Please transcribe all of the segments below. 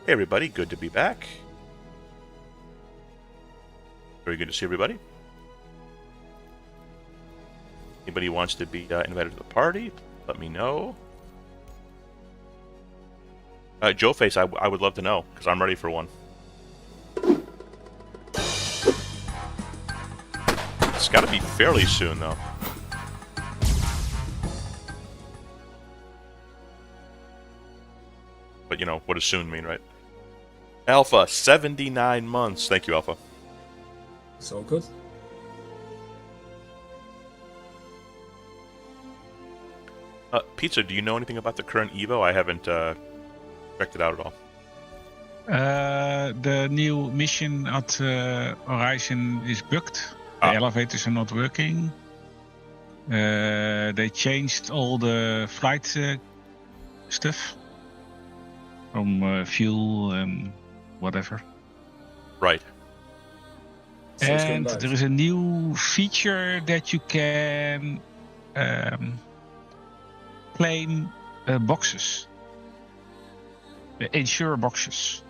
Hey everybody, good to be back. Very good to see everybody. Anybody wants to be invited to the party, let me know. Joe Face, I would love to know, because I'm ready for one. It's got to be fairly soon, though. But you know, what does soon mean, right? Alpha, 79 months. Thank you, Alpha. So good. Pizza, do you know anything about the current Evo? I haven't checked it out at all. The new mission at Horizon is bugged. The elevators are not working. They changed all the flight stuff from fuel and whatever. Right. So it's going And live. there is a new feature that you can claim boxes, insure boxes.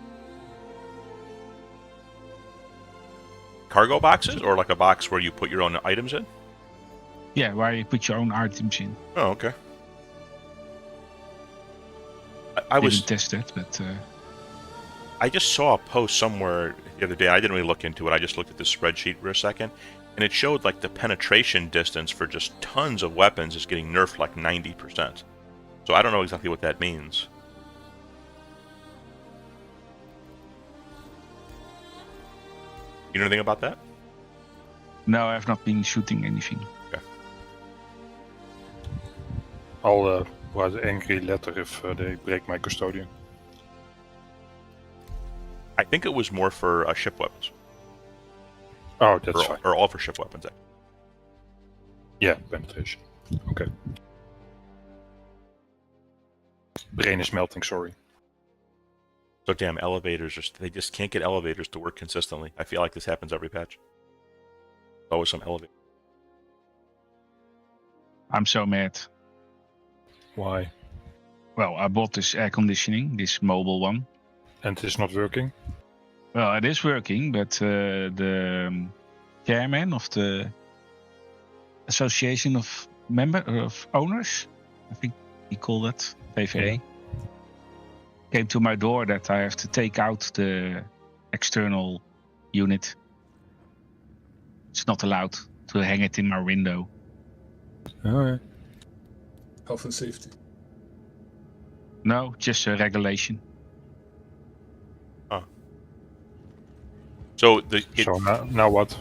Cargo boxes, or like a box where you put your own items in? Yeah, where you put your own items in. Oh, okay. I was Didn't test it, but I just saw a post somewhere the other day. I didn't really look into it. I just looked at the spreadsheet for a second, and it showed like the penetration distance for just tons of weapons is getting nerfed like 90%. So I don't know exactly what that means. You know anything about that? no, I've not been shooting anything. I'll write an angry letter if they break my custodian. I think it was more for ship weapons, Oh, that's fine. or all for ship weapons. Yeah, penetration. Okay. Brain is melting, sorry. So damn elevators, they just can't get elevators to work consistently. I feel like this happens every patch. Always some elevator. I'm so mad. Why? Well, I bought this air conditioning, this mobile one. And it's not working? Well, it is working, but the chairman of the Association of Owners, I think he called it, PVA, came to my door that I have to take out the external unit. It's not allowed to hang it in my window. Oh, yeah. Health and safety. No, just a regulation. So So now what?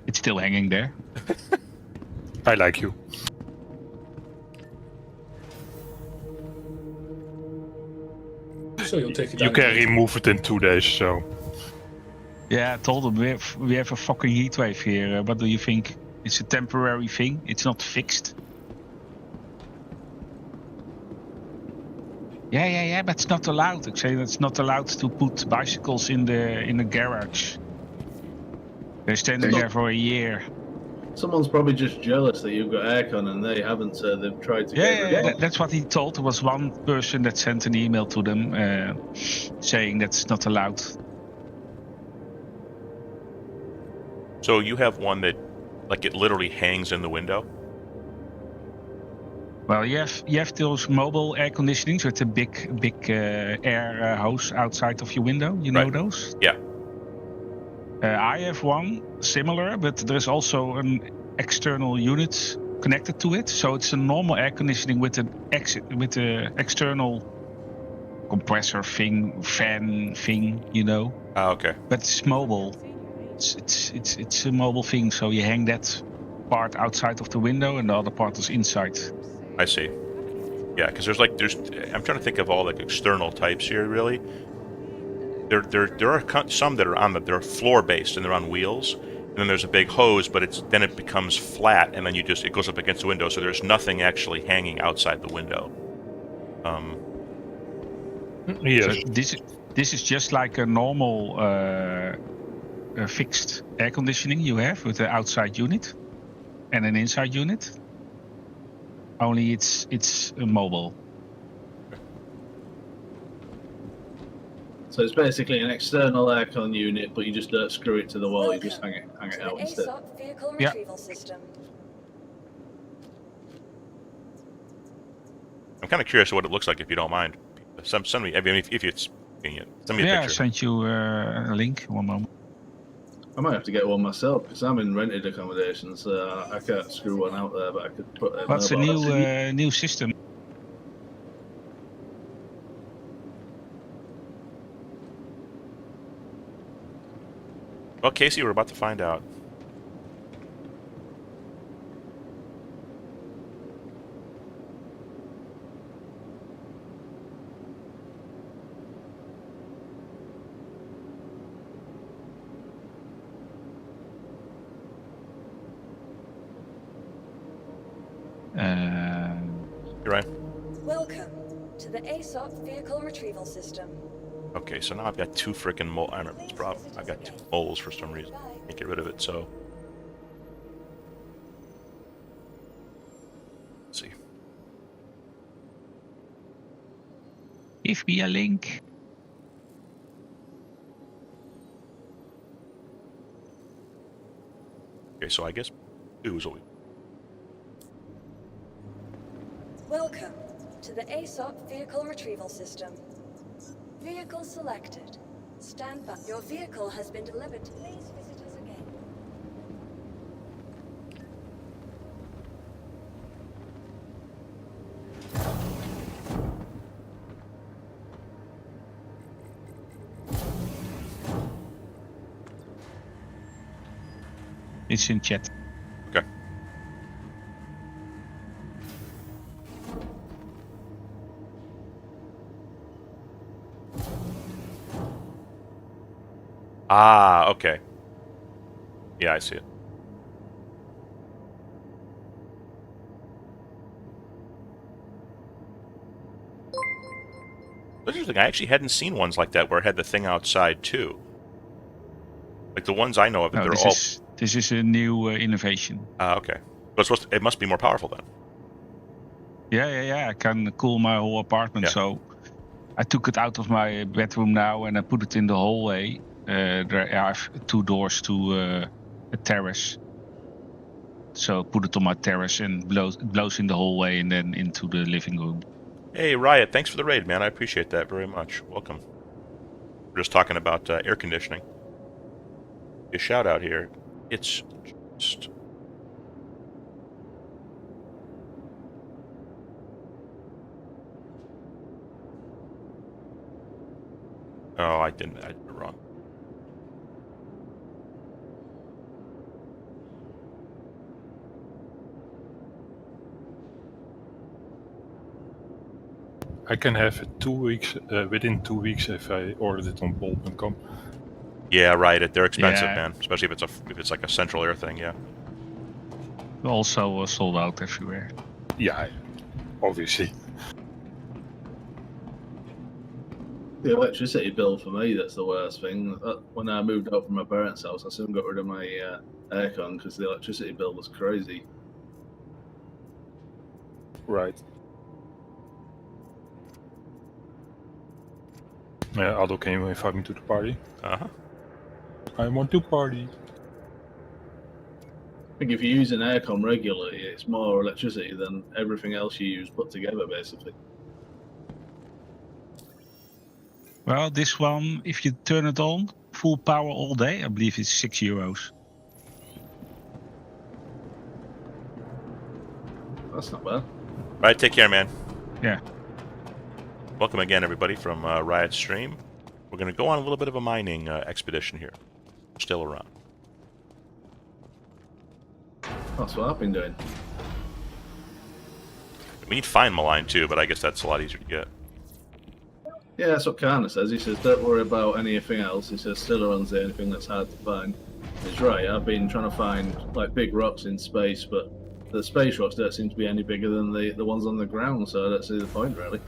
It's still hanging there. I like you. So you'll take it down. You can remove it in 2 days, so... Yeah, I told them we have a fucking heat wave here. What do you think? It's a temporary thing. It's not fixed. Yeah, but it's not allowed. I say it's not allowed to put bicycles in the garage. They're standing there for a year. Someone's probably just jealous that you've got aircon and they haven't, so they've tried to get rid of it. That's what he told. There was one person that sent an email to them saying that's not allowed. So you have one that, like, it literally hangs in the window? Well, you have those mobile air conditionings with a big air hose outside of your window. You know Right. those? Yeah. I have one similar, but there's also an external unit connected to it. So it's a normal air conditioning with an external compressor thing, fan thing, you know. Ah, okay. But it's mobile. It's a mobile thing. So you hang that part outside of the window, and the other part is inside. I see. Yeah, because I'm trying to think of all like external types here. Really, there are some that are they're floor based and they're on wheels, and then there's a big hose, but it becomes flat, and then it goes up against the window, so there's nothing actually hanging outside the window. Yes. So this is just like a normal fixed air conditioning you have with the outside unit and an inside unit. Only it's mobile. So it's basically an external aircon unit, but you just don't screw it to the wall. You just hang it to out the instead. ASOP vehicle Yeah. retrieval system. I'm kind of curious what it looks like if you don't mind. Send me. I mean, if it's convenient, send me a Yeah, I picture. sent you a link. One moment. I might have to get one myself because I'm in rented accommodation, so I can't screw one out there. But I could put a What's the mobile. new system? Well, Casey, we're about to find out. You're right. Welcome to the ASOP vehicle retrieval system. Okay, so now I've got two freaking moles. I remember this problem. I've got two moles for some reason. Can't get rid of it, so. Let's see. Give me a link. Okay, so I guess two is what we. Welcome to the ASOP vehicle retrieval system. Vehicle selected. Stand by. Your vehicle has been delivered. Please visit us again. It's in chat. Okay. Ah, okay. Yeah, I see it. That's interesting. I actually hadn't seen ones like that where it had the thing outside too. Like the ones I know of, No, they're this all. is a new innovation. Okay. But it must be more powerful then. Yeah. I can cool my whole apartment. Yeah. So I took it out of my bedroom now and I put it in the hallway. There I have two doors to a terrace. So put it on my terrace and it blows in the hallway and then into the living room. Hey, Riot, thanks for the raid, man. I appreciate that very much. Welcome. We're just talking about air conditioning. A shout out here. It's just. Oh, I did it wrong. I can have it 2 weeks within 2 weeks if I ordered it on Bol.com. Yeah, right. They're expensive, Yeah. man. Especially if it's like a central air thing. Yeah. Also sold out everywhere. Yeah, obviously. The electricity bill for me, that's the worst thing. When I moved out from my parents' house, I soon got rid of my aircon because the electricity bill was crazy. Right. Yeah, Aldo, can you invite me to the party? Uh-huh. I want to party. I think if you use an aircon regularly, it's more electricity than everything else you use put together, basically. Well, this one, if you turn it on, full power all day, I believe it's €6. That's not bad. Right, take care, man. Yeah. Welcome again, everybody, from Riot Stream. We're going to go on a little bit of a mining expedition here. Still around. That's what I've been doing. We need fine malign too, but I guess that's a lot easier to get. Yeah, that's what Kana says. He says, don't worry about anything else. He says, Stillaron's the only thing that's hard to find. He's right. I've been trying to find like big rocks in space, but the space rocks don't seem to be any bigger than the ones on the ground, so I don't see the point, really.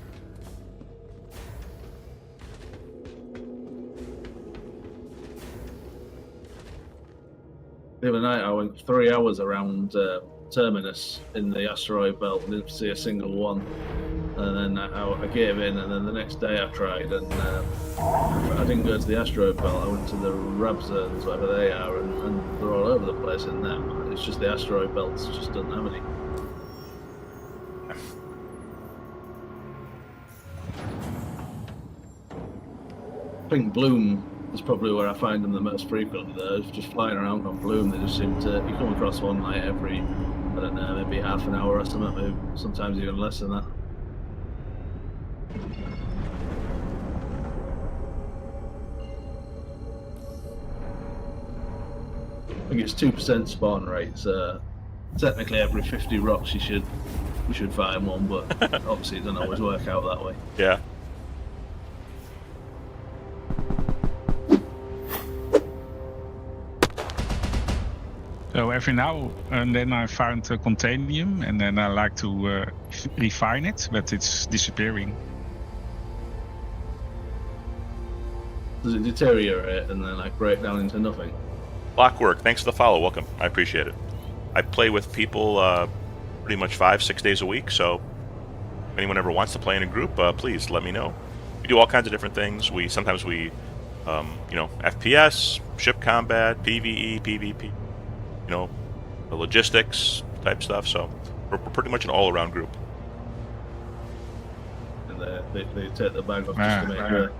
The other night I went 3 hours around Terminus in the asteroid belt and didn't see a single one. and then I gave in, and then the next day I tried, and I didn't go to the asteroid belt. I went to the RAB zones, whatever they are, and they're all over the place in them. It's just the asteroid belts just doesn't have any. I think Bloom is probably where I find them the most frequently. Though, just flying around on Bloom, they just seem to. You come across one like every, I don't know, maybe half an hour or something. Maybe sometimes even less than that. I think it's 2% spawn rate. So technically, every 50 rocks you should find one, but obviously it doesn't always work out that way. Yeah. So every now and then I found a Contanium, and then I like to refine it, but it's disappearing. Does it deteriorate and then like break down into nothing? Clockwork, thanks for the follow. Welcome. I appreciate it. I play with people pretty much 5-6 days a week, so if anyone ever wants to play in a group, please let me know. We do all kinds of different things. Sometimes we FPS, ship combat, PvE, PvP, the logistics type stuff. So we're pretty much an all-around group. And they take the bag off just to make sure.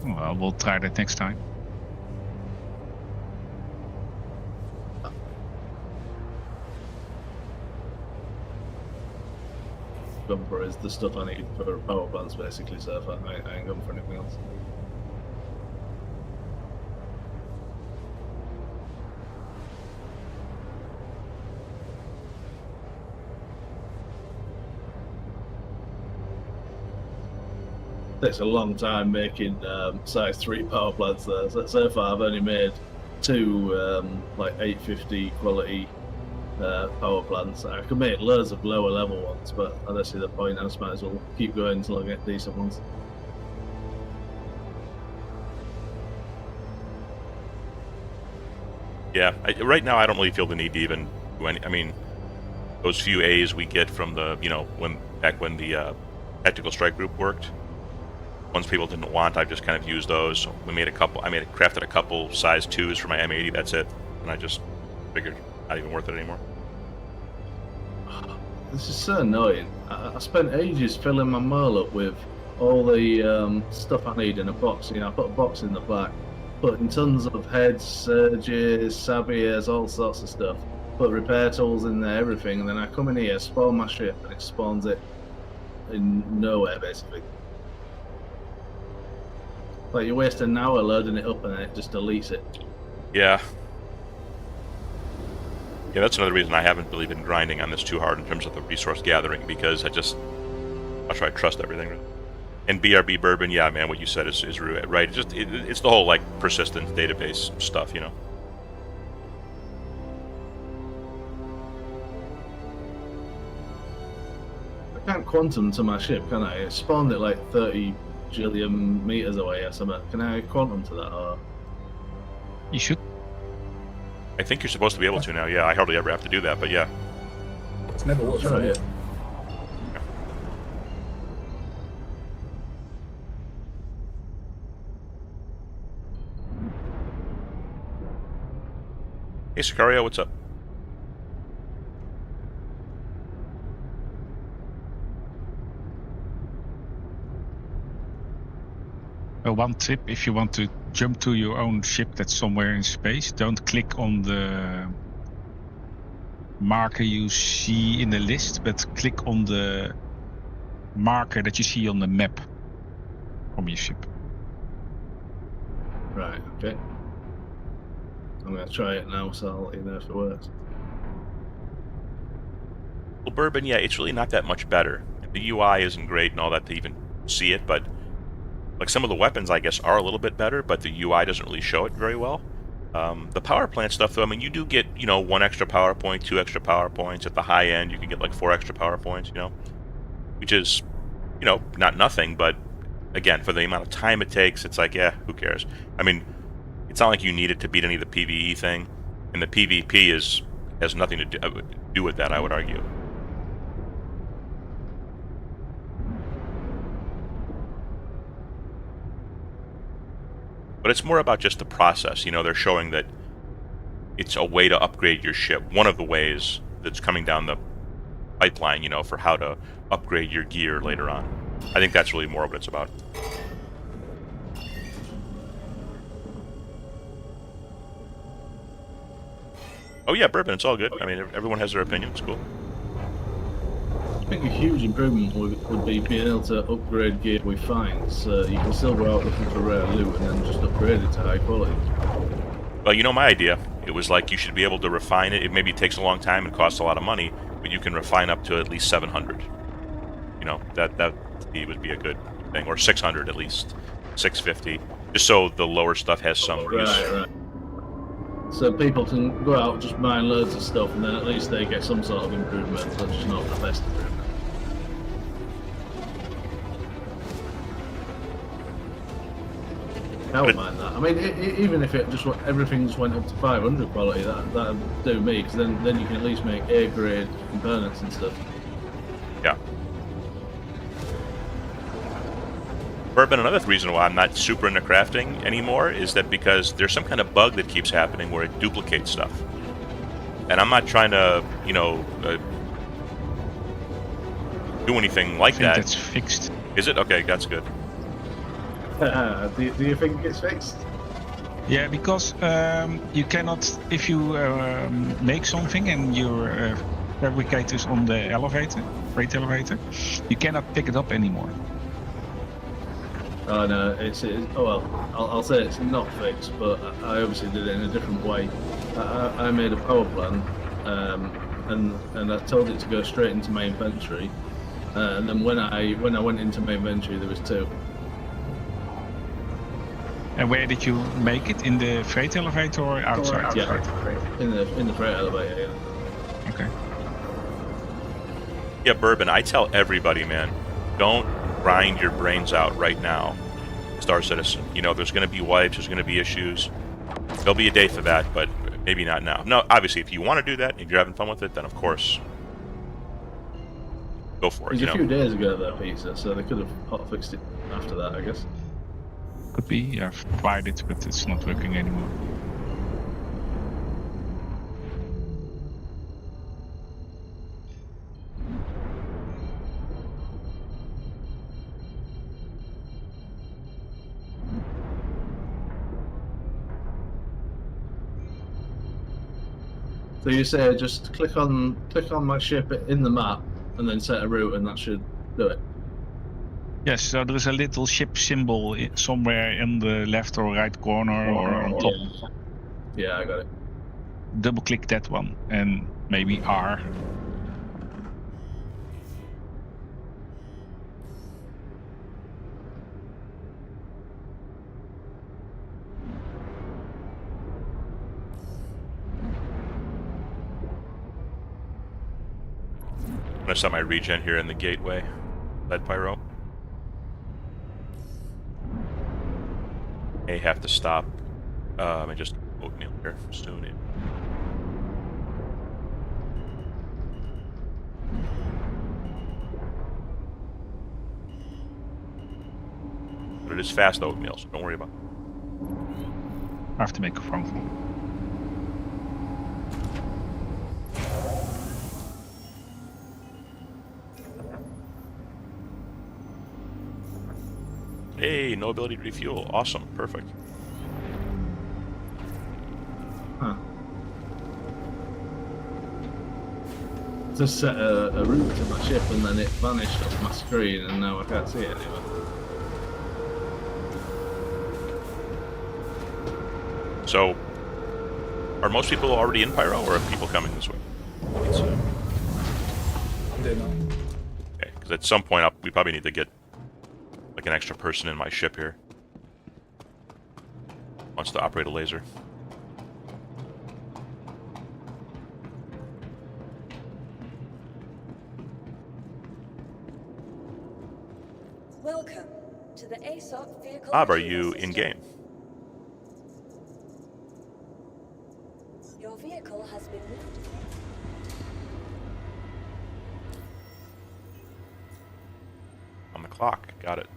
Well, we'll try that next time. Bumper is the stuff I need for power plants, basically, so if I ain't going for anything else. Takes a long time making size 3 power plants there. So far I've only made 2 like 850 quality power plants. I could make loads of lower level ones, but I don't see the point. I just might as well keep going until I get decent ones. Yeah, right now I don't really feel the need to even do any. I mean, those few A's we get from the, back when the Tactical Strike Group worked, ones people didn't want, I've just kind of used those. So we made crafted a couple size 2s for my M80, that's it. And I just figured not even worth it anymore. This is so annoying. I spent ages filling my mail up with all the stuff I need in a box. I put a box in the back, putting tons of heads, surges, saviors, all sorts of stuff. Put repair tools in there, everything, and then I come in here, spawn my ship, and it spawns it in nowhere, basically. Like, you waste an hour loading it up and then it just deletes it. Yeah. Yeah, that's another reason I haven't really been grinding on this too hard in terms of the resource gathering, because I'm not sure I trust everything. And BRB Bourbon, yeah, man, what you said is right. It's the whole, like, persistence database stuff, I can't quantum to my ship, can I? It spawned it like 30 jillion meters away or something. Can I quantum to that? Or... You should. I think you're supposed to be able to now, yeah. I hardly ever have to do that, but yeah. It's never worked for Try me. it. Hey, Sicario, what's up? One tip, if you want to jump to your own ship that's somewhere in space, don't click on the marker you see in the list, but click on the marker that you see on the map from your ship. Right, okay. I'm going to try it now, so I'll let you know if it works. Well, Bourbon, yeah, it's really not that much better. The UI isn't great and all that to even see it, but like some of the weapons, I guess, are a little bit better, but the UI doesn't really show it very well. The power plant stuff, though, I mean, you do get, 1 extra power point, 2 extra power points. At the high end, you can get like 4 extra power points, which is, not nothing, but again, for the amount of time it takes, it's like, yeah, who cares? I mean, it's not like you need it to beat any of the PvE thing, and the PvP has nothing to do with that, I would argue. But it's more about just the process. You know, they're showing that it's a way to upgrade your ship. One of the ways that's coming down the pipeline, you know, for how to upgrade your gear later on. I think that's really more what it's about. Oh yeah, bourbon, it's all good. I mean, everyone has their opinion. It's cool. I think a huge improvement would be being able to upgrade gear we find. So you can still go out looking for rare loot and then just upgrade it to high quality. Well, you know my idea. It was like you should be able to refine it. It maybe takes a long time and costs a lot of money, but you can refine up to at least 700. You know, that would be a good thing, or 600 at least, 650, just so the lower stuff has some use. Right. So people can go out just buying loads of stuff, and then at least they get some sort of improvement, but just not the best improvement. I wouldn't mind that. I mean, even if everything just went up to 500 quality, that'd do me, because then you can at least make A grade components and stuff. Yeah. Bourbon, another reason why I'm not super into crafting anymore is that because there's some kind of bug that keeps happening where it duplicates stuff. And I'm not trying to, you know, do anything like I think that. that's fixed. Is it? Okay, that's good. Do you think it's fixed? Yeah, because you cannot, if you make something and your fabricator is on the elevator, freight elevator, you cannot pick it up anymore. Oh no, oh well, I'll say it's not fixed, but I obviously did it in a different way. I made a power plant, and I told it to go straight into my inventory, and then when I went into my inventory, there was two. And where did you make it? In the freight elevator or outside? Yeah, in the freight elevator. Yeah. Okay. Yeah, Bourbon, I tell everybody, man, don't grind your brains out right now, Star Citizen. You know, there's going to be wipes, there's going to be issues. There'll be a day for that, but maybe not now. No, obviously, if you want to do that, if you're having fun with it, then of course, go for it. It was a few days ago, that pizza, so they could have hot fixed it after that, I guess. Could be. I've tried it, but it's not working anymore. So you say just click on my ship in the map and then set a route, and that should do it. Yes, so there is a little ship symbol somewhere in the left or right corner or on top. Yeah, I got it. Double click that one and maybe R. I'm going to set my regen here in the gateway. Lead pyro. May have to stop and just oatmeal here soon. But it is fast oatmeal, so don't worry about it. I have to make a phone call. Hey, no ability to refuel. Awesome. Perfect. Huh. Just set a route to my ship and then it vanished off my screen and now I can't see it anymore. So, are most people already in Pyro, or are people coming this way? I don't know. Okay, because at some point we probably need to get like an extra person in my ship here. Wants to operate a laser. Welcome to the ASOP vehicle. Bob, are retrieval you system. in game? Your vehicle has been moved. On the clock. Got it.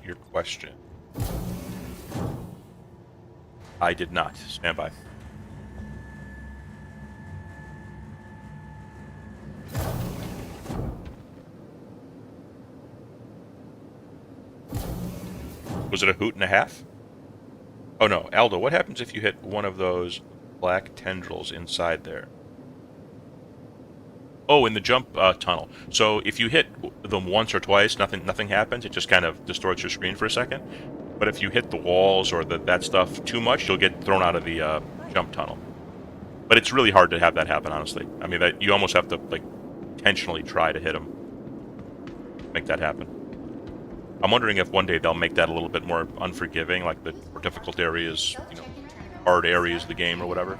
your question. I did not. Stand by. Was it a hoot and a half? Oh no, Aldo, what happens if you hit one of those black tendrils inside there? Oh, in the jump tunnel. So if you hit them once or twice, nothing happens. It just kind of distorts your screen for a second. But if you hit the walls or that stuff too much, you'll get thrown out of the jump tunnel. But it's really hard to have that happen, honestly. I mean, you almost have to like intentionally try to hit them, make that happen. I'm wondering if one day they'll make that a little bit more unforgiving, like the more difficult areas, hard areas of the game or whatever.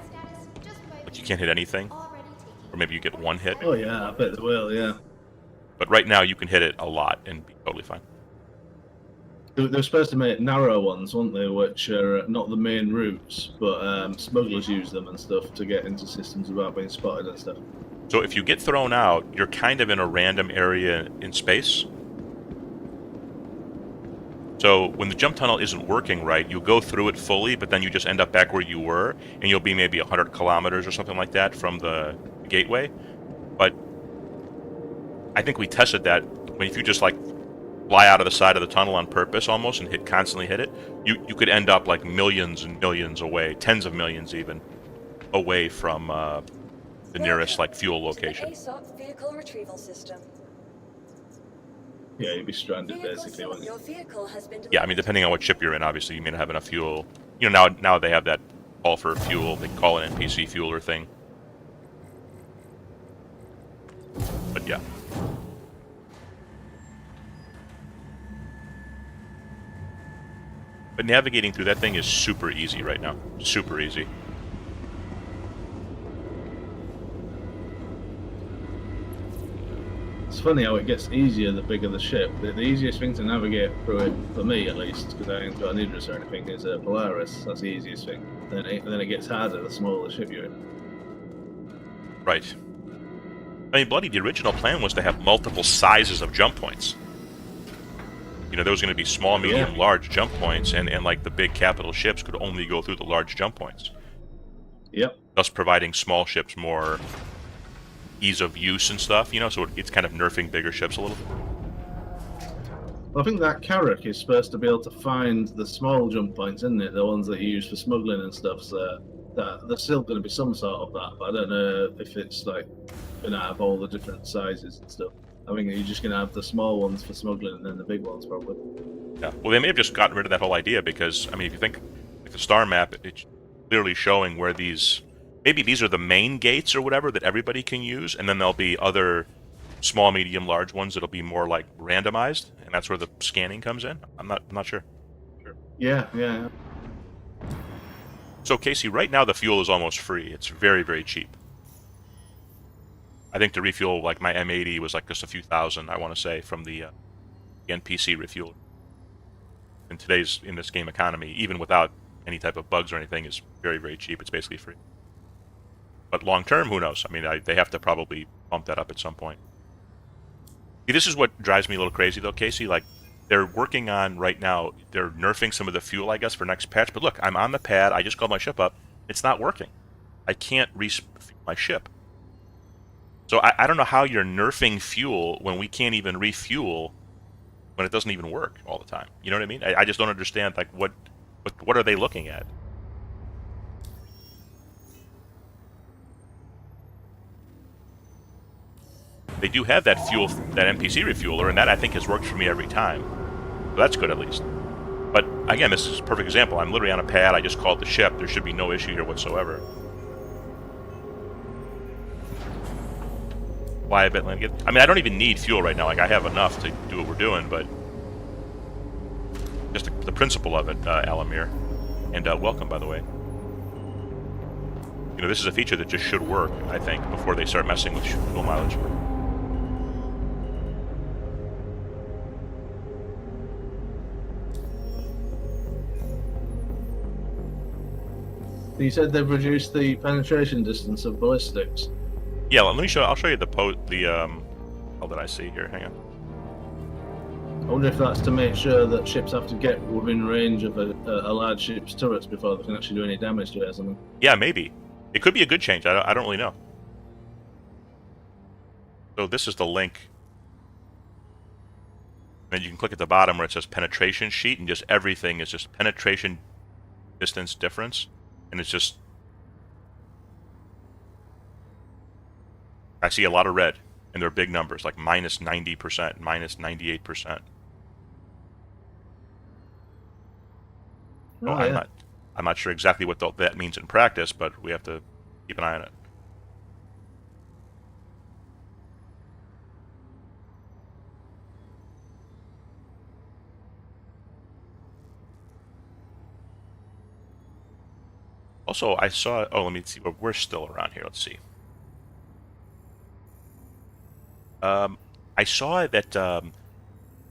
Like you can't hit anything, or maybe you get one hit. Oh yeah, I bet they will. Yeah. But right now you can hit it a lot and be totally fine. They're supposed to make narrow ones, weren't they? Which are not the main routes, but smugglers use them and stuff to get into systems without being spotted and stuff. So if you get thrown out, you're kind of in a random area in space. So when the jump tunnel isn't working right, you go through it fully, but then you just end up back where you were, and you'll be maybe 100 kilometers or something like that from the gateway. But I think we tested that. If you just like fly out of the side of the tunnel on purpose almost and constantly hit it, you could end up like millions and millions away, tens of millions even, away from the nearest like fuel location. To the ASOP vehicle retrieval system. Yeah, you'd be stranded Vehicle basically, wouldn't you? Your vehicle has been Yeah, I mean, depending on what ship you're in, obviously, you may not have enough fuel. You know, now they have that call for fuel. They call it NPC fueler thing. But yeah. But navigating through that thing is super easy right now. Super easy. It's funny how it gets easier the bigger the ship. The easiest thing to navigate through it, for me at least, because I ain't got an Idris or anything, is a Polaris. That's the easiest thing. Then it gets harder the smaller the ship you're in. Right. I mean, bloody, the original plan was to have multiple sizes of jump points. You know, there was going to be small, medium, large jump points, and like the big capital ships could only go through the large jump points. Yep. Thus providing small ships more ease of use and stuff, you know, so it's kind of nerfing bigger ships a little bit. Well, I think that Carrack is supposed to be able to find the small jump points, isn't it? The ones that you use for smuggling and stuff. So there's still going to be some sort of that, but I don't know if it's like going to have all the different sizes and stuff. I think you're just going to have the small ones for smuggling and then the big ones probably. Yeah. Well, they may have just gotten rid of that whole idea because, I mean, if you think like the star map, it's clearly showing where these. Maybe these are the main gates or whatever that everybody can use, and then there'll be other small, medium, large ones that'll be more like randomized, and that's where the scanning comes in. I'm not sure. Yeah. So Casey, right now the fuel is almost free. It's very, very cheap. I think to refuel like my M80 was like just a few thousand, I want to say, from the NPC refuel. And today's in this game economy, even without any type of bugs or anything, is very, very cheap. It's basically free. But long term, who knows? I mean, they have to probably bump that up at some point. See, this is what drives me a little crazy, though, Casey. Like, they're working on right now. They're nerfing some of the fuel, I guess, for next patch. But look, I'm on the pad. I just called my ship up. It's not working. I can't refuel my ship. So I don't know how you're nerfing fuel when we can't even refuel when it doesn't even work all the time. You know what I mean? I just don't understand. Like, what are they looking at? They do have that fuel, that NPC refueler, and that I think has worked for me every time. So that's good at least. But again, this is a perfect example. I'm literally on a pad. I just called the ship. There should be no issue here whatsoever. Why I bet land get? I mean, I don't even need fuel right now. Like, I have enough to do what we're doing, but just the principle of it, Alamir. And welcome, by the way. You know, this is a feature that just should work, I think, before they start messing with fuel mileage. You said they've reduced the penetration distance of ballistics. Yeah, let me show. I'll show you the what did I see here? Hang on. I wonder if that's to make sure that ships have to get within range of a large ship's turrets before they can actually do any damage to it or something. Yeah, maybe. It could be a good change. I don't really know. So this is the link. And you can click at the bottom where it says penetration sheet, and just everything is just penetration distance difference. And it's just... I see a lot of red, and they're big numbers, like minus 90%, minus 98%. So I'm not sure exactly what that means in practice, but we have to keep an eye on it. Also, I saw... Oh, let me see. We're still around here. Let's see. I saw that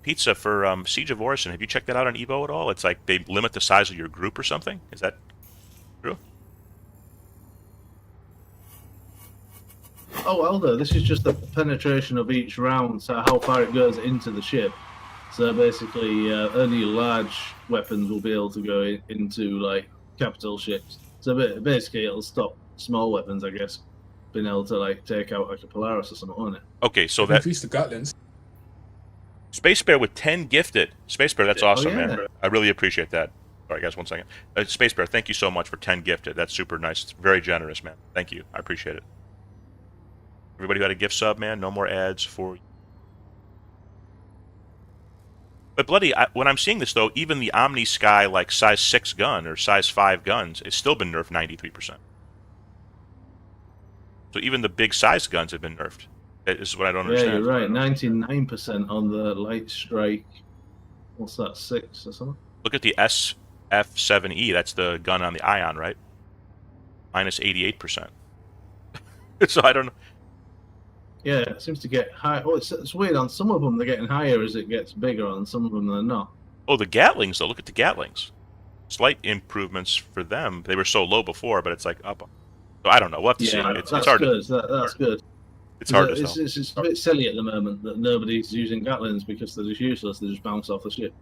pizza for Siege of Orison. Have you checked that out on Evo at all? It's like they limit the size of your group or something. Is that true? Oh, Elder, this is just the penetration of each round, so how far it goes into the ship. So basically, only large weapons will be able to go into, like, capital ships. So basically, it'll stop small weapons, I guess, being able to, like, take out, like, a Polaris or something, won't it? Okay, so They've that... increased the Gatlins. Space Bear with 10 gifted. Space Bear, that's awesome, yeah. man. I really appreciate that. Sorry, guys, 1 second. Space Bear, thank you so much for 10 gifted. That's super nice. It's very generous, man. Thank you. I appreciate it. Everybody who had a gift sub, man, no more ads for you. But Bloody, when I'm seeing this, though, even the Omni Sky, like, size 6 gun or size 5 guns, it's still been nerfed 93%. So even the big size guns have been nerfed. That is what I don't understand. Yeah, you're right. 99% on the Light Strike. What's that, 6 or something? Look at the SF7E. That's the gun on the Ion, right? Minus 88%. So I don't know. Yeah, it seems to get high. Oh, it's weird. On some of them, they're getting higher as it gets bigger. On some of them, they're not. Oh, the Gatlings, though. Look at the Gatlings. Slight improvements for them. They were so low before, but it's like up. So I don't know. We'll have to see. It's hard good. to... That's good. It's hard to tell. It's a bit silly at the moment that nobody's using Gatlins because they're just useless. They just bounce off the ship.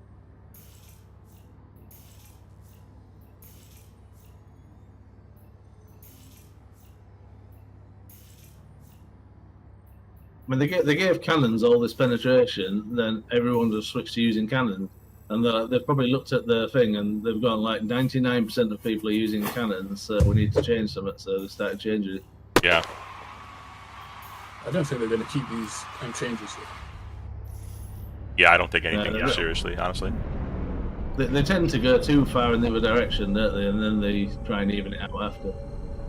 I mean, they gave cannons all this penetration, then everyone just switched to using cannons. And they've probably looked at the thing and they've gone like 99% of people are using cannons, so we need to change something. So they started changing it. Yeah. I don't think they're going to keep these changes. Yeah, I don't think anything Yeah, seriously, honestly. They tend to go too far in the other direction, don't they? And then they try and even it out after.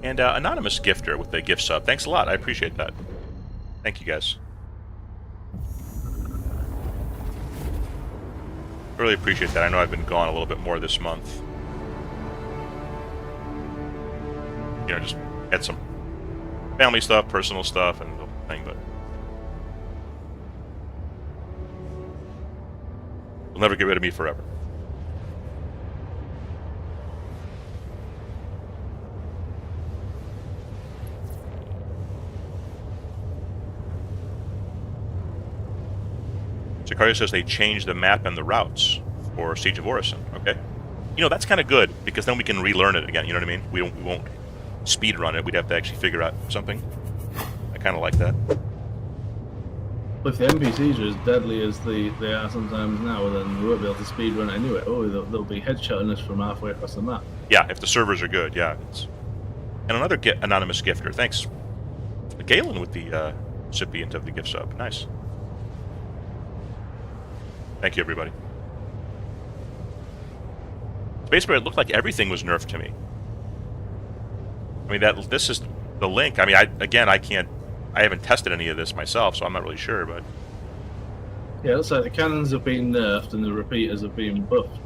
And Anonymous Gifter with the gift sub. Thanks a lot. I appreciate that. Thank you, guys. Really appreciate that. I know I've been gone a little bit more this month. You know, just had some family stuff, personal stuff, and the whole thing, but you'll never get rid of me forever. Sicario says they changed the map and the routes for Siege of Orison. Okay. You know, that's kind of good, because then we can relearn it again, you know what I mean? We won't speed run it. We'd have to actually figure out something. I kind of like that. But if the NPCs are as deadly as they are sometimes now, then we won't be able to speed run anyway. Oh, they'll be headshotting us from halfway across the map. Yeah, if the servers are good, yeah. And another anonymous gifter. Thanks. Galen with the recipient of the gift sub. Nice. Thank you, everybody. Space Bear, it looked like everything was nerfed to me. I mean, this is the link. I mean, I haven't tested any of this myself, so I'm not really sure, but... Yeah, it looks like the cannons have been nerfed and the repeaters have been buffed.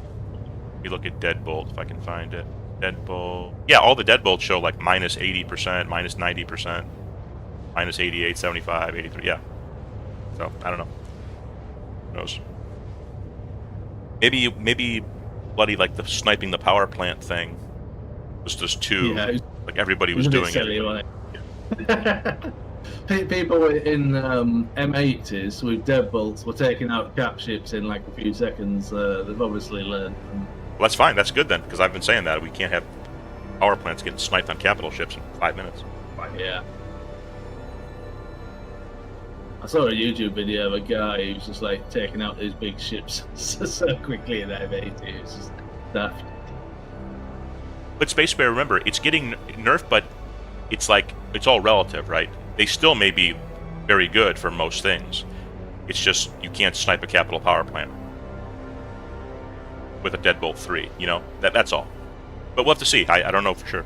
You look at Deadbolt, if I can find it. Deadbolt... Yeah, all the Deadbolts show like minus 80%, minus 90%, minus 88, 75, 83, yeah. So, I don't know. Who knows? Maybe bloody like the sniping the power plant thing was just too... Yeah, like everybody was a bit doing silly, it. wasn't it? People in M80s with deadbolts were taking out cap ships in like a few seconds. They've obviously learned. Well, that's fine. That's good then, because I've been saying that we can't have power plants getting sniped on capital ships in 5 minutes. Yeah. I saw a YouTube video of a guy who's just like taking out these big ships so quickly in M80. It's just daft. But Space Bear, remember, it's getting nerfed, but it's like it's all relative, right? They still may be very good for most things. It's just you can't snipe a capital power plant with a Deadbolt 3, you know? That's all. But we'll have to see. I don't know for sure.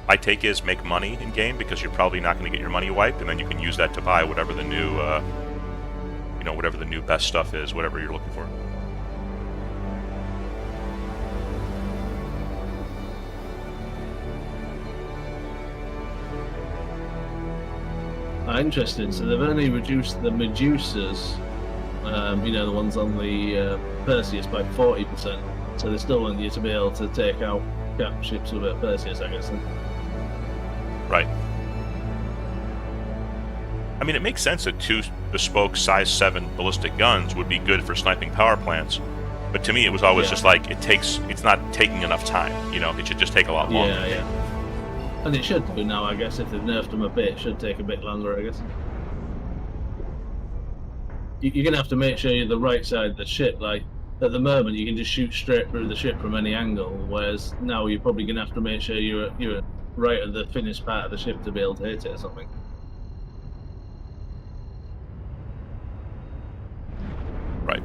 My take is make money in game because you're probably not going to get your money wiped, and then you can use that to buy whatever the new, whatever the new best stuff is, whatever you're looking for. Interesting. So they've only reduced the Medusas, the ones on the Perseus, by 40%. So they still want you to be able to take out cap ships with a Perseus, I guess. Right. I mean, it makes sense that 2 bespoke size 7 ballistic guns would be good for sniping power plants, but to me it was always just like it's not taking enough time, it should just take a lot longer. Yeah. And it should do now, I guess. If they've nerfed them a bit, it should take a bit longer, I guess. You're going to have to make sure you're the right side of the ship. Like, at the moment, you can just shoot straight through the ship from any angle, whereas now you're probably going to have to make sure you're right at the finished part of the ship to be able to hit it or something. Right.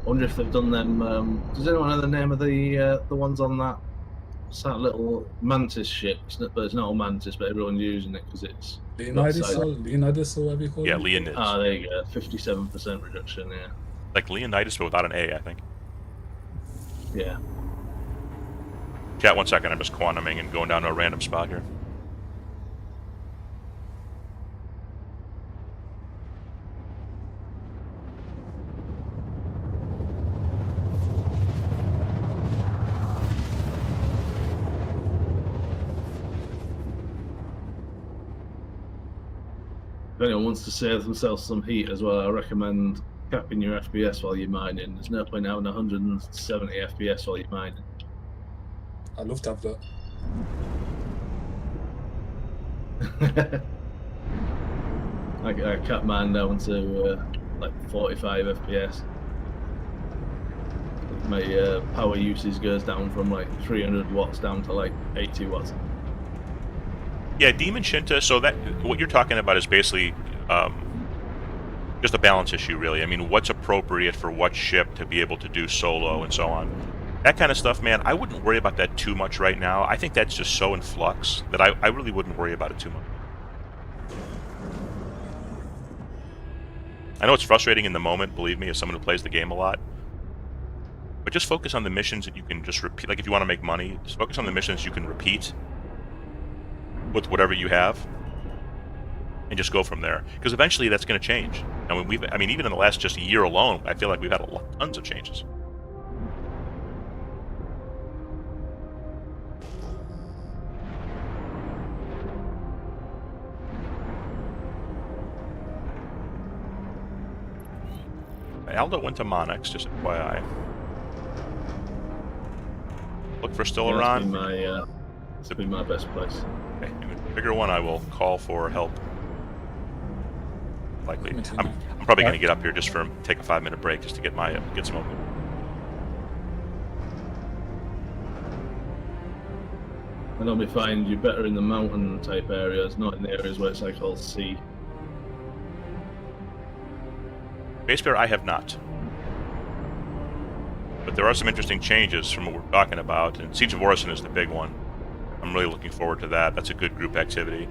I wonder if they've done them. Does anyone know the name of the ones on that? It's that little Mantis ship. It's not a Mantis, but everyone's using it because it's Leonidas or whatever you call Yeah, it. Leonidas. there you go. 57% reduction. Yeah. Like Leonidas, but without an A, I think. Yeah. Chat 1 second. I'm just quantuming and going down to a random spot here. If anyone wants to save themselves some heat as well, I recommend capping your FPS while you're mining. There's no point having 170 FPS while you're mining. I'd love to have that. I cap mine down to like 45 FPS. My power usage goes down from like 300 watts down to like 80 watts. Yeah, Demon Shinta, so that what you're talking about is basically just a balance issue, really. I mean, what's appropriate for what ship to be able to do solo and so on. That kind of stuff, man, I wouldn't worry about that too much right now. I think that's just so in flux that I really wouldn't worry about it too much. I know it's frustrating in the moment, believe me, as someone who plays the game a lot. But just focus on the missions that you can just repeat. Like, if you want to make money, just focus on the missions you can repeat with whatever you have, and just go from there. Because eventually that's going to change. I mean, even in the last just year alone, I feel like we've had tons of changes. Aldo went to Monix, just FYI. Look for Stellaron. This would be my best place. Okay, bigger one, I will call for help. Likely. I'm probably going to get up here just for take a 5-minute break just to get some open. I normally find you better in the mountain type areas, not in the areas where it's like all sea. Base Bear, I have not. But there are some interesting changes from what we're talking about, and Siege of Orison is the big one. I'm really looking forward to that. That's a good group activity.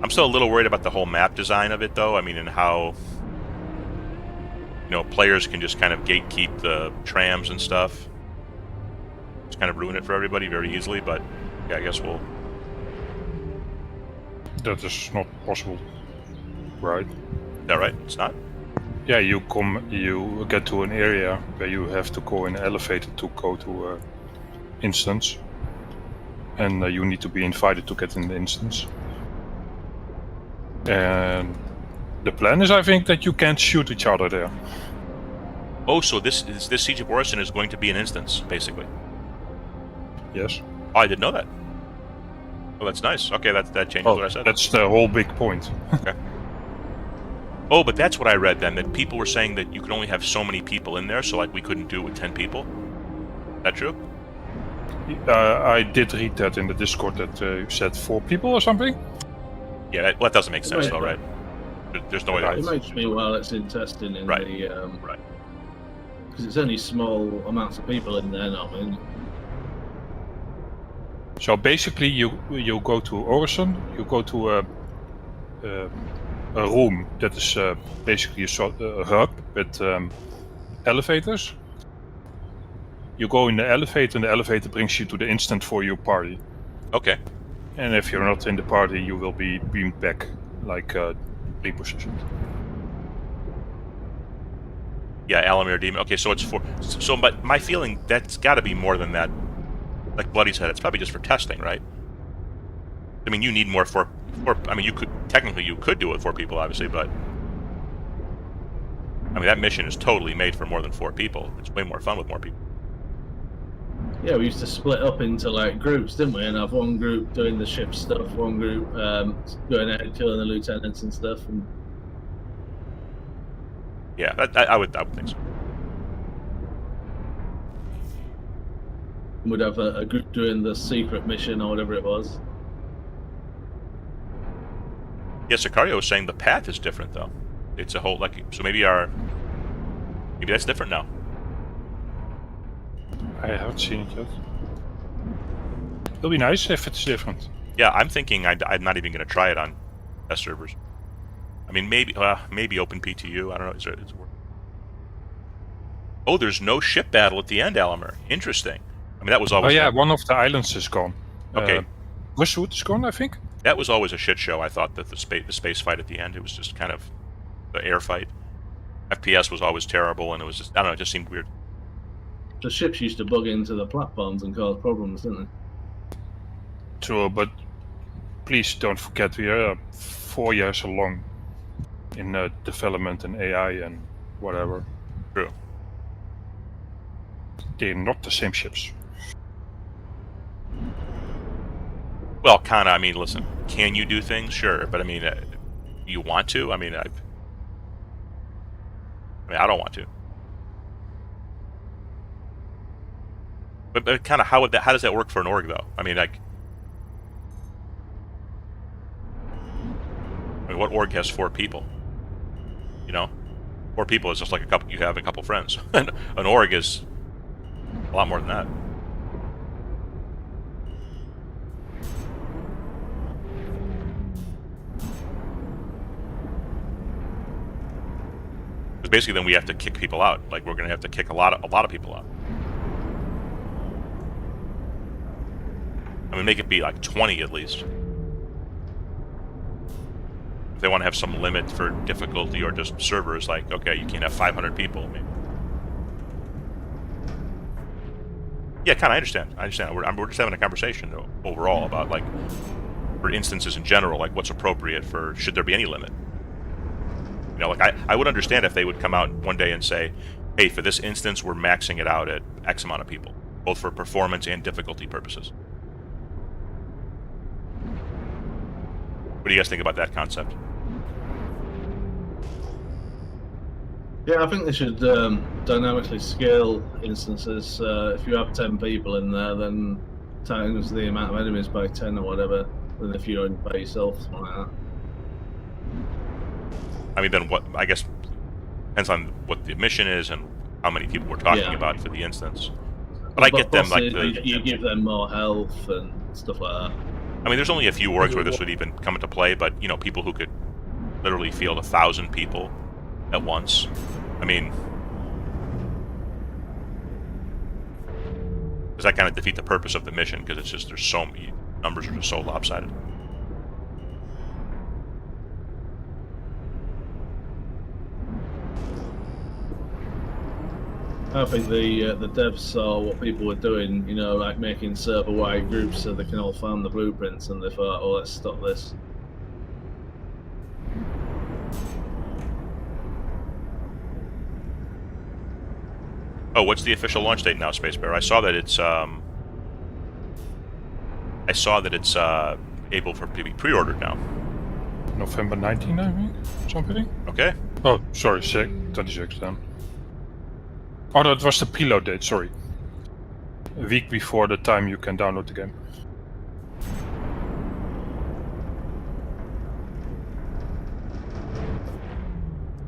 I'm still a little worried about the whole map design of it, though. I mean, and how, players can just kind of gatekeep the trams and stuff. Just kind of ruin it for everybody very easily, but yeah, I guess we'll That is not possible, right? Is that right? It's not? Yeah, you get to an area where you have to go in an elevator to go to an instance, and you need to be invited to get in the instance. And the plan is, I think, that you can't shoot each other there. Oh, so this Siege of Orison is going to be an instance, basically. Yes. Oh, I didn't know that. Oh, that's nice. Okay, that changes what I said. That's the whole big point. Okay. Oh, but that's what I read then, that people were saying that you could only have so many people in there, so like we couldn't do it with 10 people. Is that true? I did read that in the Discord that you said 4 people or something. Yeah, that doesn't make sense, though, right? There's no way. It makes me while it's in testing in Right. the Right. because it's only small amounts of people in there now. I mean, So basically, you go to Orison, you go to a room that is basically a hub with elevators. You go in the elevator, and the elevator brings you to the instant for your party. Okay. And if you're not in the party, you will be beamed back, like repositioned. Yeah, Alamir Demon. Okay, so it's 4. So, but my feeling, that's got to be more than that. Like Bloody said, it's probably just for testing, right? I mean, you need more for. I mean, you could do it with 4 people, obviously, but I mean that mission is totally made for more than 4 people. It's way more fun with more people. yeah, we used to split up into like groups, didn't we? And have one group doing the ship stuff, one group going out and killing the lieutenants and stuff. And Yeah, I would think so. we'd have a group doing the secret mission or whatever it was. Yeah, Sicario was saying the path is different though. It's a whole so maybe that's different now. I haven't seen it yet. It'll be nice if it's different. Yeah, I'm thinking I'm not even going to try it on test servers. I mean, maybe open PTU. I don't know. Is it working? Oh, there's no ship battle at the end, Alamir. Interesting. I mean, that was always. Oh yeah, one of the islands is gone. Okay. Westwood is gone, I think. That was always a shit show. I thought that the space fight at the end, it was just kind of the air fight. FPS was always terrible, and it was just, I don't know, it just seemed weird. The ships used to bug into the platforms and cause problems, didn't they? True, but please don't forget we are 4 years along in development and AI and whatever. True. They're not the same ships. Well, kind of. I mean, listen, can you do things? Sure, but I mean, you want to? I mean, I don't want to. But kind of how does that work for an org though? I mean, what org has 4 people? You know, 4 people is just like you have a couple friends. An org is a lot more than that. Because basically, then we have to kick people out. Like we're going to have to kick a lot of people out. I mean, make it be like 20 at least. If they want to have some limit for difficulty or just servers, like, okay, you can't have 500 people. Maybe. Yeah, kind of. I understand. We're just having a conversation overall about like, for instances in general, like what's appropriate for. Should there be any limit? You know, like I would understand if they would come out one day and say, hey, for this instance, we're maxing it out at X amount of people, both for performance and difficulty purposes. What do you guys think about that concept? Yeah, I think they should dynamically scale instances. If you have 10 people in there, then times the amount of enemies by 10 or whatever, than if you're in by yourself, something like that. I mean, then what? I guess depends on what the mission is and how many people we're talking about for the instance. But I get them like you give them more health and stuff like that. I mean, there's only a few orgs where this would even come into play, but you know, people who could literally field 1,000 people at once. I mean, does that kind of defeat the purpose of the mission? Because it's just there's so many numbers are just so lopsided. I think the devs saw what people were doing, you know, like making server-wide groups so they can all farm the blueprints, and they thought, oh, let's stop this. Oh, what's the official launch date now, Space Bear? I saw that it's able to be pre-ordered now. November 19, I think, something. Okay. Oh, sorry, 26 then. Oh, that was the preload date. Sorry, a week before the time you can download the game.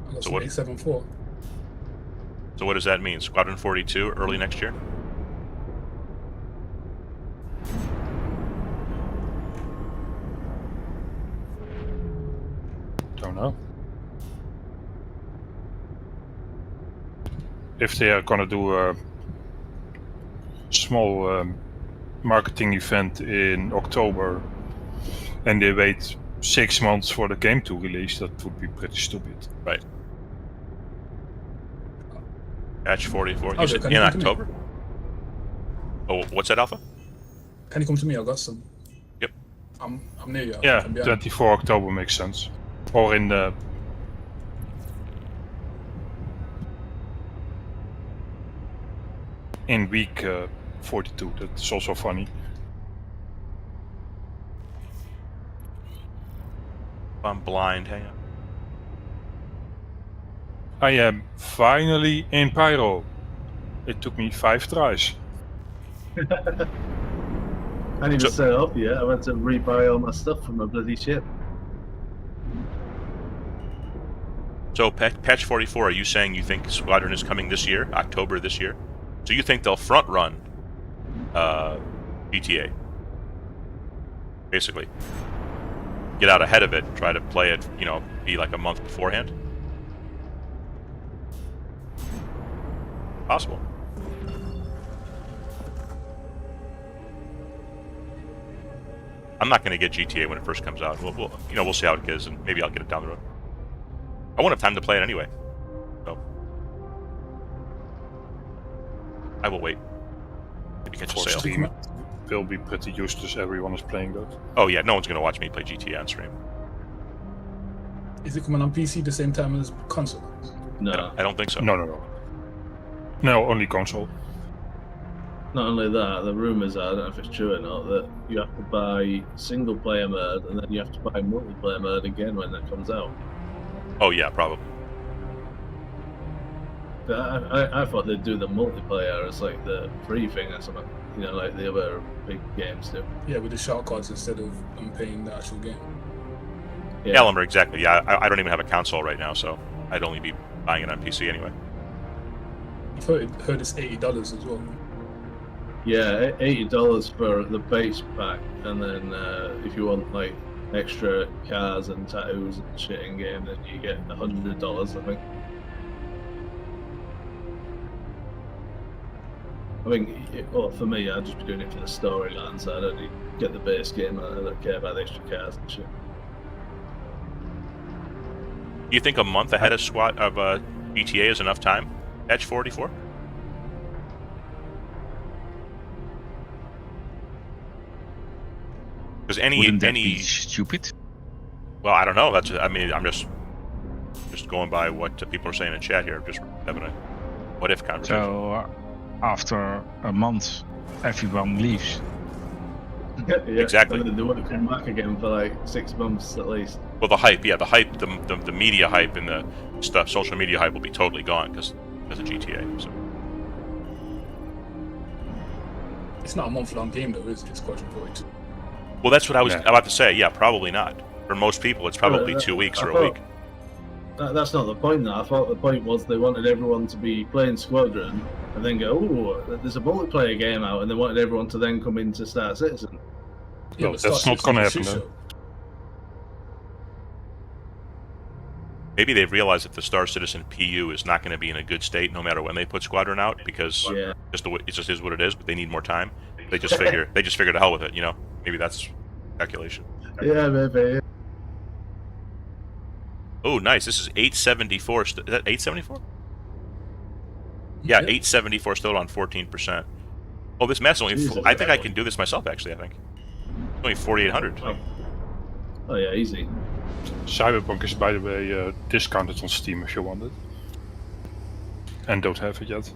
I got So some what- 874. So what does that mean? Squadron 42 early next year? Don't know. If they are gonna do a small marketing event in October and they wait 6 months for the game to release, that would be pretty stupid. Right. Patch 44. Oh, You so said can in you come to me? October? Oh, what's that, Alpha? Can you come to me? I got some. Yep. I'm near you. Yeah, I'm behind. 24 October makes sense. Or in the in week 42. That's also funny. I'm blind. Hang on. I am finally in Pyro. It took me 5 tries. I didn't even So- set it up yet. I went to rebuy all my stuff from my bloody ship. So patch 44. Are you saying you think Squadron is coming this year, October this year? So you think they'll front run GTA? Basically, get out ahead of it, try to play it. You know, be like a month beforehand. Possible. I'm not going to get GTA when it first comes out. We'll see how it goes, and maybe I'll get it down the road. I won't have time to play it anyway, so I will wait. Maybe catch a For sale. stream, it will be pretty useless. Everyone is playing that. Oh yeah, no one's going to watch me play GTA on stream. Is it coming on PC the same time as console? No. I don't think so. No. No, only console. Not only that, the rumours are, I don't know if it's true or not, that you have to buy single player mode and then you have to buy multiplayer mode again when that comes out. Oh yeah, probably. But I thought they'd do the multiplayer as like the free thing or something, you know, like the other big games do. Yeah, with the short cards instead of paying the actual game. Yeah, Elmer, exactly. Yeah, I don't even have a console right now, so I'd only be buying it on PC anyway. I've heard it's $80 as well. Yeah, $80 for the base pack, and then if you want like extra cars and tattoos and shit in game, then you get $100, I think. I think, well, for me, I'd just be doing it for the storyline, so I don't need to get the base game. I don't care about the extra cars and shit. Do you think a month ahead of GTA is enough time? Patch 44? Because Wouldn't that be stupid? well, I don't know. I'm just going by what people are saying in chat here. Just having a what if conversation. So after a month, everyone leaves. Yeah, Exactly. And then they won't come back again for like 6 months at least. Well, the hype, the media hype and the stuff, social media hype will be totally gone because of GTA. So. It's not a month-long game though, is it? Squadron 42. Well, that's what I was Yeah. about to say. Yeah, probably not. For most people, it's probably 2 weeks or a week. That's not the point, though. I thought the point was they wanted everyone to be playing Squadron and then go, oh, there's a multiplayer game out, and they wanted everyone to then come in to start Citizen. Yeah, No, but that's Star not gonna Citizen's a happen, shit show. Maybe they've realized that the Star Citizen PU is not going to be in a good state no matter when they put Squadron out because Yeah. it just is what it is. But they need more time. They just figure to hell with it. You know, maybe that's calculation. Yeah, maybe. Oh, nice. This is 874. Is that 874? Yeah, Yeah. 874 still on 14%. Oh, this map's only. Jesus, I think I that can do this myself. Actually, I think only 4,800. Oh yeah, easy. Cyberpunk is, by the way, discounted on Steam if you want it. And don't have it yet.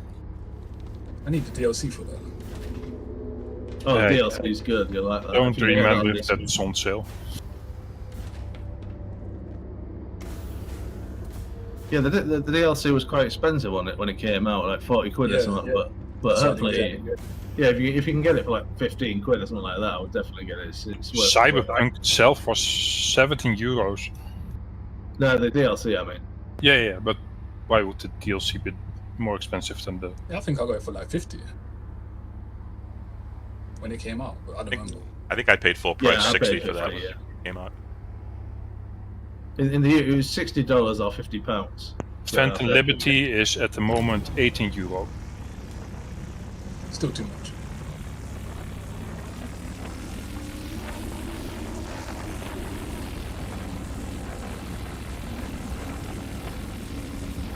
I need the DLC for that. Oh, Yeah, DLC is good. You like that? Don't If you get remember on if this- that's on sale. Yeah, the DLC was quite expensive on it when it came out, like 40 quid or Yeah, something. yeah. But So I hopefully, think that- yeah, if you can get it for like 15 quid or something like that, I would definitely get it. It's worth Cyberpunk itself was 17 euros. No, the DLC, I mean. Yeah, but why would the DLC be more expensive than the... I think I got it for like 50 when it came out. But I don't think- remember. I think I paid full price, I 60 paid for that 50, when yeah. it came out. In the it was $60 or £50. Phantom Yeah, Liberty is at the moment 18 euro. Still too much.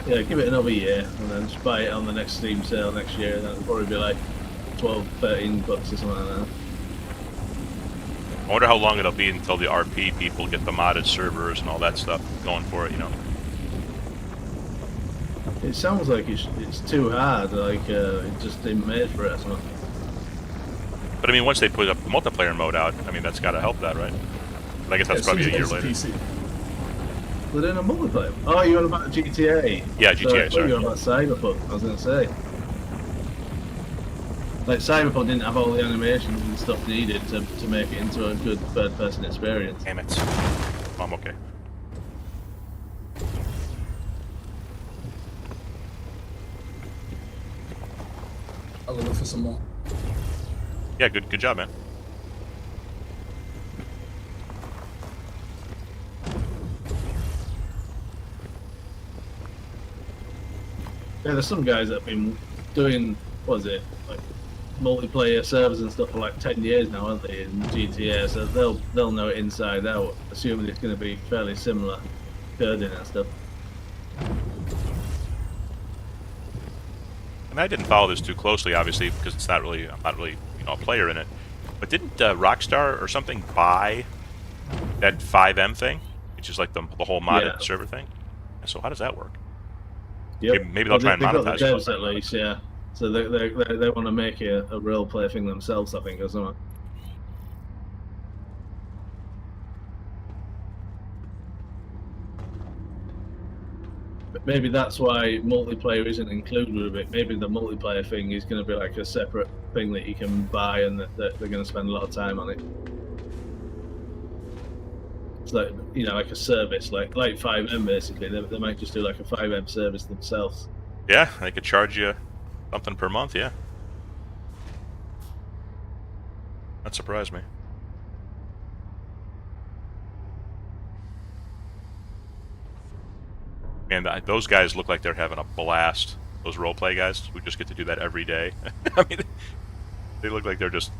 Yeah, give it another year and then just buy it on the next Steam sale next year, and it'll probably be like 12, 13 bucks or something like that. I wonder how long it'll be until the RP people get the modded servers and all that stuff going for it. You know. It sounds like it's too hard, like it just didn't made for it or something. But I mean, once they put up the multiplayer mode out, I mean, that's got to help that, right? But I guess that's As probably soon a as year it gets to later. PC. They're doing a multiplayer. Oh, you're on about GTA? Yeah, GTA, sorry. You're on about Cyberpunk, I was going to say. Like, Cyberpunk didn't have all the animations and stuff needed to make it into a good third-person experience. Damn it. Oh, I'm okay. I'll go look for some more. Yeah, good job, man. Yeah, there's some guys that have been doing, what is it, like multiplayer servers and stuff for like 10 years now, aren't they, in GTA, so they'll know it inside out, assuming it's going to be fairly similar coding and stuff. And I didn't follow this too closely, obviously, because it's not really, I'm not really, a player in it. But didn't Rockstar or something buy that 5M thing, which is like the whole modded Yeah. server thing? And so how does that work? Yep. Maybe they'll try and they've got monetize the it. devs at least, yeah. So they want to make it a real play thing themselves, I think, or something. But maybe that's why multiplayer isn't included with it. Maybe the multiplayer thing is going to be like a separate thing that you can buy, and that they're going to spend a lot of time on it. It's like, like a service, like 5M basically. They might just do like a 5M service themselves. Yeah, they could charge you something per month, yeah. That surprised me. And those guys look like they're having a blast. Those roleplay guys who just get to do that every day. I mean, they look like they're just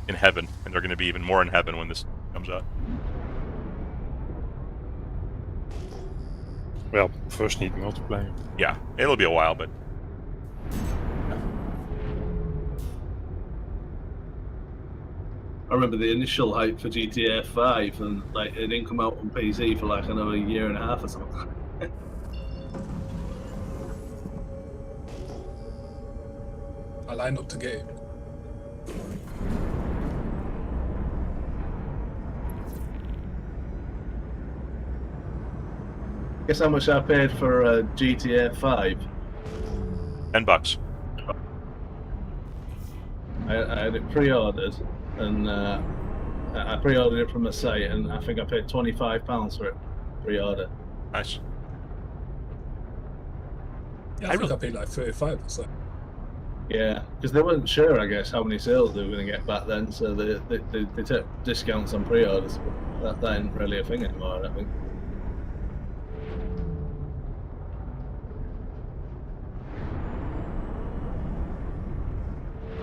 in heaven, and they're going to be even more in heaven when this comes out. Well, first need multiplayer. Yeah, it'll be a while, but I remember the initial hype for GTA 5, and like it didn't come out on PC for like another year and a half or something. I lined up to get it. Guess how much I paid for GTA 5? $10. I had it pre-ordered, and I pre-ordered it from the site, and I think I paid £25 for it pre-order. Nice. Yeah, I I think really- I paid like 35 or so. Yeah, because they weren't sure, I guess, how many sales they were going to get back then, so they took discounts on pre-orders. But that ain't really a thing anymore, I don't think.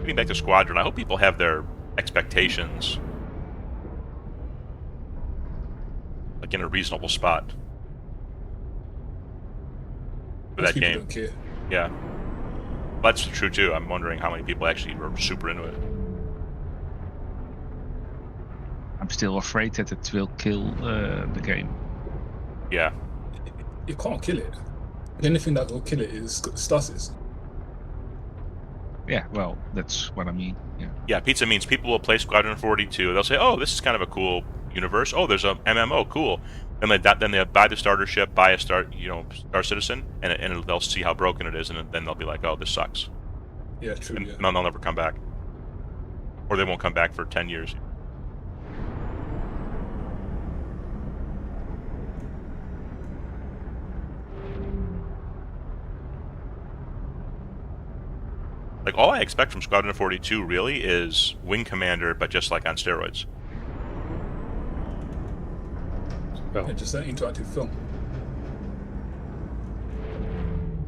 Getting back to Squadron, I hope people have their expectations like in a reasonable spot for Most that people game. don't care. Yeah. That's true too. I'm wondering how many people actually were super into it. I'm still afraid that it will kill the game. Yeah. You can't kill it. The only thing that will kill it is stasis. Yeah, well, that's what I mean. Yeah. Yeah, pizza means people will play Squadron 42. They'll say, "Oh, this is kind of a cool universe. Oh, there's a MMO, cool." And then they buy the starter ship, buy a Star Citizen, and they'll see how broken it is, and then they'll be like, "Oh, this sucks," Yeah, true. and Yeah. they'll never come back, or they won't come back for 10 years. Like, all I expect from Squadron 42 really is Wing Commander, but just like on steroids. Well, Yeah, just an interactive film.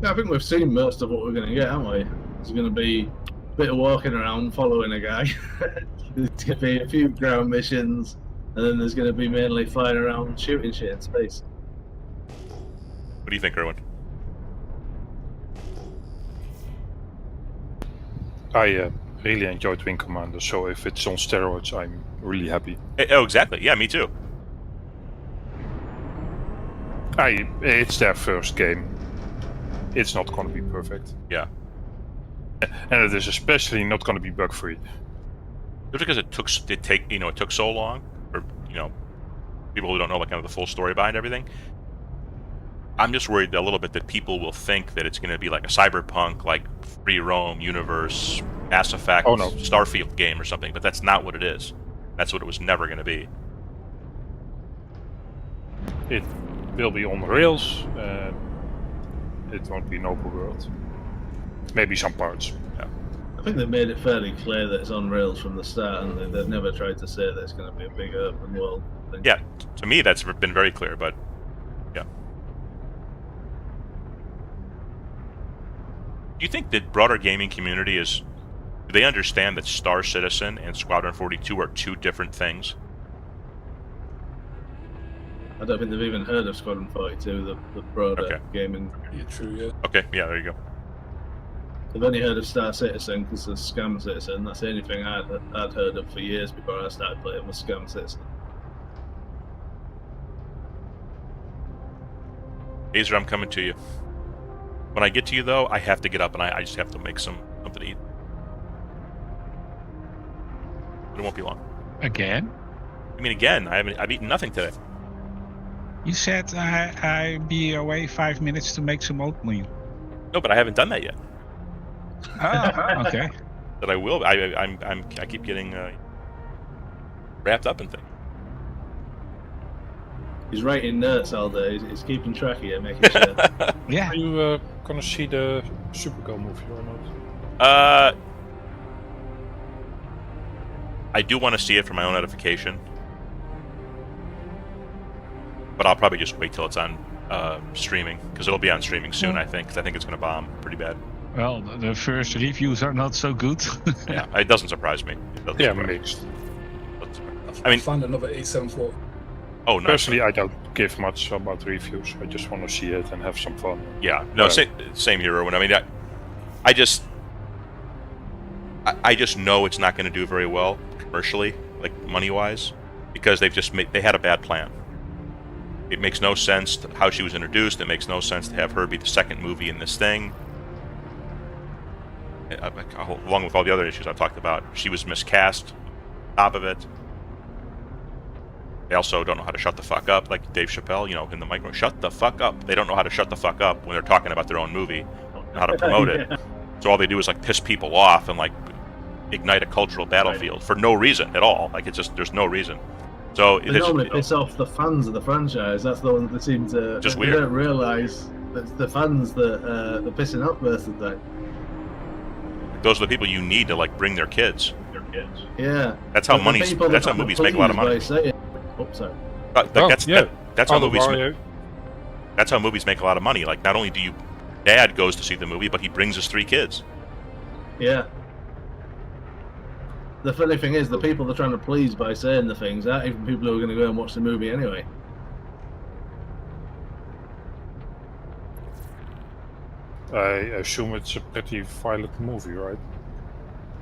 Yeah, I think we've seen most of what we're going to get, haven't we? There's going to be a bit of walking around following a guy. There's going to be a few ground missions, and then there's going to be mainly flying around shooting shit in space. What do you think, Erwin? I really enjoyed Wing Commander, so if it's on steroids, I'm really happy. Oh, exactly. Yeah, me too. It's their first game. It's not going to be perfect, Yeah. and it is especially not going to be bug free. Just because it took so long, or people who don't know like kind of the full story behind everything. I'm just worried a little bit that people will think that it's going to be like a cyberpunk, like free roam universe, Mass Effect, Oh, no. Starfield game or something, but that's not what it is. That's what it was never going to be. It will be on rails. It won't be an open world. Maybe some parts. I think they've made it fairly clear that it's on rails from the start, and they've never tried to say that it's going to be a big open world thing. Yeah, to me that's been very clear, but yeah. Do you think the broader gaming community do they understand that Star Citizen and Squadron 42 are two different things? I don't think they've even heard of Squadron 42, the broader Okay. gaming. Yeah, true. Yeah. Okay, yeah, there you go. They've only heard of Star Citizen because of Scam Citizen. That's the only thing I'd heard of for years before I started playing was Scam Citizen. Azer, I'm coming to you. When I get to you, though, I have to get up and I just have to make something to eat. But it won't be long. Again? I mean, again, I've eaten nothing today. You said I'd be away 5 minutes to make some oatmeal. No, but I haven't done that yet. Oh, okay. That I will. I keep getting wrapped up in things. He's writing notes all day. He's keeping track of it, making sure. Yeah. Are you gonna see the Supergirl movie or not? I do want to see it for my own edification, but I'll probably just wait till it's on streaming, because it'll be on streaming soon, I think, because I think it's going to bomb pretty bad. Well, the first reviews are not so good. Yeah, it doesn't surprise me. It doesn't Yeah, surprise me. mixed. It doesn't surprise me. I I mean- found another 874. Oh, no. Personally, I don't give much about reviews. I just want to see it and have some fun. Yeah, no, Right. same here, Erwin. I mean, I just know it's not going to do very well commercially, like money-wise, because they had a bad plan. It makes no sense how she was introduced. It makes no sense to have her be the second movie in this thing. Along with all the other issues I've talked about, she was miscast. Top of it, they also don't know how to shut the fuck up, like Dave Chappelle, in the micro. Shut the fuck up. They don't know how to shut the fuck up when they're talking about their own movie, and how to promote it. Yeah. So all they do is like piss people off and like ignite a cultural battlefield for no reason at all. Like it's just there's no reason. So They normally piss off the fans of the franchise. That's the ones that seem to. Just they weird. don't realise that it's the fans that they're pissing off most of the time. those are the people you need to like bring their kids. Yeah. That's how But the movies. people That's how that movies make a lot of money. please by saying- Oh, sorry. That's how Out of movies. Mario. That's how movies make a lot of money. Like not only do Dad goes to see the movie, but he brings his 3 kids. Yeah. The funny thing is, the people they're trying to please by saying the things aren't even people who are going to go and watch the movie anyway. I assume it's a pretty violent movie, right?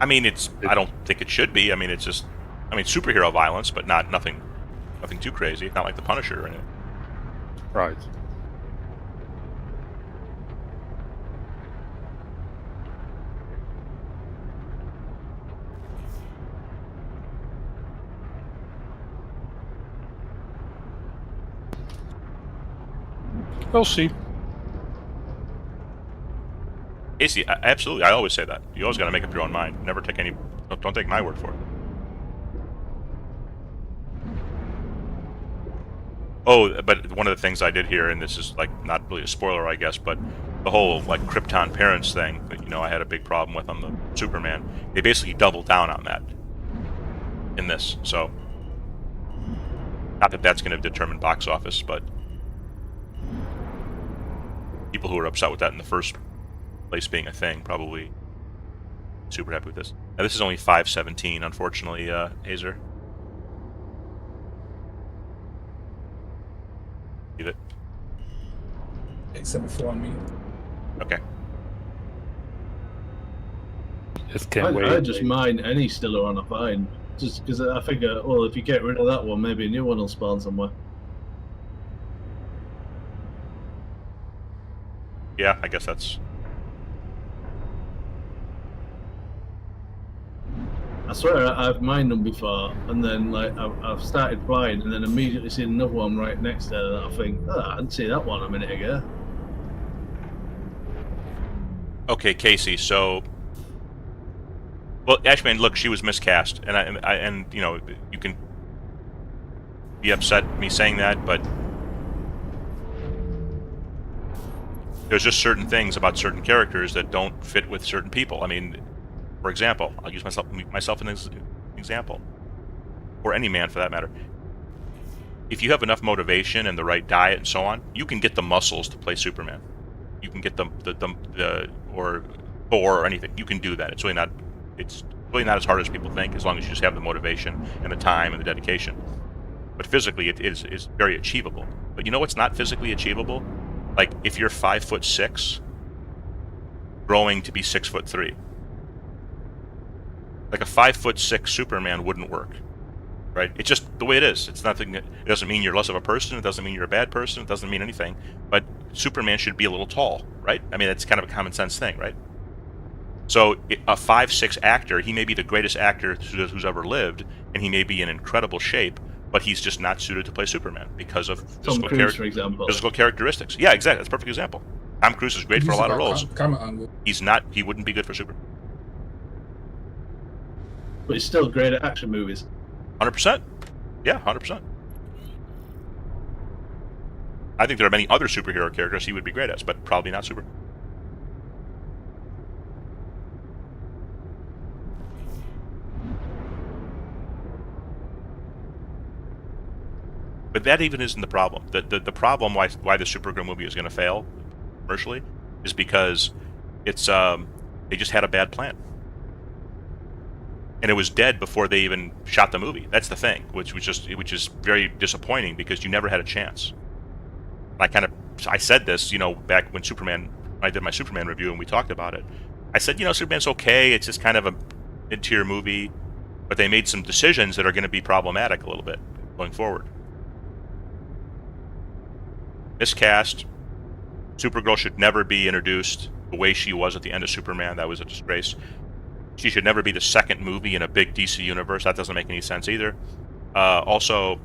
I mean, I don't think it should be. I mean, it's just, superhero violence, but nothing too crazy. Not like The Punisher or anything. Right. We'll see. Casey, absolutely. I always say that. You always got to make up your own mind. Never take don't take my word for it. Oh, but one of the things I did hear, and this is like not really a spoiler, I guess, but the whole like Krypton parents thing that I had a big problem with on the Superman. They basically doubled down on that in this. So, not that that's going to determine box office, but people who are upset with that in the first place being a thing probably super happy with this. Now, this is only 5:17, unfortunately, Azer. Leave it. 874 on me. Okay. It can wait. I just mind any Stiller on a fine. Just because I figure, well, if you get rid of that one, maybe a new one will spawn somewhere. Yeah, I guess that's... I swear I've mined them before, and then like I've started flying, and then immediately seen another one right next to it, and I think, I didn't see that one a minute ago. Okay, Casey, so... Well, Ashman, look, she was miscast, and you can be upset at me saying that, but there's just certain things about certain characters that don't fit with certain people. I mean, for example, I'll use myself as an example, or any man for that matter. If you have enough motivation and the right diet and so on, you can get the muscles to play Superman. You can get the or Thor or anything. You can do that. It's really not as hard as people think, as long as you just have the motivation and the time and the dedication. But physically, it is very achievable. But you know what's not physically achievable? Like if you're 5'6", growing to be 6'3". Like a 5'6" Superman wouldn't work, right? It's just the way it is. It's nothing. It doesn't mean you're less of a person. It doesn't mean you're a bad person. It doesn't mean anything. But Superman should be a little tall, right? I mean, it's kind of a common sense thing, right? So a 5'6" actor, he may be the greatest actor who's ever lived, and he may be in incredible shape, but he's just not suited to play Superman because of Tom Cruise, for example. physical characteristics. Yeah, exactly. That's a perfect example. Tom Cruise is great for a lot of roles. Camera angle. He wouldn't be good for Superman. But he's still great at action movies. 100%. Yeah, 100%. I think there are many other superhero characters he would be great at, but probably not Superman. But that even isn't the problem. The problem why the Supergirl movie is going to fail commercially is because it's they just had a bad plan. And it was dead before they even shot the movie. That's the thing, which is very disappointing because you never had a chance. I said this, back when I did my Superman review and we talked about it. I said, Superman's okay. It's just kind of a mid-tier movie, but they made some decisions that are going to be problematic a little bit going forward. Miscast. Supergirl should never be introduced the way she was at the end of Superman. That was a disgrace. She should never be the second movie in a big DC universe. That doesn't make any sense either. Also,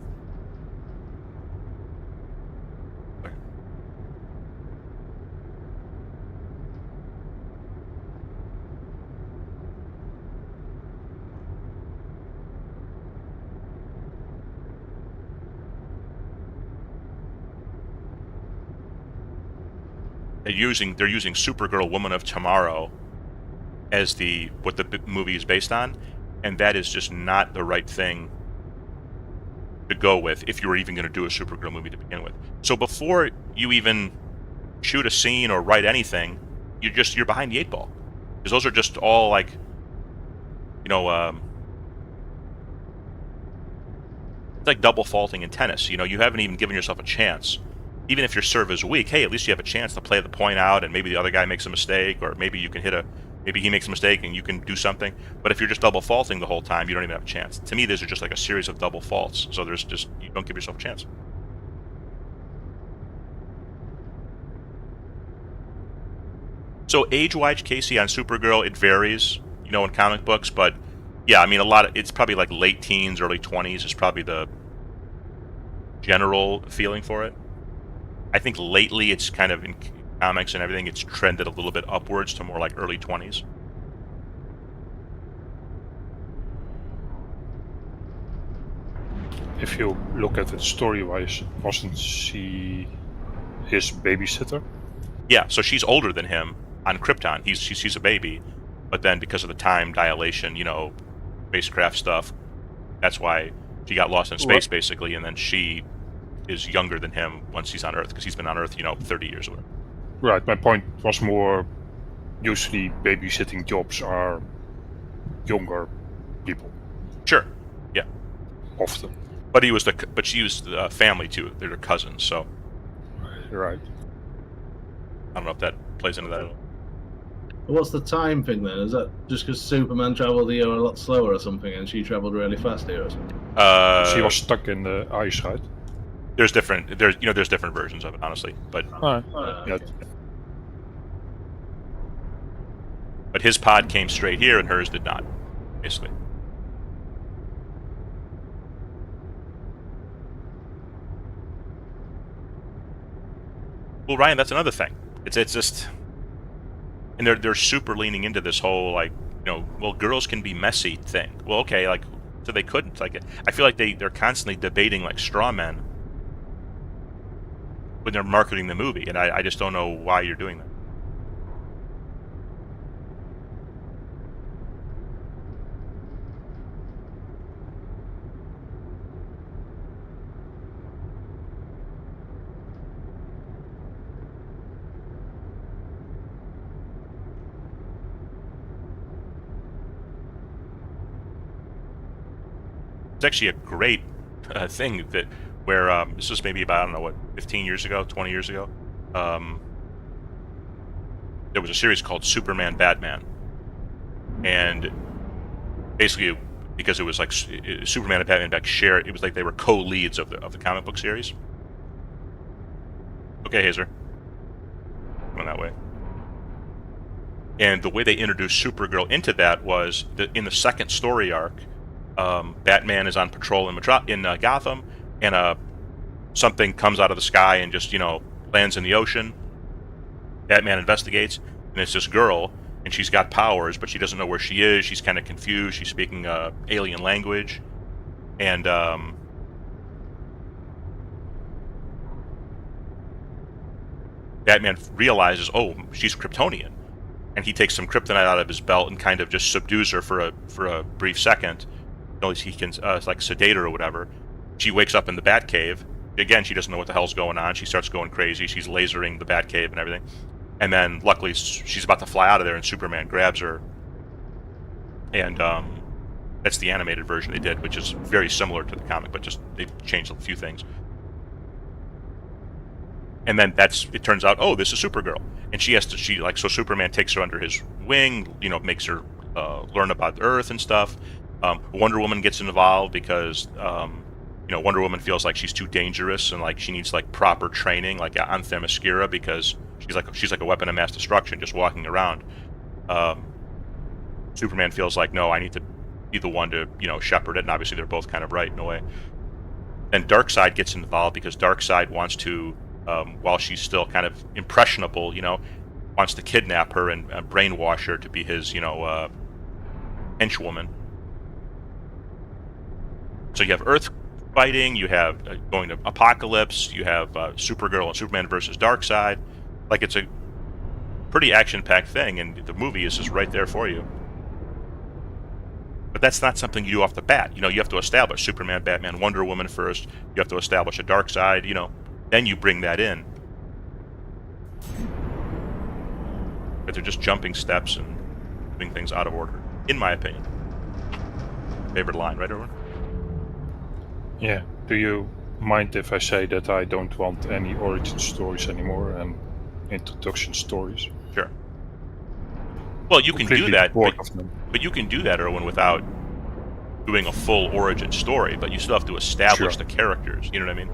they're using Supergirl Woman of Tomorrow as what the movie is based on, and that is just not the right thing to go with if you were even going to do a Supergirl movie to begin with. So before you even shoot a scene or write anything, you're behind the 8 ball, because those are just all like, it's like double faulting in tennis. You haven't even given yourself a chance even if your serve is weak, hey, at least you have a chance to play the point out, and maybe the other guy makes a mistake, or maybe you can maybe he makes a mistake and you can do something. But if you're just double faulting the whole time, you don't even have a chance. To me, these are just like a series of double faults. So you don't give yourself a chance. So age-wise, Casey, on Supergirl, it varies, in comic books, but yeah, I mean, it's probably like late teens, early 20s is probably the general feeling for it. I think lately it's kind of in comics and everything, it's trended a little bit upwards to more like early 20s. If you look at it story-wise, wasn't she his babysitter? Yeah, so she's older than him on Krypton. She's a baby, but then because of the time dilation, spacecraft stuff, that's why she got lost in space, basically, and then she is younger than him once he's on Earth, because he's been on Earth, 30 years or whatever. Right, my point was more, usually babysitting jobs are younger people. Sure, yeah. Often. But she was the family too. They're cousins, so. Right. I don't know if that plays into that at all. What's the time thing then? Is that just because Superman travelled here a lot slower or something, and she travelled really fast here or something? She was stuck in the ice, right? There's different versions of it, honestly, but Yeah. but his pod came straight here and hers did not, basically. Well, Ryan, that's another thing. It's just, and they're super leaning into this whole girls can be messy thing. Well, okay, so they couldn't. I feel like they're constantly debating like straw men when they're marketing the movie, and I just don't know why you're doing that. It's actually a great thing where this was maybe about, 15 years ago, 20 years ago. There was a series called Superman Batman, and basically because it was like Superman and Batman back shared, it was like they were co-leads of the comic book series. Okay, Hazer, going that way. And the way they introduced Supergirl into that was in the second story arc. Batman is on patrol in Gotham, and something comes out of the sky and just lands in the ocean. Batman investigates, and it's this girl, and she's got powers, but she doesn't know where she is. She's kind of confused. She's speaking alien language, and Batman realizes, oh, she's Kryptonian, and he takes some kryptonite out of his belt and kind of just subdues her for a brief second. He can like sedate her or whatever. She wakes up in the Batcave. Again, she doesn't know what the hell's going on. She starts going crazy. She's lasering the Batcave and everything. And then, luckily, she's about to fly out of there, and Superman grabs her. And that's the animated version they did, which is very similar to the comic, but just they've changed a few things. And then it turns out, oh, this is Supergirl. And so Superman takes her under his wing, makes her learn about Earth and stuff. Wonder Woman gets involved because Wonder Woman feels like she's too dangerous and like she needs like proper training, like on Themyscira, because she's like a weapon of mass destruction just walking around. Superman feels like, no, I need to be the one to shepherd it, and obviously they're both kind of right in a way. And Darkseid gets involved because Darkseid wants to, while she's still kind of impressionable, wants to kidnap her and brainwash her to be his henchwoman. So you have Earth fighting, you have going to Apocalypse, you have Supergirl and Superman versus Darkseid. Like, it's a pretty action-packed thing, and the movie is just right there for you. But that's not something you do off the bat. You have to establish Superman, Batman, Wonder Woman first. You have to establish a Darkseid, then you bring that in. But they're just jumping steps and doing things out of order, in my opinion. Favorite line, right, everyone? Yeah. Do you mind if I say that I don't want any origin stories anymore and introduction stories? Sure. Well, you can do Completely that, bored of them. but you can do that, Erwin, without doing a full origin story. But you still have to establish Sure. the characters. You know what I mean?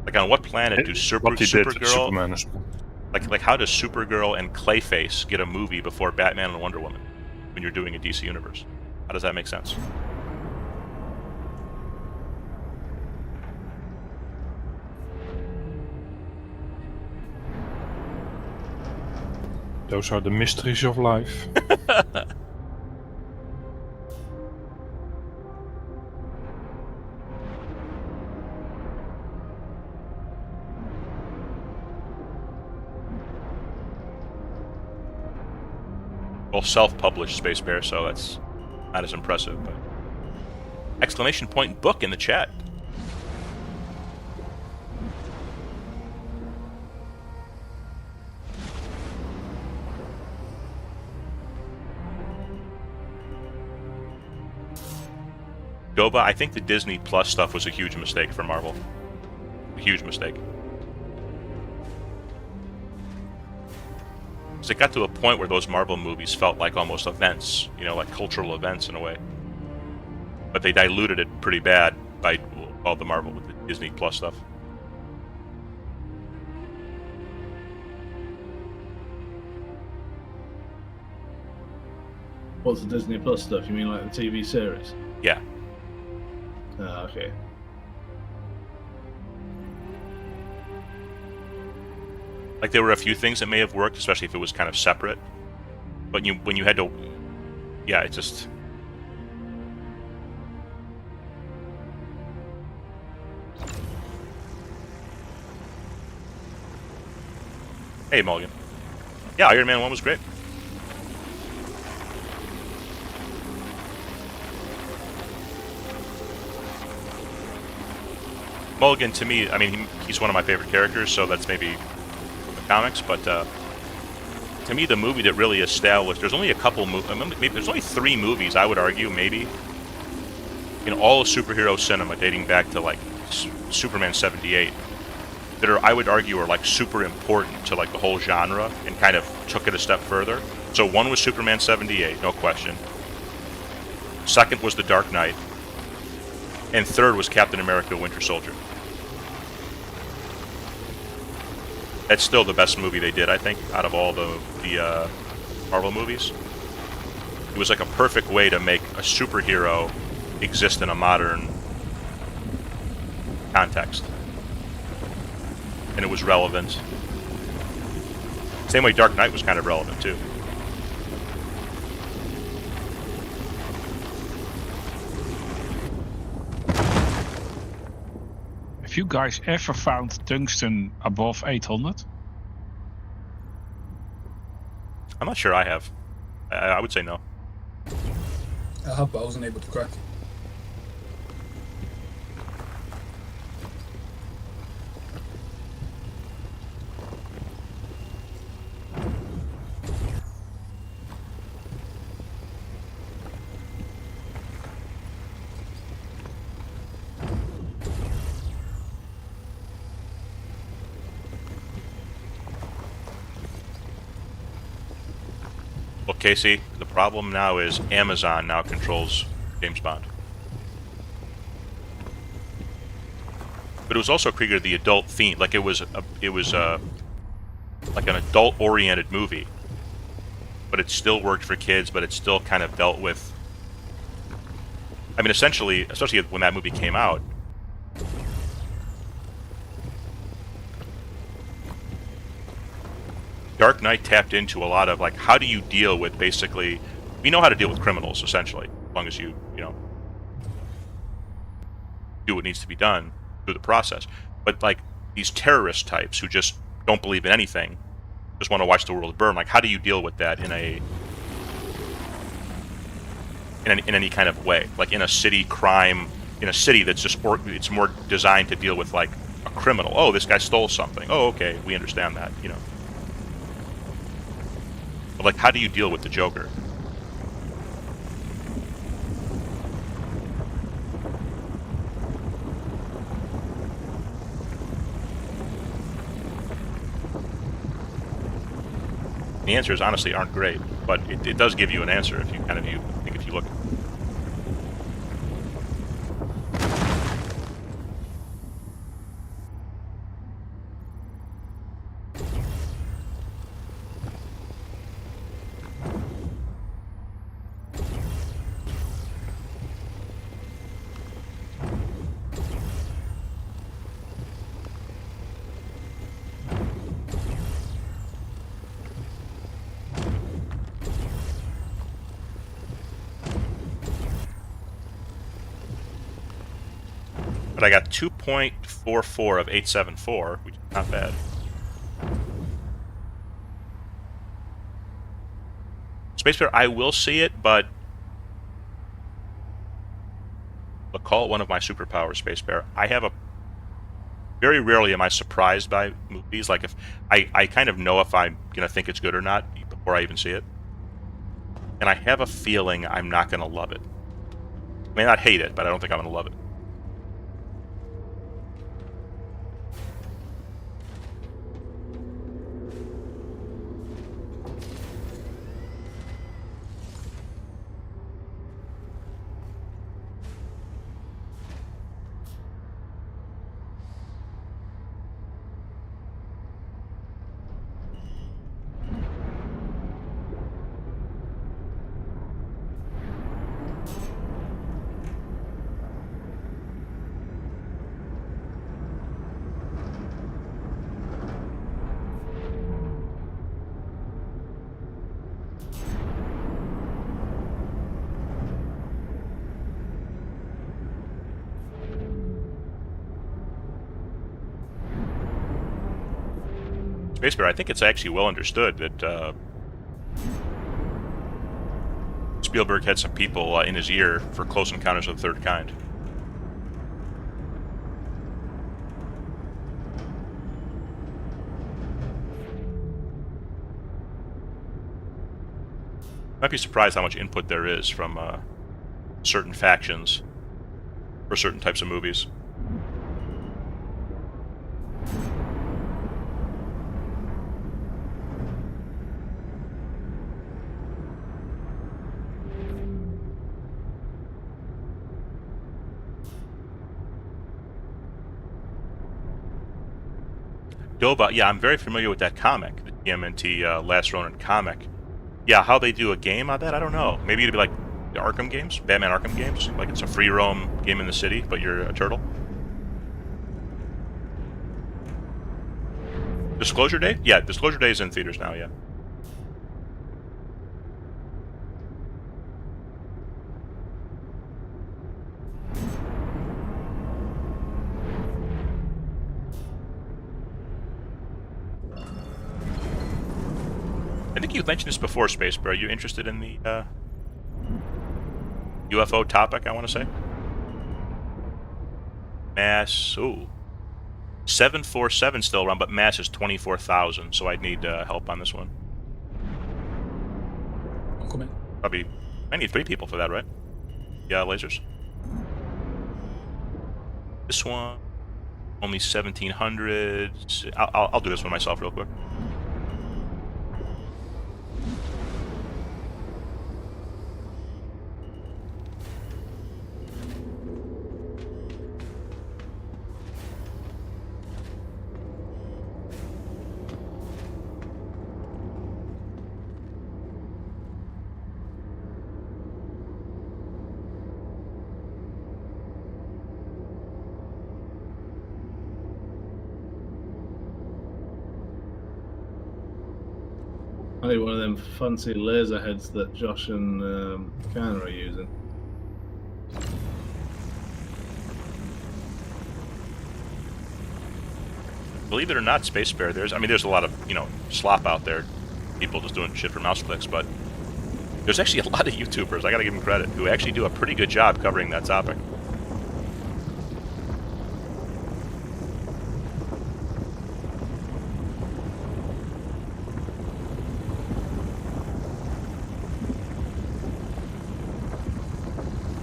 Like, on what planet do What he did with Supergirl? Superman as well. Like, how does Supergirl and Clayface get a movie before Batman and Wonder Woman when you're doing a DC universe? How does that make sense? Those are the mysteries of life. Well, self-published Space Bear, so that's not as impressive. But exclamation point book in the chat. Goba, I think the Disney Plus stuff was a huge mistake for Marvel. A huge mistake. Because it got to a point where those Marvel movies felt like almost events, you know, like cultural events in a way. But they diluted it pretty bad by all the Marvel with the Disney Plus stuff. What's the Disney Plus stuff? You mean like the TV series? Yeah. Ah, okay. Like, there were a few things that may have worked, especially if it was kind of separate. But when you had to... Yeah, it just... Hey, Mulligan. Yeah, Iron Man 1 was great. Mulligan, to me, I mean, he's one of my favorite characters, so that's maybe the comics, but to me, the movie that really established... There's only a couple movies... There's only 3 movies, I would argue, maybe, in all of superhero cinema, dating back to, like, Superman 78, that are, I would argue, are like super important to like the whole genre and kind of took it a step further. So one was Superman 78, no question. Second was The Dark Knight. And third was Captain America: Winter Soldier. That's still the best movie they did, I think, out of all the Marvel movies. It was like a perfect way to make a superhero exist in a modern context. And it was relevant. Same way Dark Knight was kind of relevant, too. Have you guys ever found tungsten above 800? I'm not sure I have. I would say no. I have, but I wasn't able to crack it. Well, Casey, the problem now is Amazon now controls James Bond. But it was also Krieger the adult theme, like it was like an adult-oriented movie. But it still worked for kids, but it still kind of dealt with... I mean, essentially, especially when that movie came out, Dark Knight tapped into a lot of, like, how do you deal with basically... We know how to deal with criminals, essentially, as long as you know, do what needs to be done through the process. But, like, these terrorist types who just don't believe in anything, just want to watch the world burn, like, how do you deal with that in any kind of way? Like, in a city crime, in a city that's just, it's more designed to deal with, like, a criminal. Oh, this guy stole something. Oh, okay, we understand that, you know. But, like, how do you deal with the Joker? The answers honestly aren't great, but it does give you an answer if you if you look. But I got 2.44 of 874, which is not bad. Space Bear, I will see it, but I'll call it one of my superpowers, Space Bear. I have a very rarely am I surprised by movies. Like if I kind of know if I'm gonna think it's good or not before I even see it, and I have a feeling I'm not gonna love it. I may not hate it, but I don't think I'm gonna love it. Space Bear, I think it's actually well understood that Spielberg had some people in his ear for Close Encounters of the Third Kind. Might be surprised how much input there is from certain factions for certain types of movies. Doba, yeah, I'm very familiar with that comic, the TMNT Last Ronin comic. Yeah, how they do a game on that, I don't know. Maybe it'd be like the Arkham games, Batman Arkham games. Like it's a free roam game in the city, but you're a turtle. Disclosure Day? Yeah, Disclosure Day is in theaters now, yeah. I think you mentioned this before, Space Bear. Are you interested in the UFO topic, I want to say? Mass, ooh. 747 still around, but mass is 24,000, so I'd need help on this one. I'm coming. Probably, I need 3 people for that, right? Yeah, lasers. This one, only 1,700. I'll do this one myself real quick. I think one of them fancy laser heads that Josh and Kana are using. Believe it or not, Space Bear, there's a lot of, slop out there. People just doing shit for mouse clicks, but there's actually a lot of YouTubers, I gotta give them credit, who actually do a pretty good job covering that topic.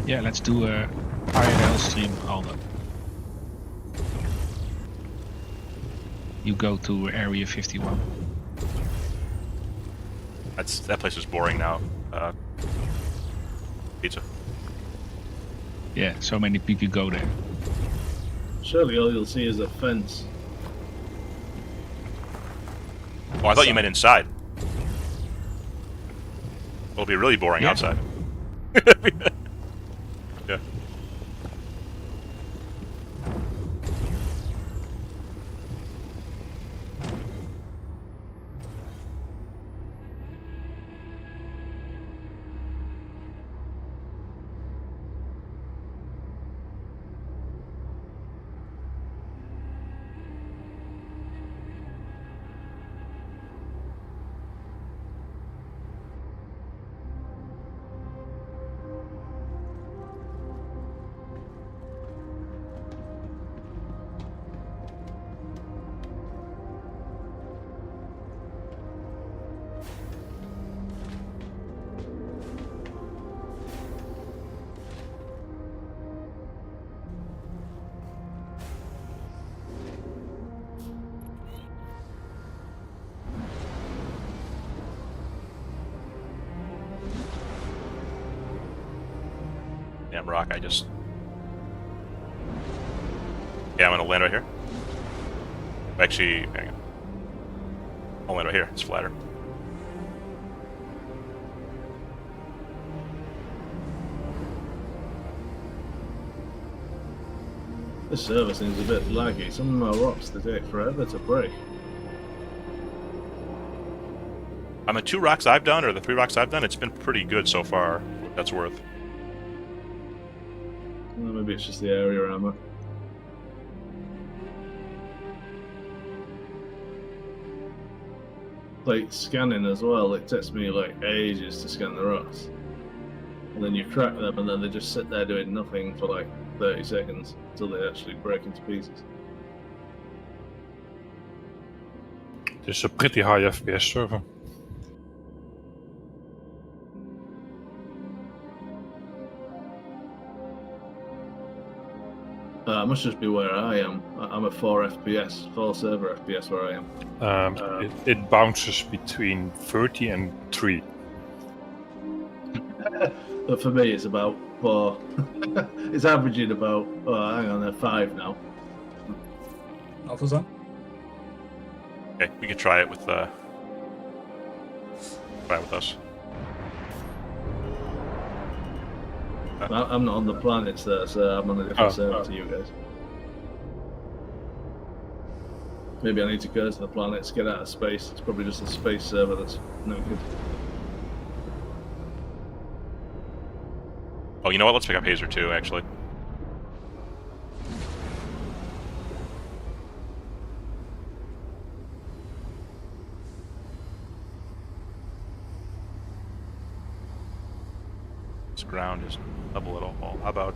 Yeah, let's do a IRL stream, Aldo. You go to Area 51. That place is boring now. Pizza. Yeah, so many people go there. Surely all you'll see is a fence. Oh, I thought you meant inside. It'll be really boring Yeah. outside. Yeah. Damn rock, I just... Yeah, I'm gonna land right here. Actually, hang on. I'll land right here, it's flatter. This server seems a bit laggy. Some of my rocks they take forever to break. On the 2 rocks I've done, or the 3 rocks I've done, it's been pretty good so far, what that's worth. Well, maybe it's just the area I'm at. Like scanning as well, it takes me like ages to scan the rocks. And then you crack them and then they just sit there doing nothing for like 30 seconds until they actually break into pieces. It's a pretty high FPS server. It must just be where I am. I'm at 4 FPS, 4 server FPS where I am. It bounces between 30 and 3. But for me, it's about 4. It's averaging about, hang on, 5 now. Alpha's on. Okay, we can try it with us. I'm not on the planets there, so I'm on a different server to you guys. Maybe I need to go to the planets, get out of space. It's probably just a space server that's no good. Oh, you know what? Let's pick up Hazer too, actually. This ground is level at all. How about...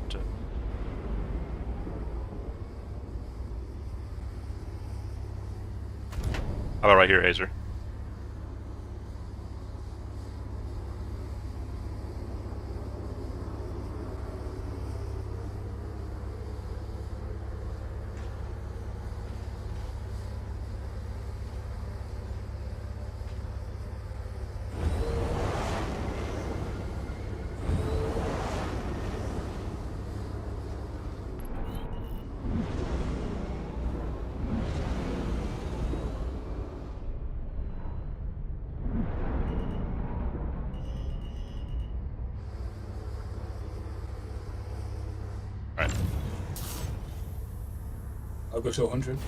How about right here, Hazer? Alright. I'll go to 100.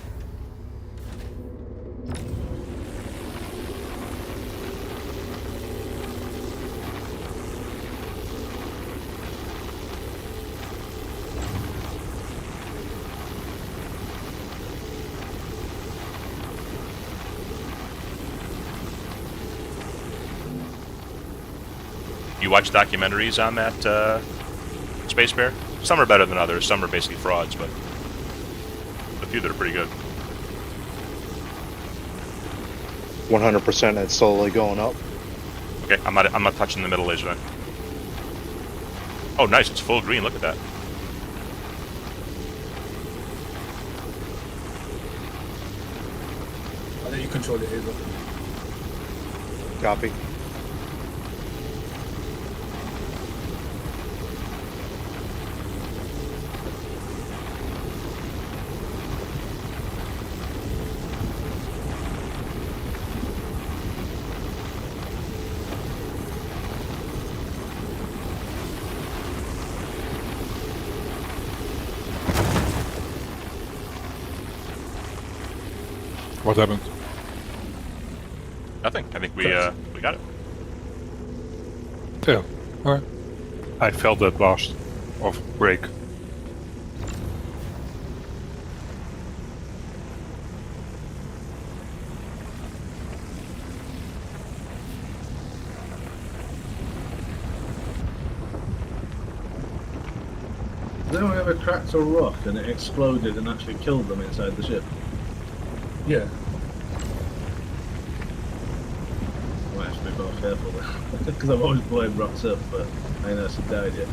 You watch documentaries on that Space Bear? Some are better than others. Some are basically frauds, but a few that are pretty good. 100%. It's slowly going up. Okay, I'm not touching the middle laser then. Oh, nice! It's full green. Look at that. I'll let you control it, Hazel. Copy. What happened? Nothing. I think we got it. Yeah. Alright. I felt that blast of break. Has anyone ever cracked a rock and it exploded and actually killed them inside the ship? Yeah. Might have to be more careful then. Because I've always blown rocks up, but I ain't actually died yet.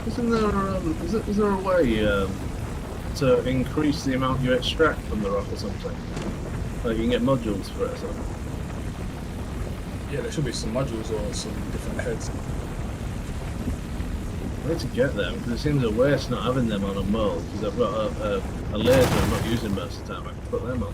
Isn't there, is there a way to increase the amount you extract from the rock or something? Like you can get modules for it or something? Yeah, there should be some modules or some different heads. I need to get them because it seems a waste not having them on a mull because I've got a laser I'm not using most of the time. I can put them on.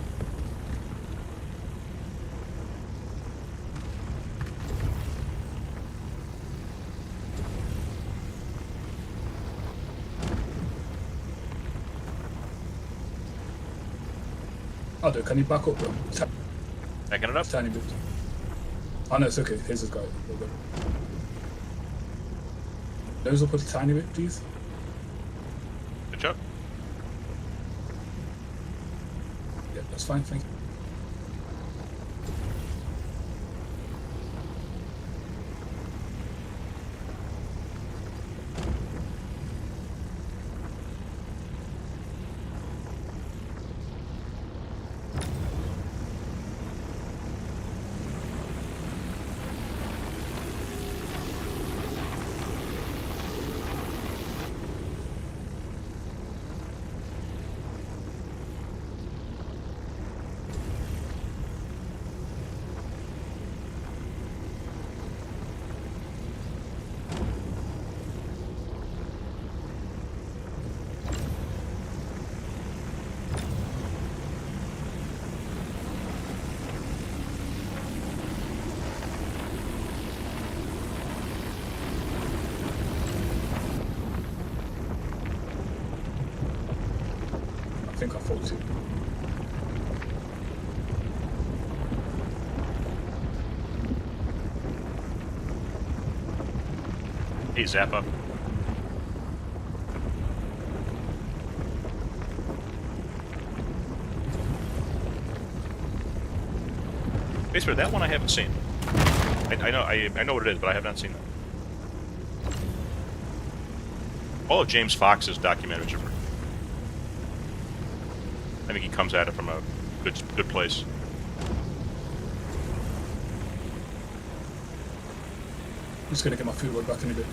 Aldo, can you back up, bro? Backing it up. Tiny bit. Oh no, it's okay. Here's this guy. We're good. Nose up a tiny bit, please. Good job. Yeah, that's fine, thank you. I think I fall too. Hey, Zappa. Basically, that one I haven't seen. I know what it is, but I have not seen that. All of James Fox's documentaries are. I think he comes at it from a good place. I'm just gonna get my food back in a bit.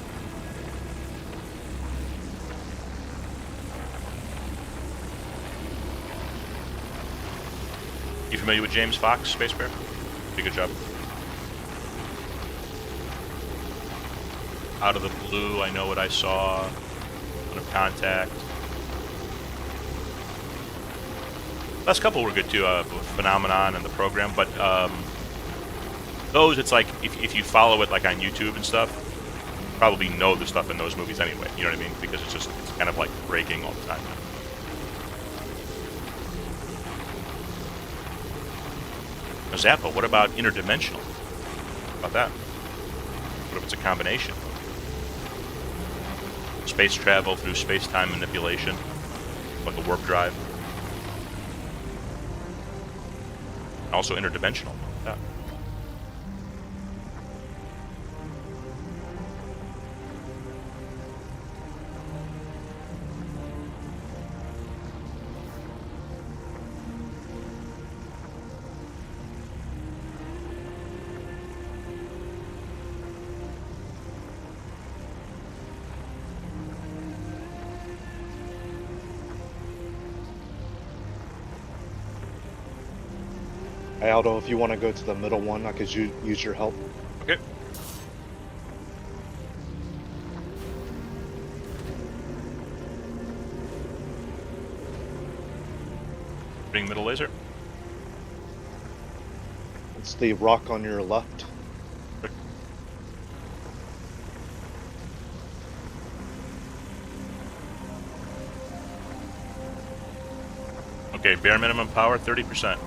You familiar with James Fox, Space Bear? Did a good job. Out of the Blue, I know what I saw. On a Contact. Last couple were good too, with Phenomenon and the program, but those, it's like, if you follow it like on YouTube and stuff, you probably know the stuff in those movies anyway, you know what I mean? Because it's kind of like breaking all the time now. Now, Zappa, what about interdimensional? How about that? What if it's a combination? Space travel through space-time manipulation, like a warp drive. Also interdimensional. Yeah. Hey, Aldo, if you want to go to the middle one, I could use your help. Okay. Bring middle laser. It's the rock on your left. Okay, bare minimum power, 30%.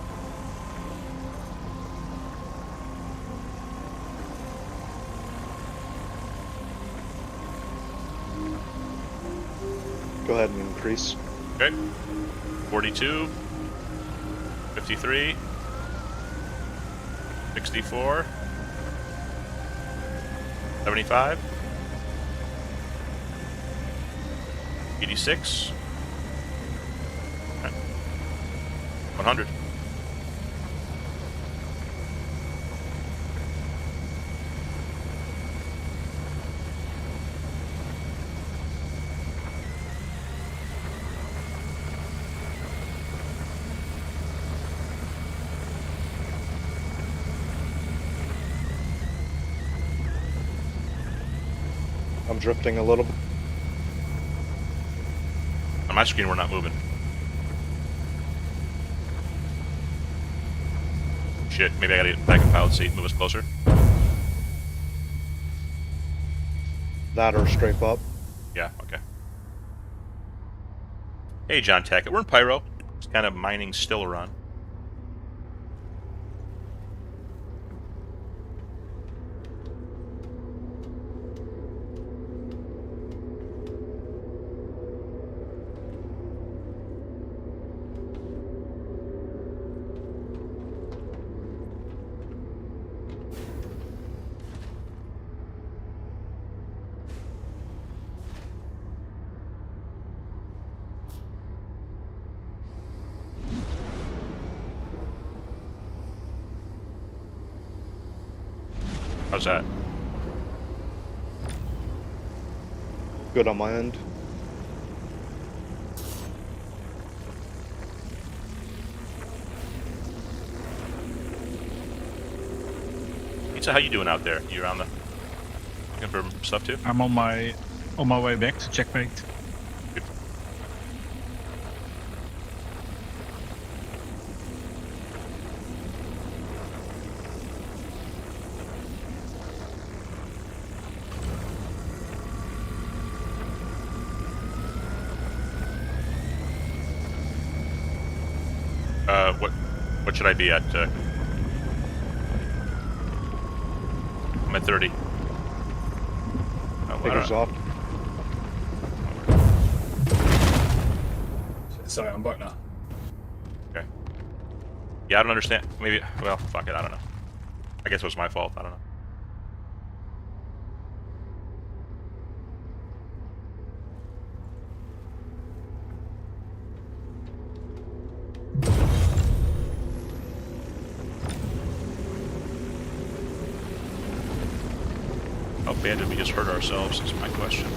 Go ahead and increase. Okay. 42, 53, 64, 75, 86, okay. 100. I'm drifting a little bit. On my screen, we're not moving. Shit, maybe I gotta get back in pilot seat, move us closer. That or strafe up. Yeah, okay. Hey, John Tackett, we're in Pyro. Just kind of mining Stillaron. How's that? Good on my end. Pizza, how you doing out there? You around the looking for stuff too? I'm on my way back to checkmate. Good. What should I be at? I'm at 30. I Figures don't- off. Sorry, I'm back now. Okay. Yeah, I don't understand. Maybe. Well, fuck it. I don't know. I guess it was my fault. I don't know. How bad did we just hurt ourselves? Is my question.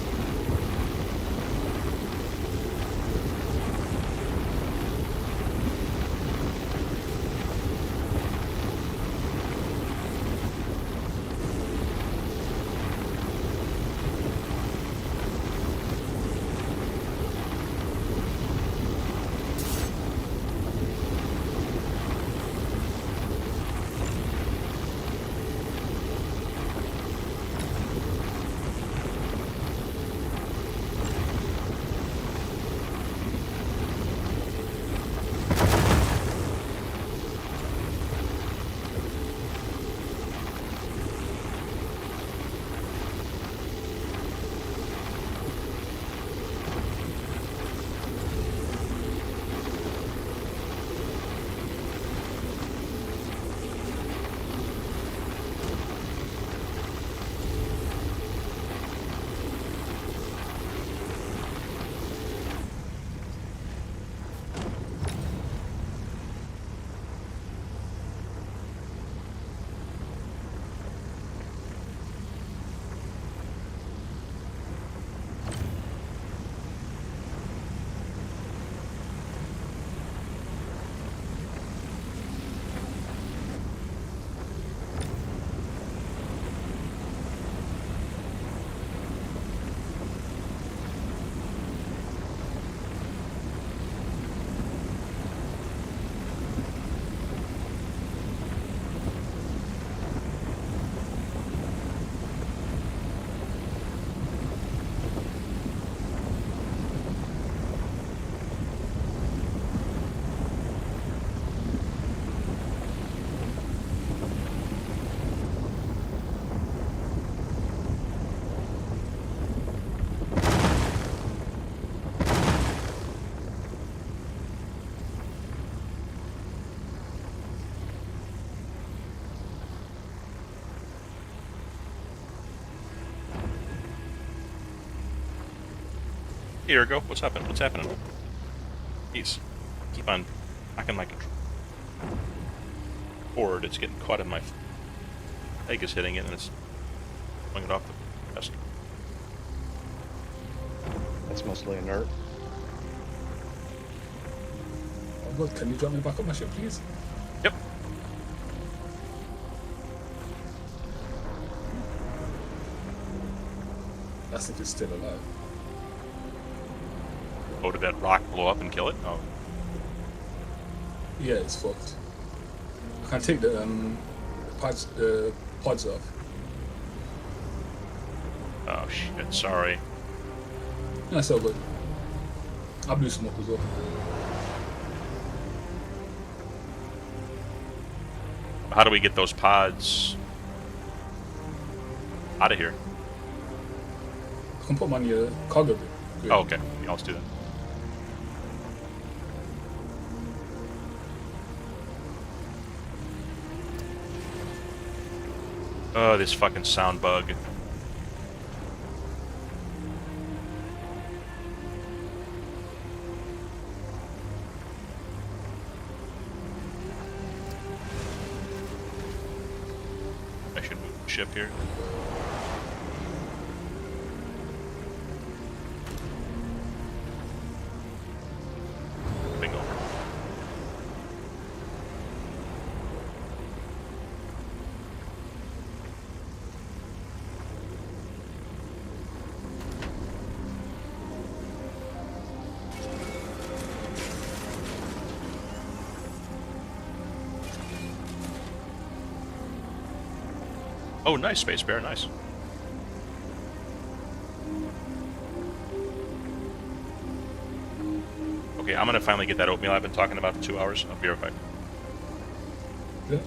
Hey, Ergo, what's happening? What's happening? Jeez. Keep on knocking like a board. It's getting caught in my leg is hitting it, and it's pulling it off the desk. That's mostly inert. Oh god, can you drop me back on my ship, please? Yep. That's if it's still alive. Oh, did that rock blow up and kill it? Oh. Yeah, it's fucked. I can take the pods off. Oh, shit. Sorry. That's all good. I blew some up as well. How do we get those pods out of here? I can put them on your cargo bit. Oh, okay. Yeah, let's do that. Oh, this fucking sound bug. I should move the ship here. Bingo. Oh, nice, Space Bear, nice. Okay, I'm gonna finally get that oatmeal I've been talking about for 2 hours. I'll be right back. Yeah.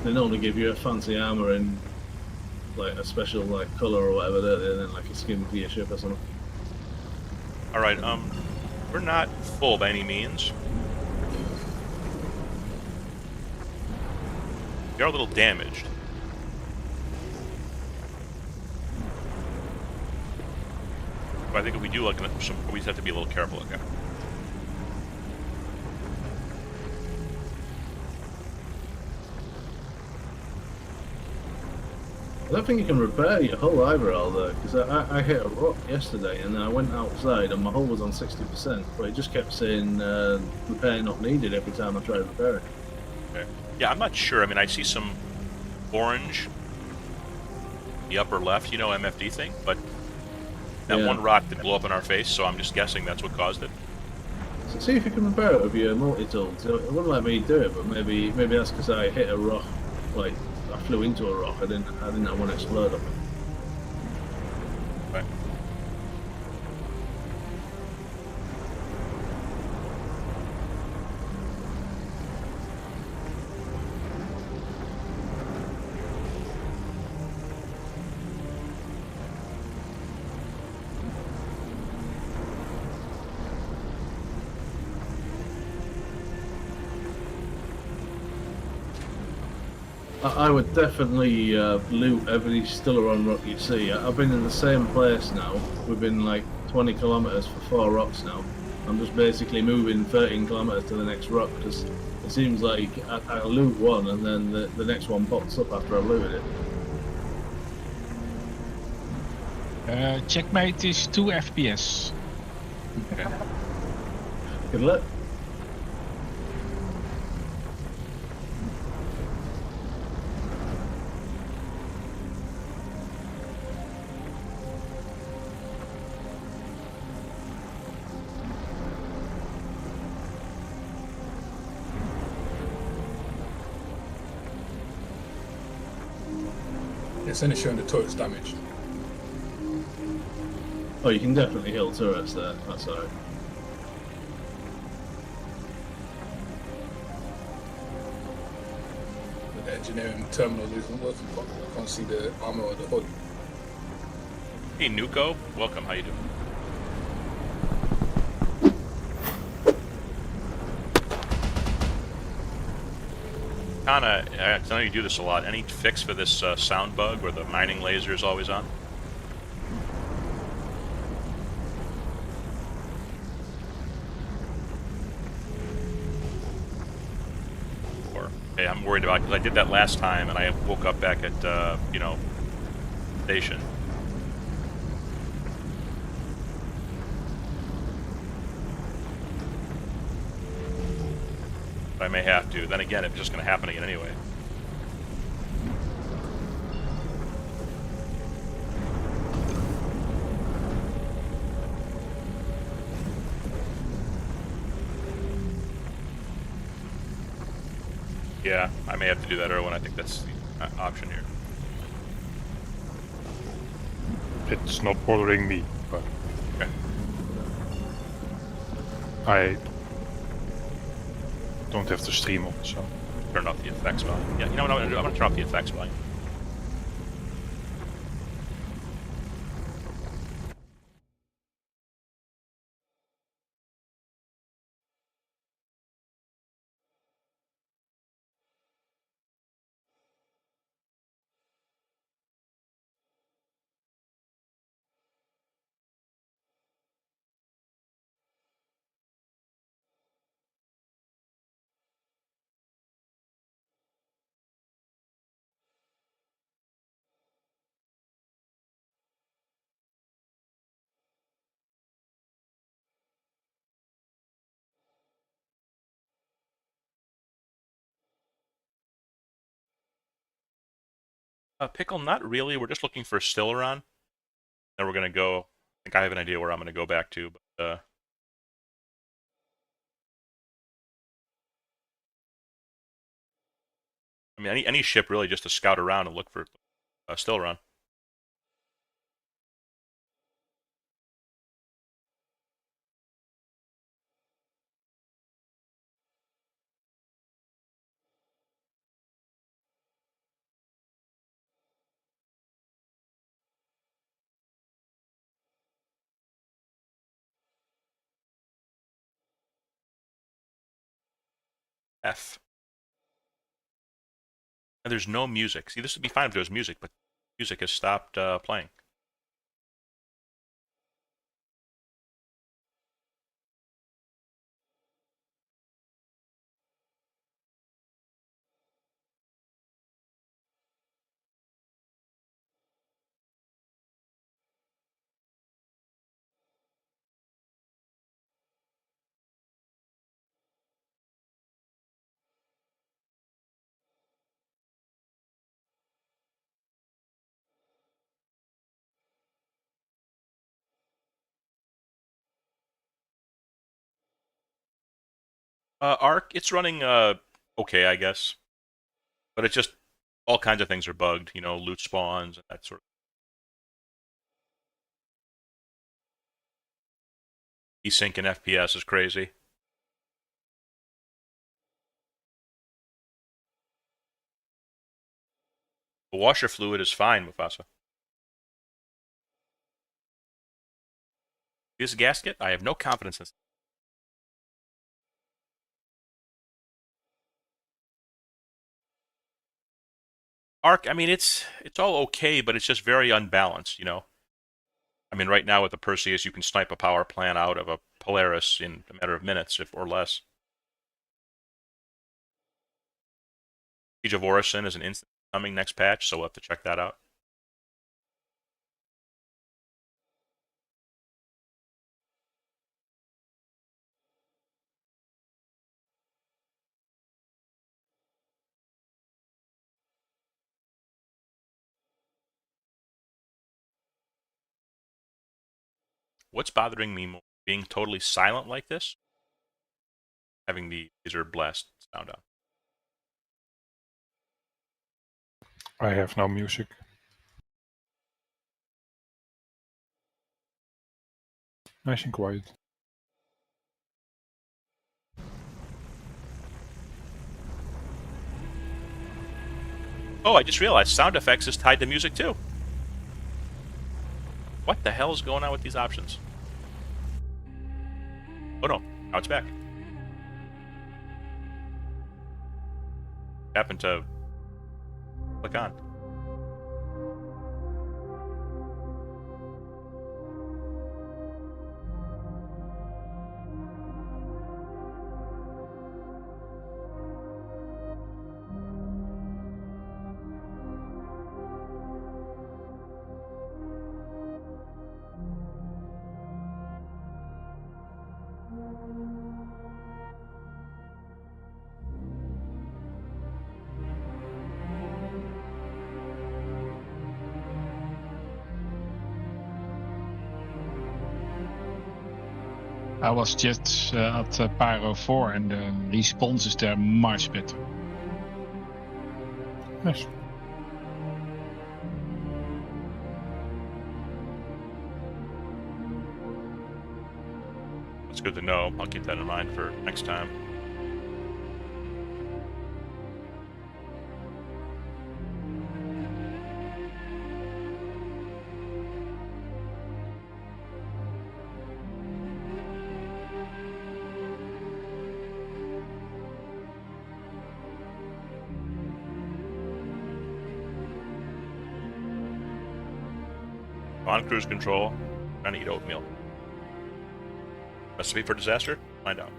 they normally give you a fancy armor in like a special like color or whatever, don't they? And then like a skin for your ship or something. All right. We're not full by any means. We are a little damaged. But I think if we do look at some, we just have to be a little careful. Okay. I don't think you can repair your hull either, although, because I hit a rock yesterday and then I went outside and my hull was on 60%, but it just kept saying repair not needed every time I tried to repair it. Okay. Yeah, I'm not sure. I mean, I see some orange, the upper left, you know, MFD thing, but that Yeah. one rock did blow up in our face, so I'm just guessing that's what caused it. So see if you can repair it with your multi-tools. It wouldn't let me do it, but maybe that's because I hit a rock, like I flew into a rock. I didn't have one explode up it. Okay. I would definitely loot every Stillaron rock you see. I've been in the same place now. We've been like 20 kilometers for 4 rocks now. I'm just basically moving 13 kilometers to the next rock because it seems like I loot one and then the next one pops up after I've looted it. Checkmate is 2 FPS. Good luck. It's only showing the turret's damage. Oh, you can definitely heal turrets there. That's alright. But the engineering terminal isn't working properly. I can't see the armor or the hood. Hey, Nuko, welcome. How you doing? Kana, I know you do this a lot. Any fix for this sound bug where the mining laser is always on? Or, hey, I'm worried about because I did that last time and I woke up back at you know, station. I may have to. Then again, it's just going to happen again anyway. Yeah, I may have to do that, Erwin. I think that's the option here. It's not bothering me, but Okay. I don't have to stream on, so Turn off the effects volume. Yeah, you know what I'm going to do? I'm going to turn off the effects volume. Pickle, not really. We're just looking for Stillaron. Then we're going to go. I think I have an idea where I'm going to go back to, but I mean, any ship really just to scout around and look for Stillaron. F. And there's no music. See, this would be fine if there was music, but music has stopped playing. Arc, it's running okay, I guess. But it's just all kinds of things are bugged, you know, loot spawns and that sort of. Desync in FPS is crazy. The washer fluid is fine, Mufasa. This gasket, I have no confidence in this. Arc, I mean, it's all okay, but it's just very unbalanced, you know. I mean, right now with the Perseus, you can snipe a power plant out of a Polaris in a matter of minutes, if or less. Siege of Orison is an instant coming next patch, so we'll have to check that out. What's bothering me more? Being totally silent like this? Having the laser blast sound on. I have no music. Nice and quiet. Oh, I just realized sound effects is tied to music too. What the hell is going on with these options? Oh no, now it's back. Happened to click on. I was just at Pyro 4 and the response is there much better. Nice. That's good to know. I'll keep that in mind for next time. On cruise control, trying to eat oatmeal. Recipe for disaster? Find out.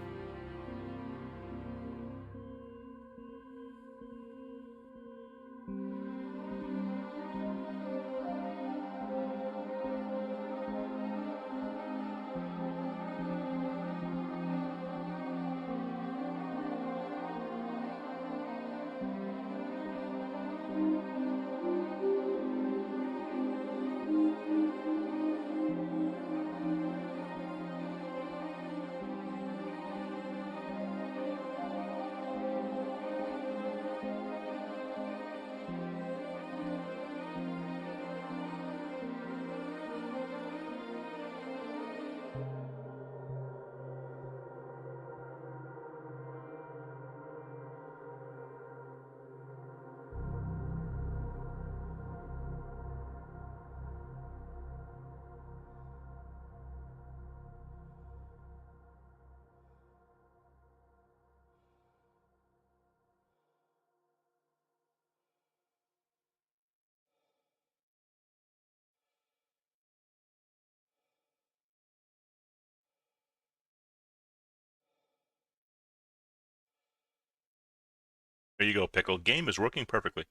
There you go, Pickle. Game is working perfectly.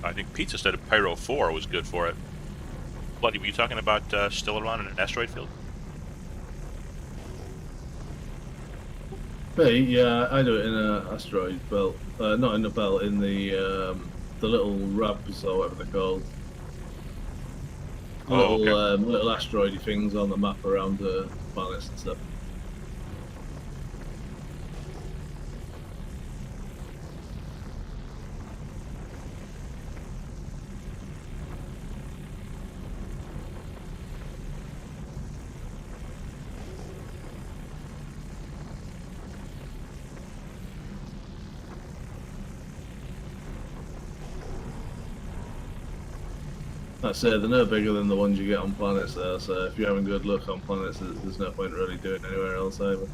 I think Pizza said Pyro 4 was good for it. Bloody, were you talking about Stellaron in an asteroid field? Hey, yeah, I do it in an asteroid belt. Not in the belt, in the little RABs or whatever they're called. Oh, Little okay. little asteroidy things on the map around the planets and stuff. Like I say, they're no bigger than the ones you get on planets there, so if you're having good luck on planets, there's no point really doing it anywhere else either.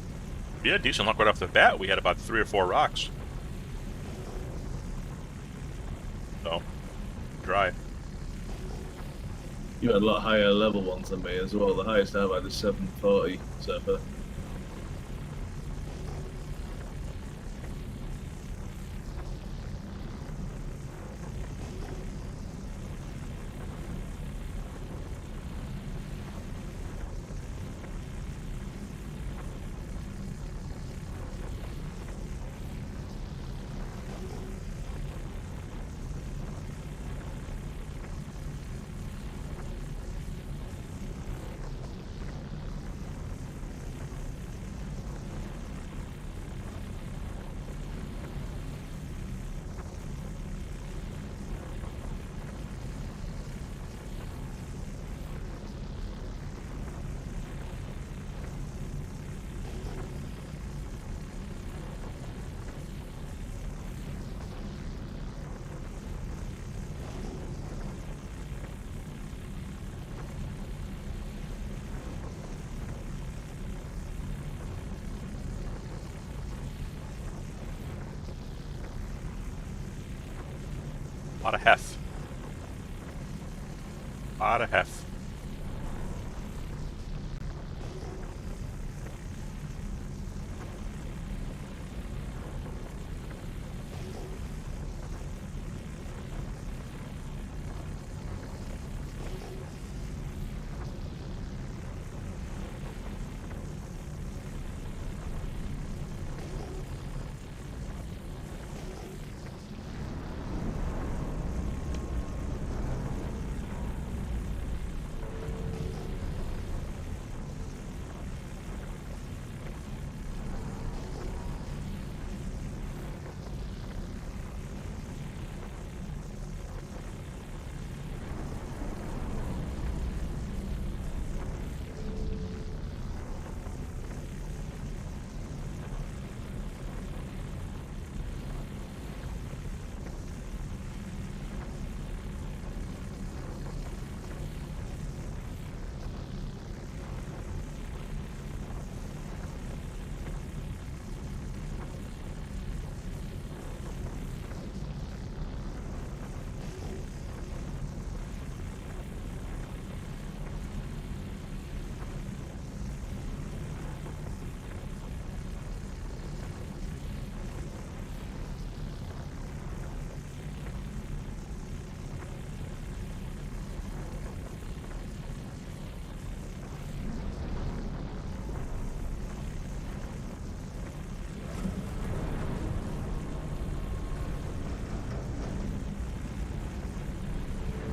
Yeah, decent luck right off the bat. We had about 3 or 4 rocks. So, dry. You had a lot higher level ones than me as well. The highest I've had is 740 so far. A lot of hef. A lot of hef.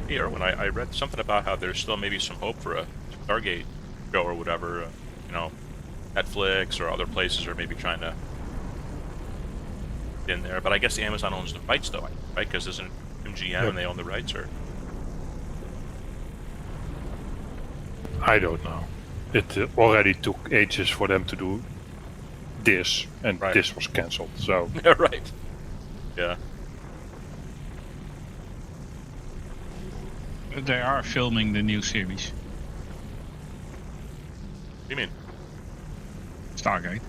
Here, when I read something about how there's still maybe some hope for a Stargate show or whatever, you know, Netflix or other places are maybe trying to get in there. But I guess Amazon owns the rights, though, right? Because isn't MGM Yep. and they own the rights, or? I don't know. it already took ages for them to do this, and Right. this was cancelled. So Yeah, right. Yeah. They are filming the new series, What do you mean? Stargate.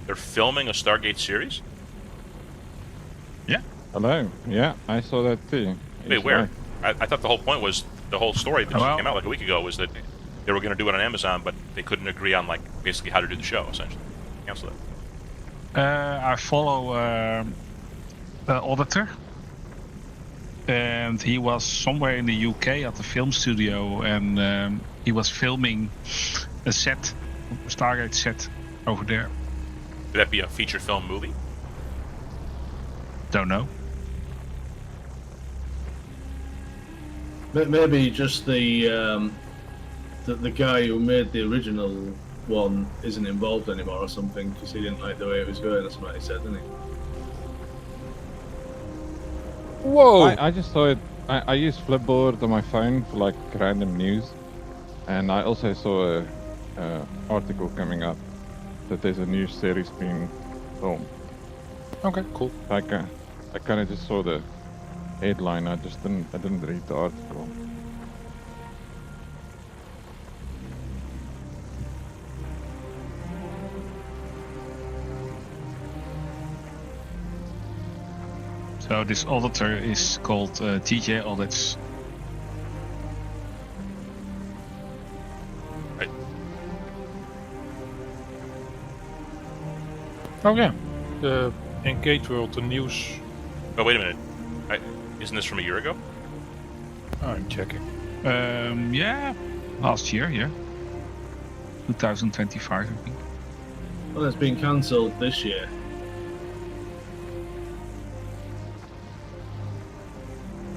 They're filming a Stargate series? Hello. Yeah, I saw that too. Wait, It's where? right. I thought the whole point was the whole story that just Well- came out like a week ago was that they were going to do it on Amazon, but they couldn't agree on like basically how to do the show. Essentially, cancel it. I follow the auditor, and he was somewhere in the UK at the film studio, and he was filming a set, a Stargate set over there. Could that be a feature film movie? Don't know. Maybe just the guy who made the original one isn't involved anymore or something because he didn't like the way it was going. That's what he said, didn't he? Whoa! I just saw it. I use Flipboard on my phone for like random news, and I also saw a article coming up that there's a new series being filmed. okay, cool. I kind of just saw the headline. I didn't read the article. So this auditor is called TJ Audits. Oh yeah, the Engage World, the news. Oh, wait a minute. Isn't this from a year ago? I'm checking. Yeah, last year, yeah. 2025, I think. Well, it's been cancelled this year.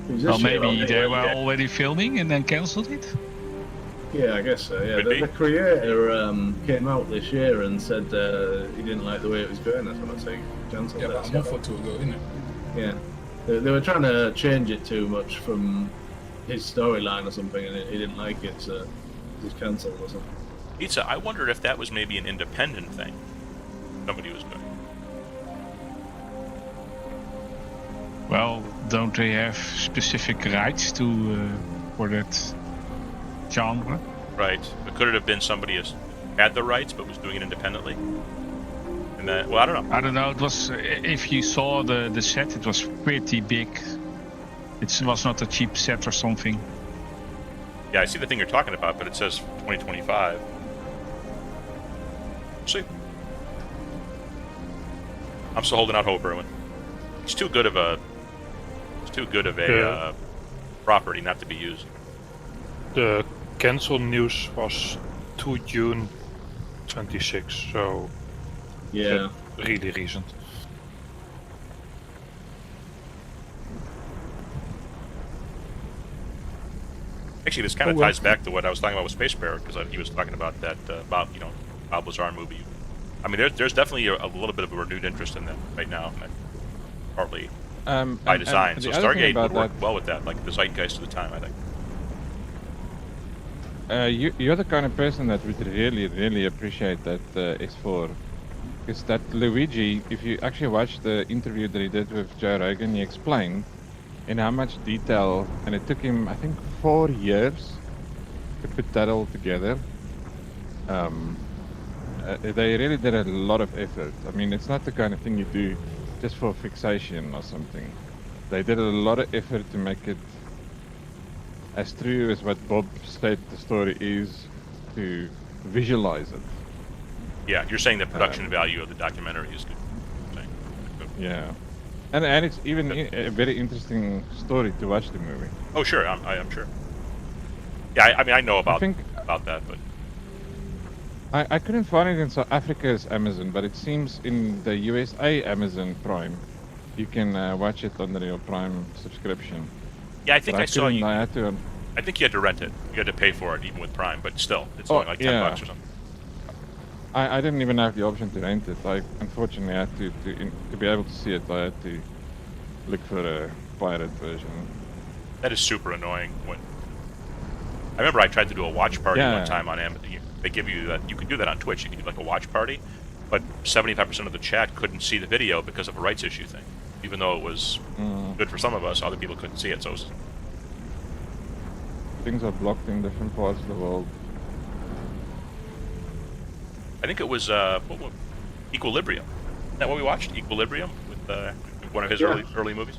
It was this Well, year, maybe wasn't it? they were Yeah. already filming and then cancelled it. Yeah, I guess so. Yeah, Could be. the creator came out this year and said he didn't like the way it was going. That's what I say. Cancelled Yeah, it. about a month or two ago, isn't it? Yeah, they were trying to change it too much from his storyline or something, and he didn't like it, so it was cancelled or something. Pizza. I wondered if that was maybe an independent thing. Somebody was doing. Well, don't they have specific rights to for that genre? Right. But could it have been somebody who had the rights but was doing it independently? And that, well, I don't know. I don't know. It was if you saw the set, it was pretty big. It was not a cheap set or something. Yeah, I see the thing you're talking about, but it says 2025. We'll see. I'm still holding out hope, Erwin. It's too good of a Yeah. property not to be used. The cancel news was 2 June 26, so Yeah, really recent. Actually, this kind of Oh, well. ties back to what I was talking about with Space Bear, because he was talking about that Bob Lazar movie. I mean, there's definitely a little bit of a renewed interest in that right now, and partly by And design. the So other thing Stargate would about work that, well with that, like the zeitgeist of the time, I think. You're the kind of person that would really appreciate that S4. Because that Luigi, if you actually watch the interview that he did with Joe Rogan, he explained in how much detail, and it took him, I think, 4 years to put that all together. They really did a lot of effort. I mean, it's not the kind of thing you do just for fixation or something. They did a lot of effort to make it as true as what Bob said the story is, to visualize it. Yeah, you're saying the production value of the documentary is good. Saying. Yeah. And it's even a very interesting story to watch the movie. Oh, sure, I'm sure. Yeah, I mean, I know I about think that, but I couldn't find it in South Africa's Amazon, but it seems in the USA Amazon Prime, you can watch it under your Prime subscription. yeah, I think But I saw couldn't- you. I had to. I think you had to rent it. You had to pay for it, even with Prime. But still, it's Oh, only like $10 yeah. or something. I didn't even have the option to rent it. I unfortunately had to be able to see it. I had to look for a pirate version. That is super annoying. When I remember I tried to do a watch party Yeah. one time on Amazon. They give you that. You can do that on Twitch. You can do like a watch party, but 75% of the chat couldn't see the video because of a rights issue thing. Even though it was good for some of us, other people couldn't see it. So it was, Things are blocked in different parts of the world. I think it was Equilibrium. Isn't that what we watched? Equilibrium with one of his early movies.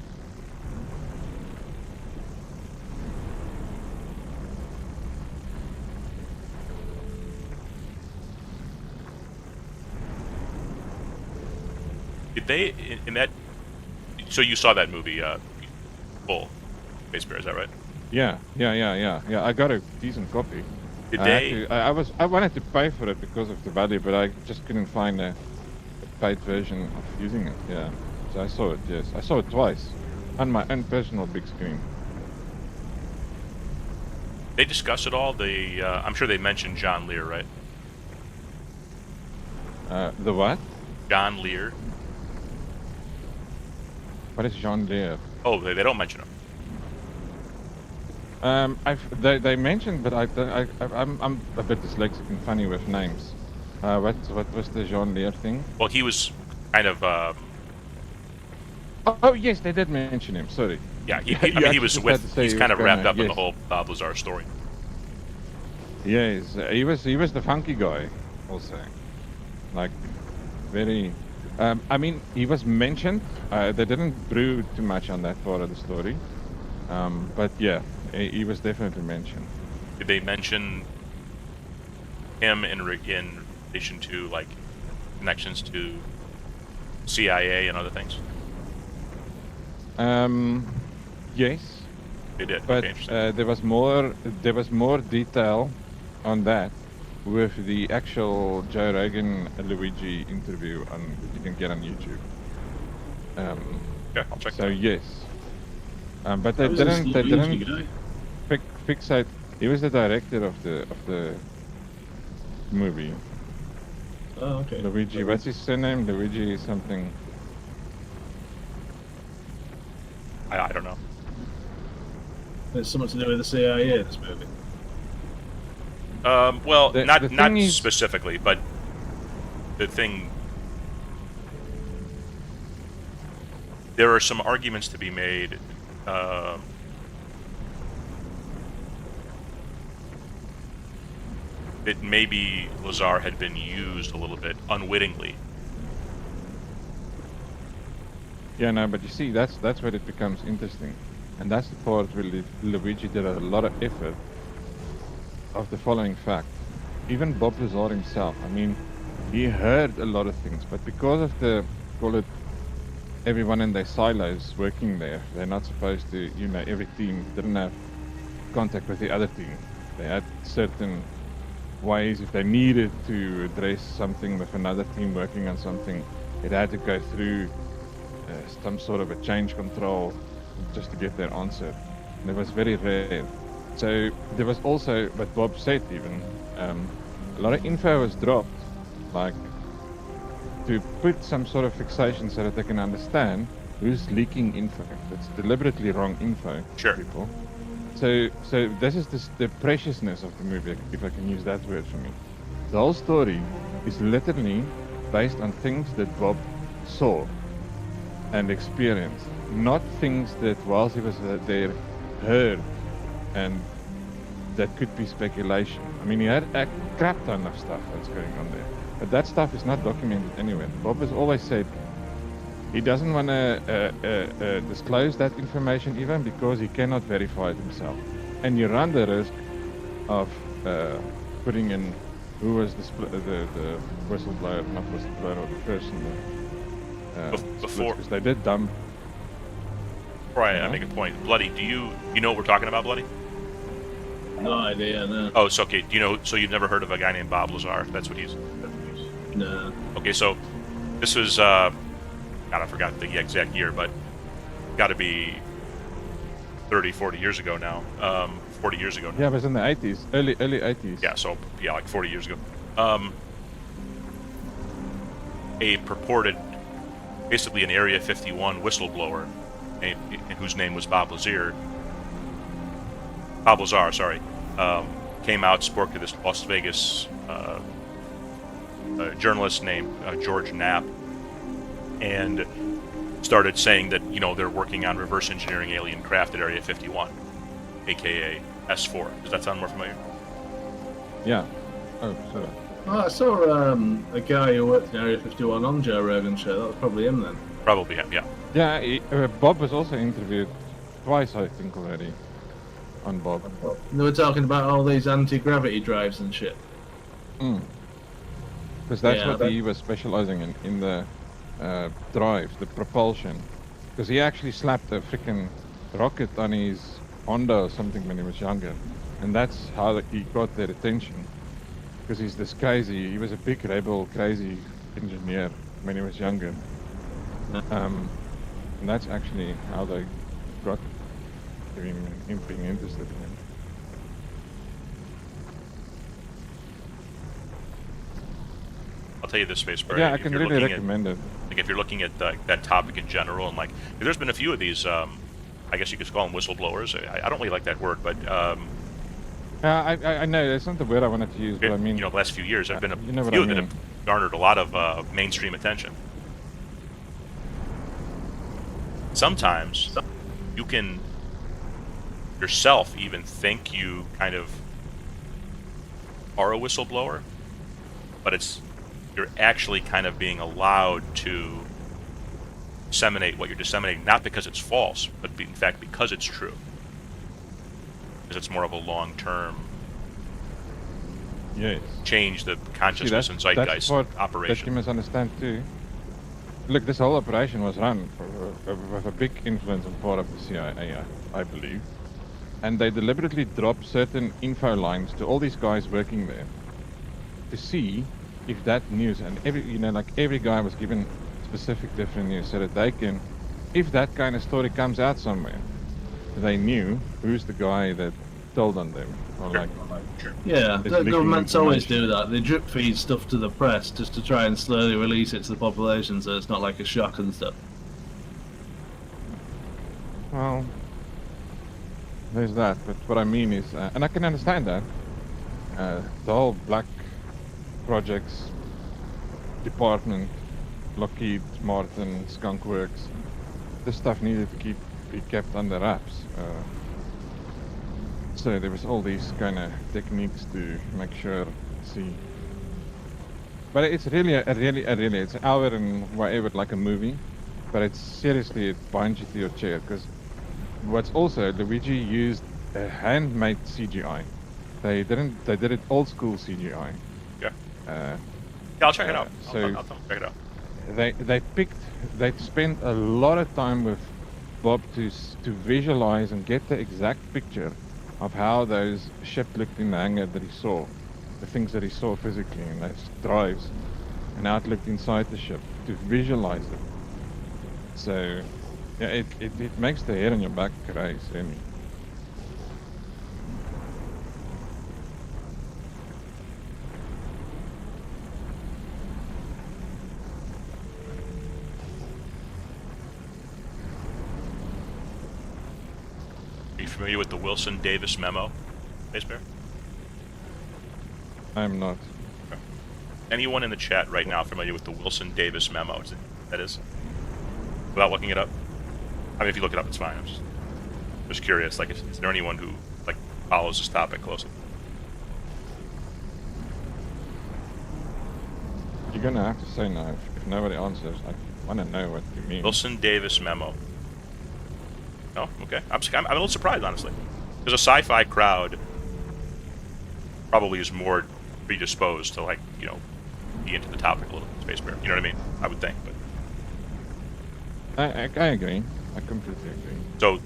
Did they in that? So you saw that movie full, Space Bear? Is that right? Yeah. I got a decent copy. Did I they? had to- I wanted to pay for it because of the value, but I just couldn't find a paid version of using it. Yeah. So I saw it. Yes, I saw it twice on my own personal big screen. They discuss it all. They I'm sure they mentioned John Lear, right? The what? John Lear. What is Jean Lear? Oh, they don't mention him. They mentioned, but I'm a bit dyslexic and funny with names. What was the Jean Lear thing? Well, he was kind of Oh yes, they did mention him. Sorry. yeah. You I mean, he actually was just had to with. say He's he kind was of wrapped gonna- up in the yes. whole Bob Lazar story. Yes, he was the funky guy, also. Like, very. I mean, he was mentioned. They didn't brew too much on that part of the story, but yeah, he was definitely mentioned. Did they mention him in relation to like connections to CIA and other things? Yes, They did. but Okay, interesting. there was more detail on that with the actual Joe Rogan Luigi interview on that you can get on YouTube. Yeah, I'll check So that out. yes, but they Who's this didn't Luigi guy? fixate. He was the director of the movie. Oh, okay. Luigi, what's his surname? Luigi something. I don't know. There's something to do with the CIA in this movie. Well, The not thing is- specifically, but the thing. There are some arguments to be made. That maybe Lazar had been used a little bit unwittingly. Yeah, no, but you see, that's where it becomes interesting, and that's the part where Luigi did a lot of effort. Of the following fact, even Bob Lazar himself. I mean, he heard a lot of things, but because of the call it everyone in their silos working there, they're not supposed to. You know, every team didn't have contact with the other team. They had certain ways if they needed to address something with another team working on something, it had to go through some sort of a change control just to get their answer. And it was very rare. So there was also, what Bob said even, a lot of info was dropped, like to put some sort of fixation so that they can understand who's leaking info. That's deliberately wrong info to Sure. people. So this is the preciousness of the movie, if I can use that word for me. The whole story is literally based on things that Bob saw and experienced, not things that whilst he was there heard, and that could be speculation. I mean, he had a crap ton of stuff that's going on there, but that stuff is not documented anywhere. Bob has always said he doesn't want to disclose that information even because he cannot verify it himself. And you run the risk of putting in who was the whistleblower, not whistleblower, or the person Before- because they did dump. Before I Yeah. make a point, Bloody, do you know what we're talking about, Bloody? No idea, no. Oh, it's okay. Do you know? So you've never heard of a guy named Bob Lazar? That's what he's. No. Okay, so this was. God, I forgot the exact year, but got to be 30, 40 years ago now. 40 years ago now. Yeah, it was in the 80s, early 80s. Yeah, so yeah, like 40 years ago. A purported, basically an Area 51 whistleblower, whose name was Bob Lazar. Bob Lazar, sorry. came out, spoke to this Las Vegas journalist named George Knapp, and started saying that, you know, they're working on reverse engineering alien craft at Area 51, aka S4. Does that sound more familiar? Yeah. Oh, so. Oh, I saw a guy who worked in Area 51 on Joe Rogan's show. That was probably him then. Probably him, yeah. Yeah, Bob was also interviewed twice, I think, already. On Bob. They were talking about all these anti-gravity drives and shit. Because that's Yeah, what that- he was specializing in the drive, the propulsion. Because he actually slapped a freaking rocket on his Honda or something when he was younger. And that's how he got their attention. Because he's this crazy, he was a big rebel, crazy engineer when he was younger. And that's actually how they got him being interested in him. I'll tell you this, Space Bird. Yeah, I if can you're really looking recommend it. Like if you're looking at that topic in general, and like there's been a few of these, I guess you could call them whistleblowers. I don't really like that word, but I know, that's not the word I wanted to use, but I mean... you know, the last few years, there've been a you know what few I that mean. have garnered a lot of mainstream attention. Sometimes you can yourself even think you kind of are a whistleblower, but you're actually kind of being allowed to disseminate what you're disseminating, not because it's false, but in fact because it's true. Because it's more of a long-term Yes. change the consciousness and that's zeitgeist what that you operation. must understand too. Look, this whole operation was run with a big influence on part of the CIA, I believe. And they deliberately dropped certain info lines to all these guys working there to see if that news, and every guy was given specific different news so that they can, if that kind of story comes out somewhere, they knew who's the guy that told on them. Or like, Yeah, It's the leaking governments always information. do that. They drip feed stuff to the press just to try and slowly release it to the population so it's not like a shock and stuff. well, there's that. But what I mean is, and I can understand that, the whole Black Projects department, Lockheed Martin, Skunk Works, this stuff needed to be kept under wraps. So there was all these kind of techniques to make sure, see. But it's really, it's an hour and whatever, like a movie. But it's seriously, it binds you to your chair. Because what's also, Luigi used a handmade CGI. They did it old school CGI. Yeah. Uh, Yeah, I'll check it out. so- I'll check it out. they spent a lot of time with Bob to visualize and get the exact picture of how those ships looked in the hangar that he saw, the things that he saw physically in those drives, and how it looked inside the ship to visualize it. So, yeah, it makes the hair on your back raise, really. Are you familiar with the Wilson Davis memo, Space Bear? I'm not. Anyone in the chat right now familiar with the Wilson Davis memo? That is? Without looking it up? I mean, if you look it up, it's fine. I'm just curious. Like, is there anyone who like follows this topic closely? You're gonna have to say no if nobody answers. I want to know what you mean. Wilson Davis memo. Oh, okay. I'm a little surprised, honestly. Because a sci-fi crowd probably is more predisposed to, like, you know, be into the topic a little bit, Space Bear. You know what I mean? I would think, but... I agree. I completely agree. So,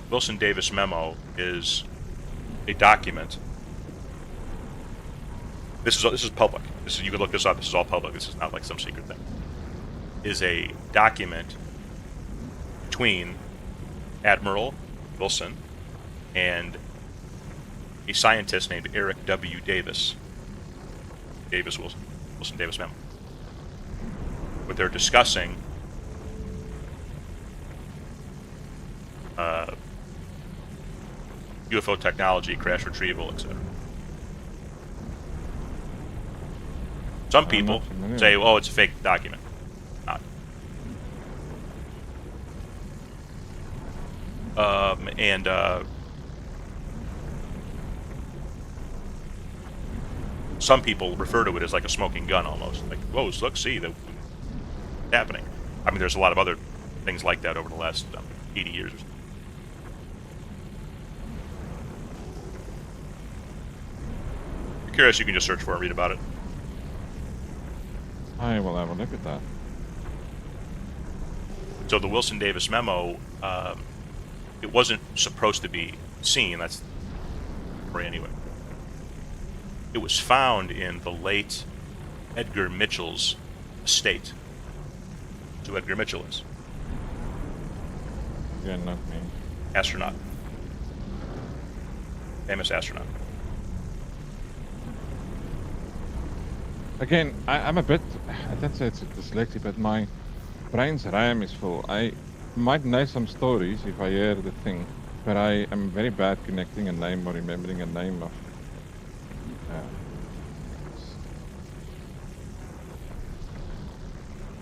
Wilson Davis memo is a document. This is public. You can look this up. This is all public. This is not like some secret thing. Is a document between Admiral Wilson and a scientist named Eric W. Davis. Wilson Davis memo. What they're discussing UFO technology, crash retrieval, etc. Some I'm people not familiar say, with "Oh, it's a fake document." Not. And some people refer to it as like a smoking gun, almost like, "Whoa, look, see that happening." I mean, there's a lot of other things like that over the last 80 years. Or so. If you're curious, you can just search for it and read about it. I will have a look at that. So the Wilson Davis memo, it wasn't supposed to be seen. That's right anyway. It was found in the late Edgar Mitchell's estate. Who Edgar Mitchell is? Yeah, not me. Astronaut. Famous astronaut. Again, I'm a bit, I don't say it's a dyslexia, but my brain's RAM is full. I might know some stories if I hear the thing, but I am very bad connecting a name or remembering a name of...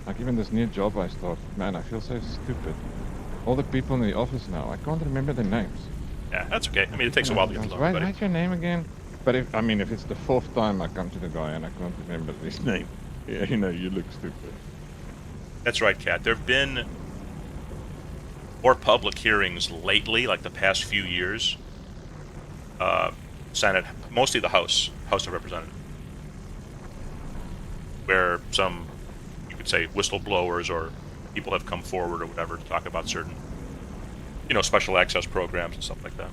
like even this new job I started, man, I feel so stupid. All the people in the office now, I can't remember their names. Yeah, that's okay. I mean, it takes a while to get to learn. Right, But write your name again. But if if it's the 4th time I come to the guy and I can't remember his name, yeah, you look stupid. that's right, Kat. There have been more public hearings lately, like the past few years. Senate, mostly the House of Representatives, where some, you could say, whistleblowers or people have come forward or whatever to talk about certain, special access programs and stuff like that.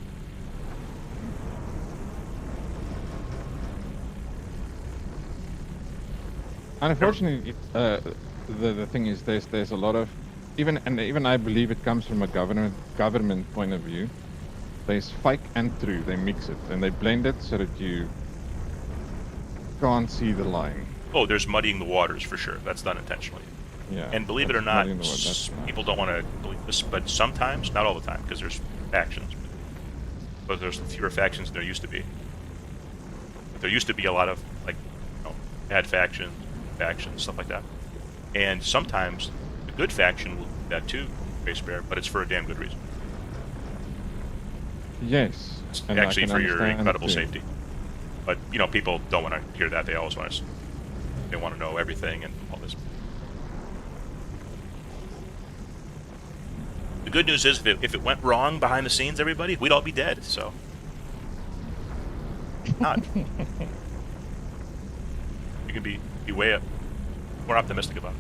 Unfortunately, the thing is, there's a lot of even I believe it comes from a government point of view. There's fake and true. They mix it and they blend it so that you can't see the line. Oh, there's muddying the waters for sure. That's done intentionally. Yeah. And believe it or that's not, muddying the water, that's right. people don't want to believe this, but sometimes, not all the time, because there's factions. But there's fewer factions than there used to be. But there used to be a lot of, bad factions, stuff like that. And sometimes the good faction will do that too, Space Bear, but it's for a damn good reason. Yes. It's and I actually can for your understand incredible too. safety. But, people don't want to hear that. They always want to, they want to know everything and all this. The good news is, if it went wrong behind the scenes, everybody, we'd all be dead, so. Not. You can be way up, more optimistic about it.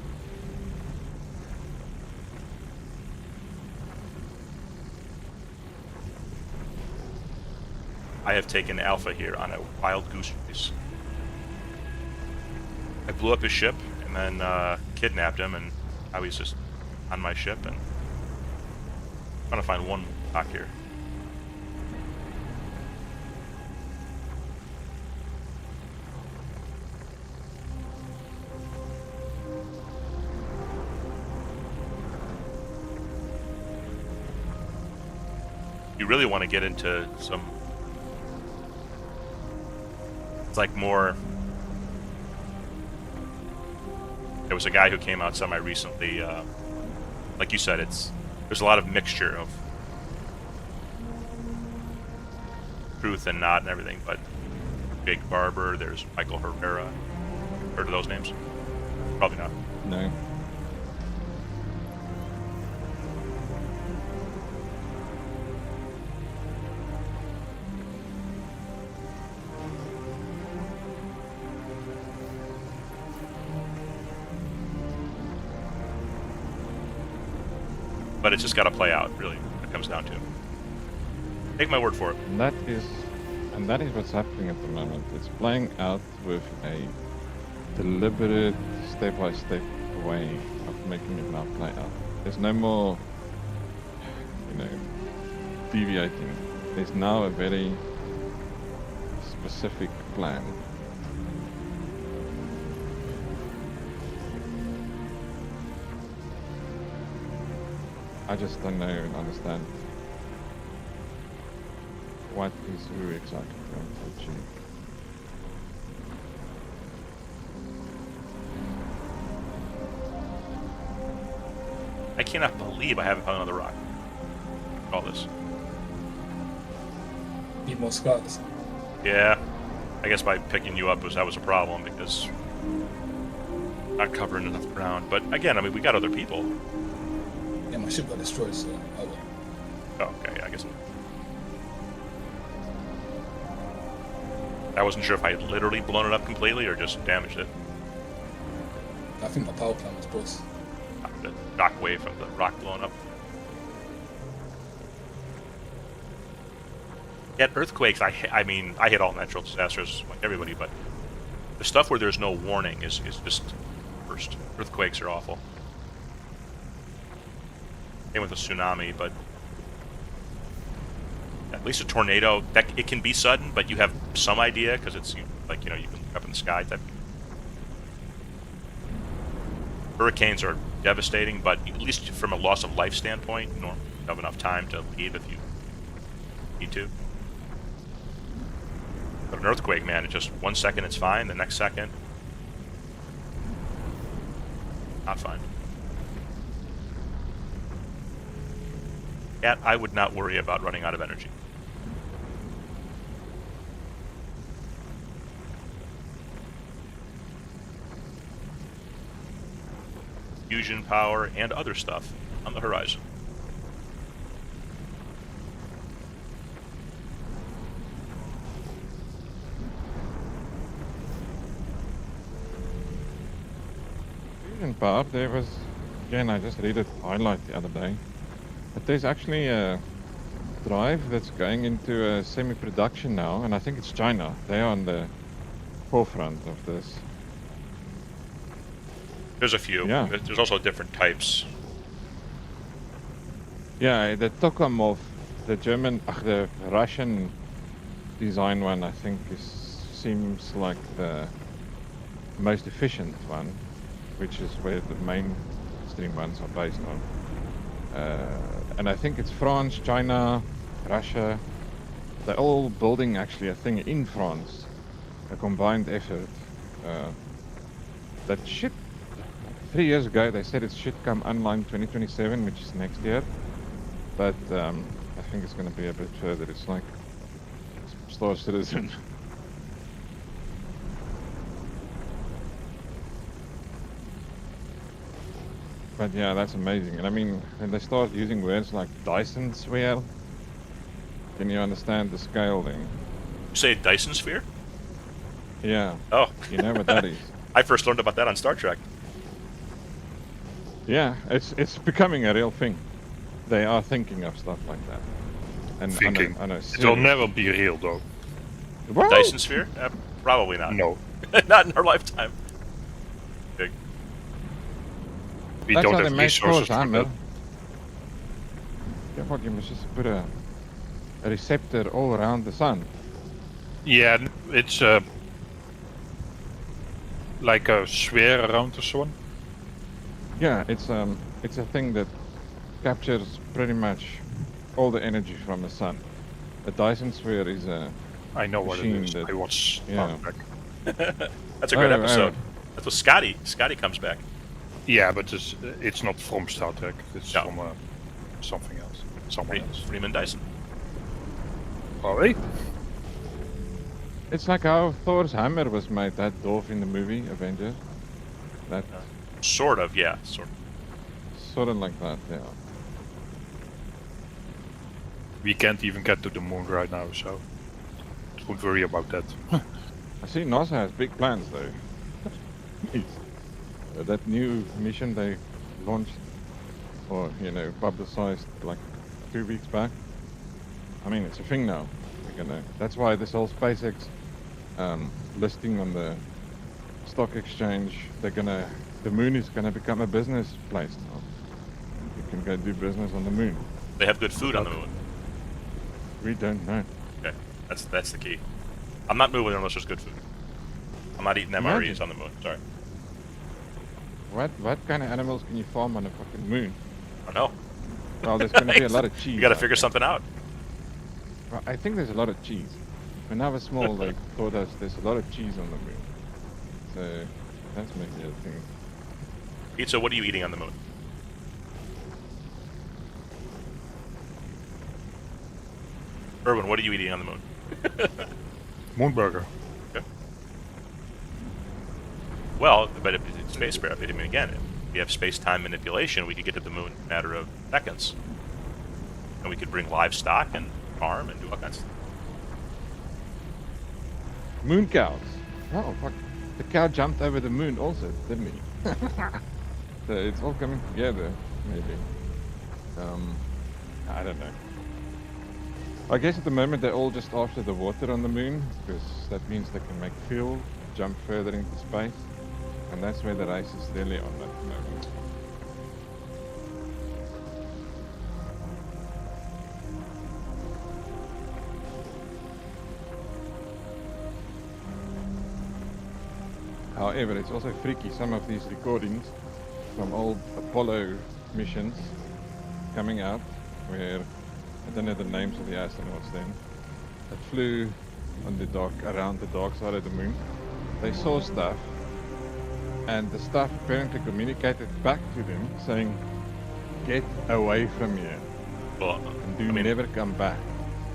I have taken Alpha here on a wild goose chase. I blew up his ship and then kidnapped him, and now he's just on my ship, and I'm trying to find one dock here. You really want to get into some, it's like more, there was a guy who came out semi recently, like you said, there's a lot of mixture of truth and not and everything, but Jake Barber, there's Michael Herrera. Heard of those names? Probably not. No. But it's just got to play out, really. It comes down to. Take my word for it. And that is what's happening at the moment. It's playing out with a deliberate, step-by-step way of making it now play out. There's no more, deviating. There's now a very specific plan. I just don't know and understand. what is who exactly. Let's see. I cannot believe I haven't found another rock. All this. Need more scouts. Yeah. I guess by picking you up that was a problem because not covering enough ground. But again, I mean, we got other people. Yeah, my ship got destroyed, so I will. Oh, okay, I guess. I wasn't sure if I had literally blown it up completely or just damaged it. I think my power plant was close. The shock wave from the rock blowing up. Yeah, earthquakes, I mean, I hit all natural disasters like everybody, but the stuff where there's no warning is just worst. Earthquakes are awful. Same with a tsunami, but at least a tornado, that it can be sudden, but you have some idea because it's like, you know, you can look up in the sky type. Hurricanes are devastating, but at least from a loss of life standpoint, you have enough time to leave if you need to. But an earthquake, man, it's just 1 second it's fine, the next second, not fine. Cat, I would not worry about running out of energy. Fusion power and other stuff on the horizon. Fusion power, there was, again, I just read a highlight the other day, but there's actually a drive that's going into a semi-production now, and I think it's China. They are on the forefront of this. There's a few. Yeah. There's also different types. Yeah, the Tokamov, the German, the Russian design one, I think seems like the most efficient one, which is where the mainstream ones are based on. And I think it's France, China, Russia. They're all building actually a thing in France, a combined effort. That should, 3 years ago they said it should come online 2027, which is next year. But I think it's going to be a bit further. It's like Star Citizen. But yeah, that's amazing. And I mean, when they start using words like Dyson sphere, can you understand the scale then? You say Dyson sphere? Yeah. Oh. You know what that is? I first learned about that on Star Trek. Yeah, it's becoming a real thing. They are thinking of stuff like that. And Thinking. I know, It'll never be real though. What? Dyson sphere? Probably not. No. Not in our lifetime. Big. We That's don't how have they make resources cars, for that. Yeah, fuck, you must just put a receptor all around the sun. Yeah, it's like a sphere around the sun. Yeah, it's a thing that captures pretty much all the energy from the sun. A Dyson sphere is a I know what it machine is. that- I watched yeah. Star Trek. That's a great Oh, episode. oh. That's with Scotty. Scotty comes back. Yeah, but it's not from Star Trek. It's No. from something else. Someone else. Freeman Dyson. Oh, hey? It's like how Thor's hammer was made, that dwarf in the movie Avengers. That Sort of, yeah. Sort of. sort of like that, yeah. We can't even get to the moon right now, so don't worry about that. I see NASA has big plans though. That new mission they launched, or publicized like 2 weeks back. I mean, it's a thing now. That's why this whole SpaceX listing on the stock exchange, the moon is gonna become a business place now. You can go do business on the moon. They have good food on the moon. We don't know. Okay, that's the key. I'm not moving unless there's good food. I'm not eating MREs Imagine. on the moon. Sorry. What kind of animals can you farm on a fucking moon? I don't know. Well, there's gonna be a lot of cheese. You got to out figure there. something out. Well, I think there's a lot of cheese. When I was small, they taught us there's a lot of cheese on the moon. So that's maybe a thing. Pizza, what are you eating on the moon? Erwin, what are you eating on the moon? Moonburger. Well, but if it's space gravity, I mean, again, if we have space-time manipulation, we could get to the moon in a matter of seconds. And we could bring livestock and farm and do all kinds of stuff. Moon cows. Oh, fuck. The cow jumped over the moon also, didn't he? So it's all coming together, maybe. I don't know. I guess at the moment they're all just after the water on the moon, because that means they can make fuel, jump further into space, and that's where the race is really on at the moment. However, it's also freaky, some of these recordings from old Apollo missions coming out, where, I don't know the names of the astronauts then, that flew on the around the dark side of the moon. They saw stuff, and the stuff apparently communicated back to them saying, get away from here, Well, and do I mean, never come back.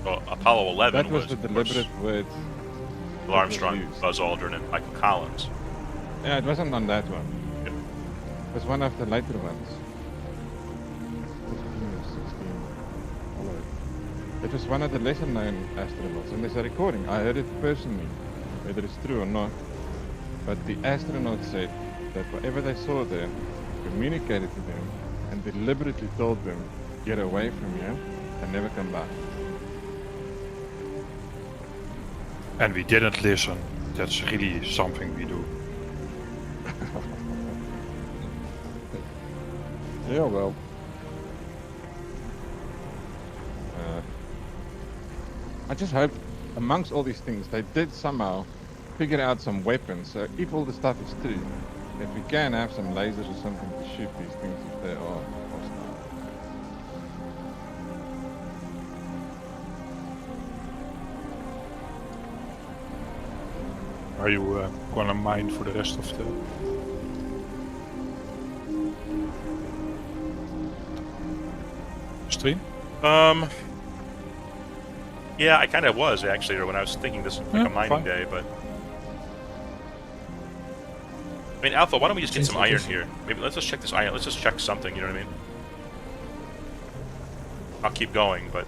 well, Apollo 11 That was the of course, deliberate words. Neil Armstrong, used. Buzz Aldrin, and Michael Collins. Yeah, it wasn't on that one. Yeah. It was one of the later ones. 15 or 16. Apollo. It was one of the lesser known astronauts, and there's a recording. I heard it personally, whether it's true or not. But the astronauts said that whatever they saw there communicated to them and deliberately told them, get away from here and never come back. And we didn't listen. That's really something we do. Yeah, well. I just hope amongst all these things they did somehow figure out some weapons. So if all the stuff is true, that we can have some lasers or something to shoot these things if they are hostile. Are you gonna mine for the rest of the stream? Yeah, I kind of was actually when I was thinking this was like Yeah, a mining fine. day, but I mean, Alpha, why don't we just get Change some iron location. here? Maybe let's just check this iron. Let's just check something. You know what I mean? I'll keep going, but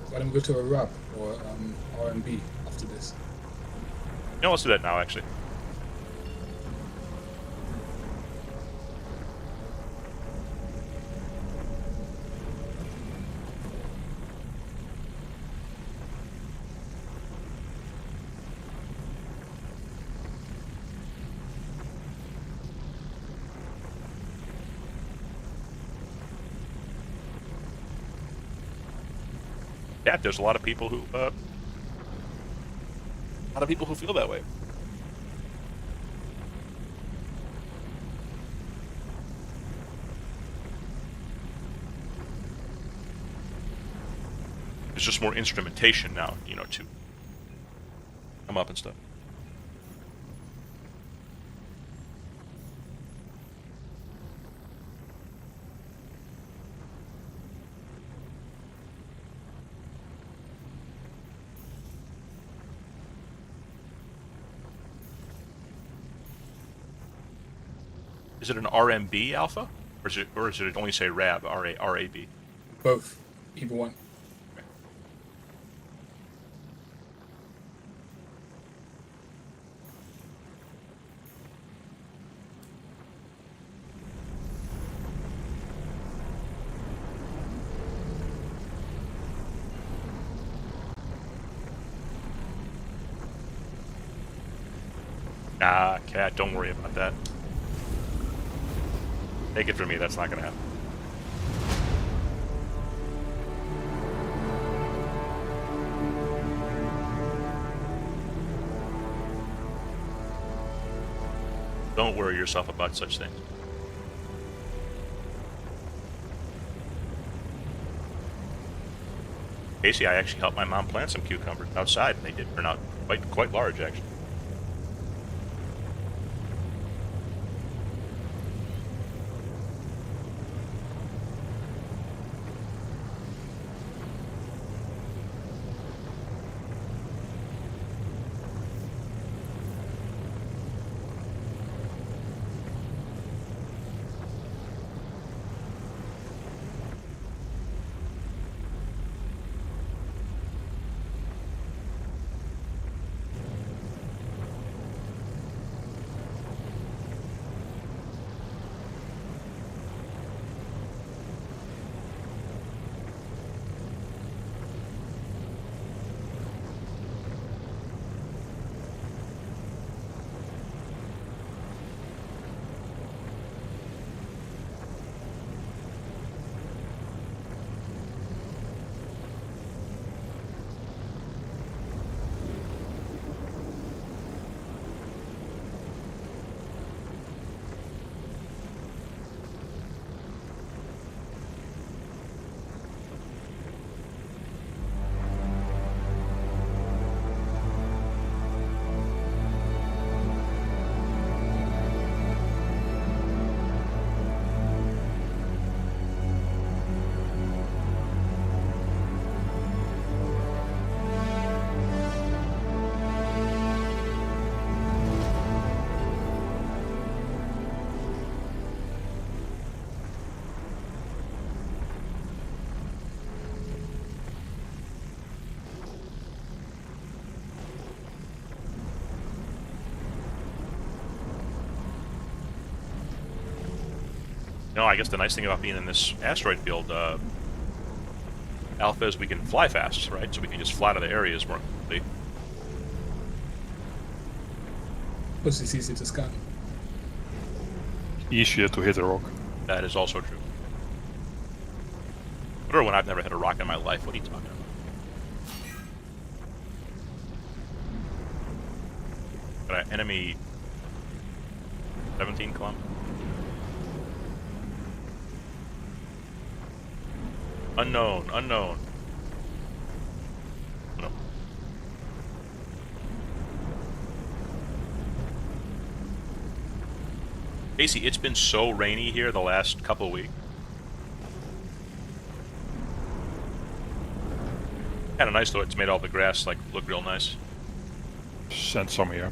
Why don't we go to a rap or R&B after this? no, let's do that now. Actually, yeah, there's a lot of people who feel that way. There's just more instrumentation now, you know, to come up and stuff. Is it an RMB alpha, or is it only say RAB, RAB? Both. Either one. Nah, cat, don't worry about that. Take it from me, that's not gonna happen. Don't worry yourself about such things. Casey, I actually helped my mom plant some cucumbers outside, and they did turn out quite large, actually. No, I guess the nice thing about being in this asteroid field, Alpha, is we can fly fast, right? So we can just fly to the areas more quickly. Plus, it's easy to scan. Easier to hit a rock. That is also true. Or when I've never hit a rock in my life. What are you talking about? Got an enemy 17 kilometers. Unknown. No. Casey, it's been so rainy here the last couple of weeks. Kind of nice though. It's made all the grass like look real nice. Send some here.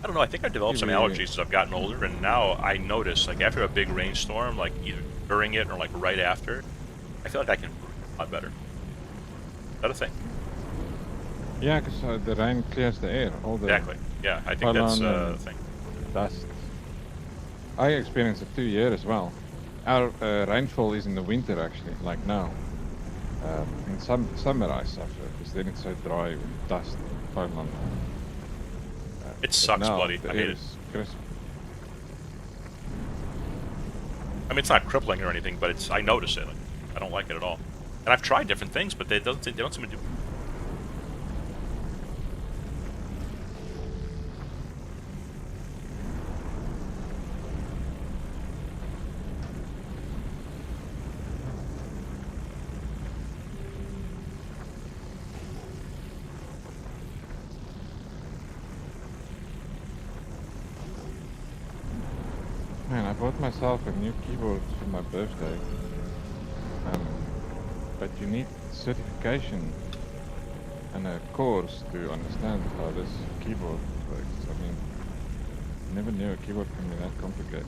I don't know, I think I've developed some allergies as I've gotten older, and now I notice, like, after a big rainstorm, like, either during it or, like, right after, I feel like I can breathe a lot better. Is that a thing? Yeah, because the rain clears the air. All the Exactly. Yeah, I think that's a thing. dust. I experienced it 2 years as well. Our rainfall is in the winter, actually, like now. In summer I suffer, because then it's so dry with dust. Finland. It sucks, buddy. I hate it. Crisp. I mean, it's not crippling or anything, but it's, I notice it. Like, I don't like it at all. And I've tried different things, but they don't seem to do. Man, I bought myself a new keyboard for my birthday. But you need certification and a course to understand how this keyboard works. I mean, I never knew a keyboard can be that complicated.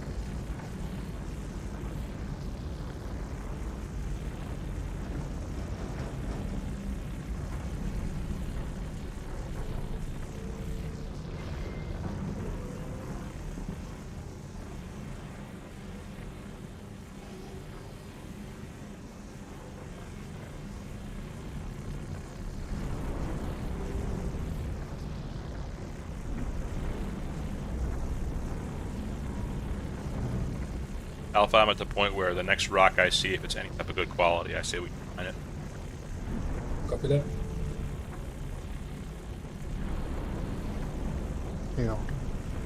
Alpha, I'm at the point where the next rock I see, if it's any type of good quality, I say we can mine it. Copy that. Yeah.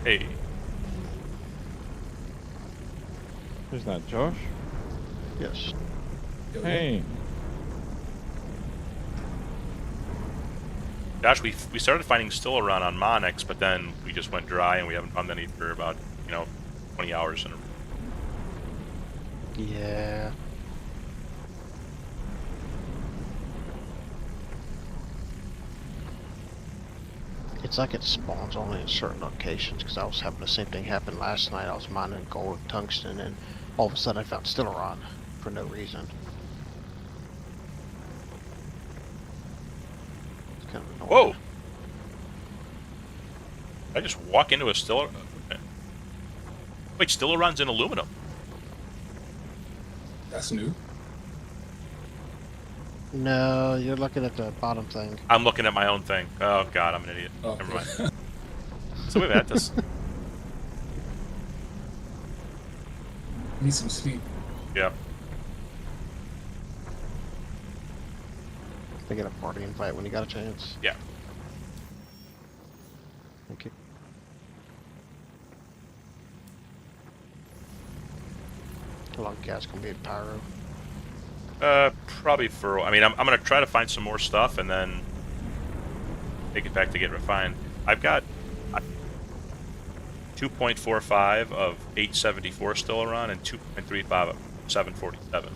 Hey, Who's that, Josh? Yes. Yo, Hey. Josh, we started finding Stillaron on Monix, but then we just went dry and we haven't found any for about 20 hours in a row. Yeah. It's like it spawns only in certain locations, because I was having the same thing happen last night. I was mining gold and tungsten, and all of a sudden I found Stellaron for no reason. It's kind of annoying. Whoa! I just walk into a Stillaron. Wait, Stillaron's in aluminum. that's new. No, you're looking at the bottom thing. I'm looking at my own thing. Oh god, I'm an idiot. Oh, Never mind. So we've had this. Need some sleep. Yeah. They get a party invite when you got a chance. Yeah. Thank you. How long gas gonna be at Pyro? Probably for. I mean, I'm gonna try to find some more stuff and then take it back to get refined. I've got 2.45 of 874 Stillaron and 2.35 of 747.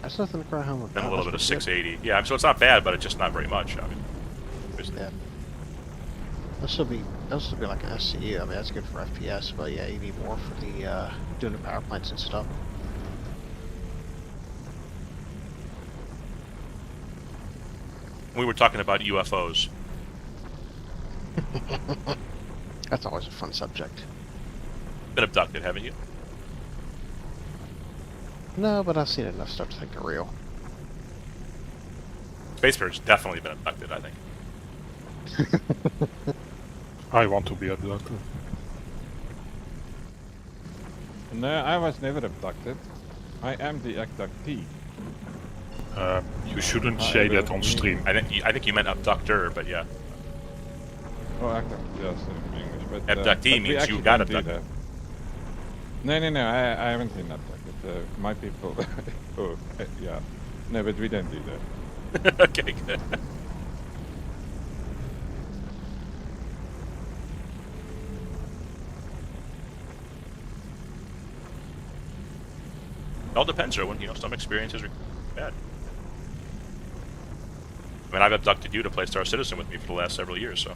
That's nothing to cry home about. Then a little bit of That's pretty 680. Yeah, so it's not bad, but it's just not very much. I mean, good. Yeah. That'll still be like an SCU. I mean, that's good for FPS, but yeah, you need more for the doing the power plants and stuff. we were talking about UFOs. That's always a fun subject. Been abducted, haven't you? No, but I've seen enough stuff to think they're real. Spacebear's definitely been abducted, I think. I want to be abducted. No, I was never abducted. I am the abductee. You shouldn't say that on stream. I think you meant abductor, but yeah. Oh, abduct, yes, in English. But, Abductee but we means you actually got don't do abducted. that. No, I haven't been abducted. My people. Oh, yeah. No, but we don't do that. Okay, good. It all depends, Erwin. Some experiences are bad. I mean, I've abducted you to play Star Citizen with me for the last several years, so.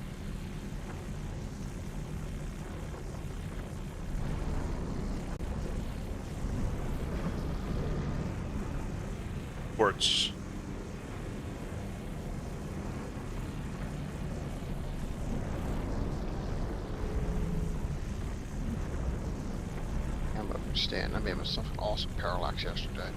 Quartz. I don't understand. I made myself an awesome parallax yesterday.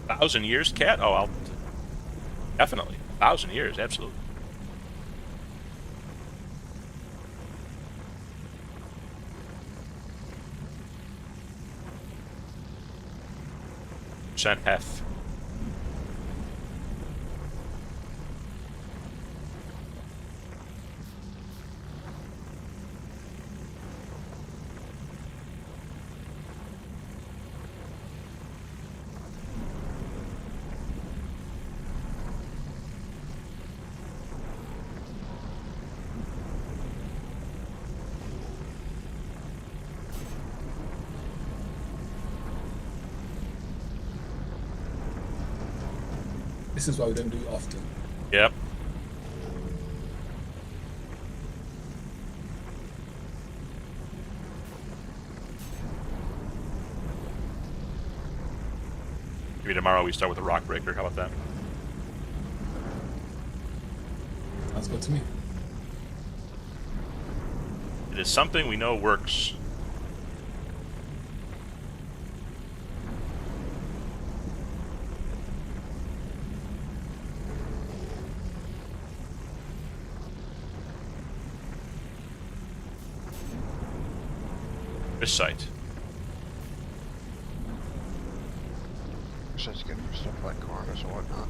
Thousand years, Cat? Oh, I'll definitely 1,000 years, absolutely. Hef. This is why we don't do it often. Yep. Maybe tomorrow we start with a rock breaker. How about that? Sounds good to me. It is something we know works. This site. So it's good for stuff like corners and whatnot.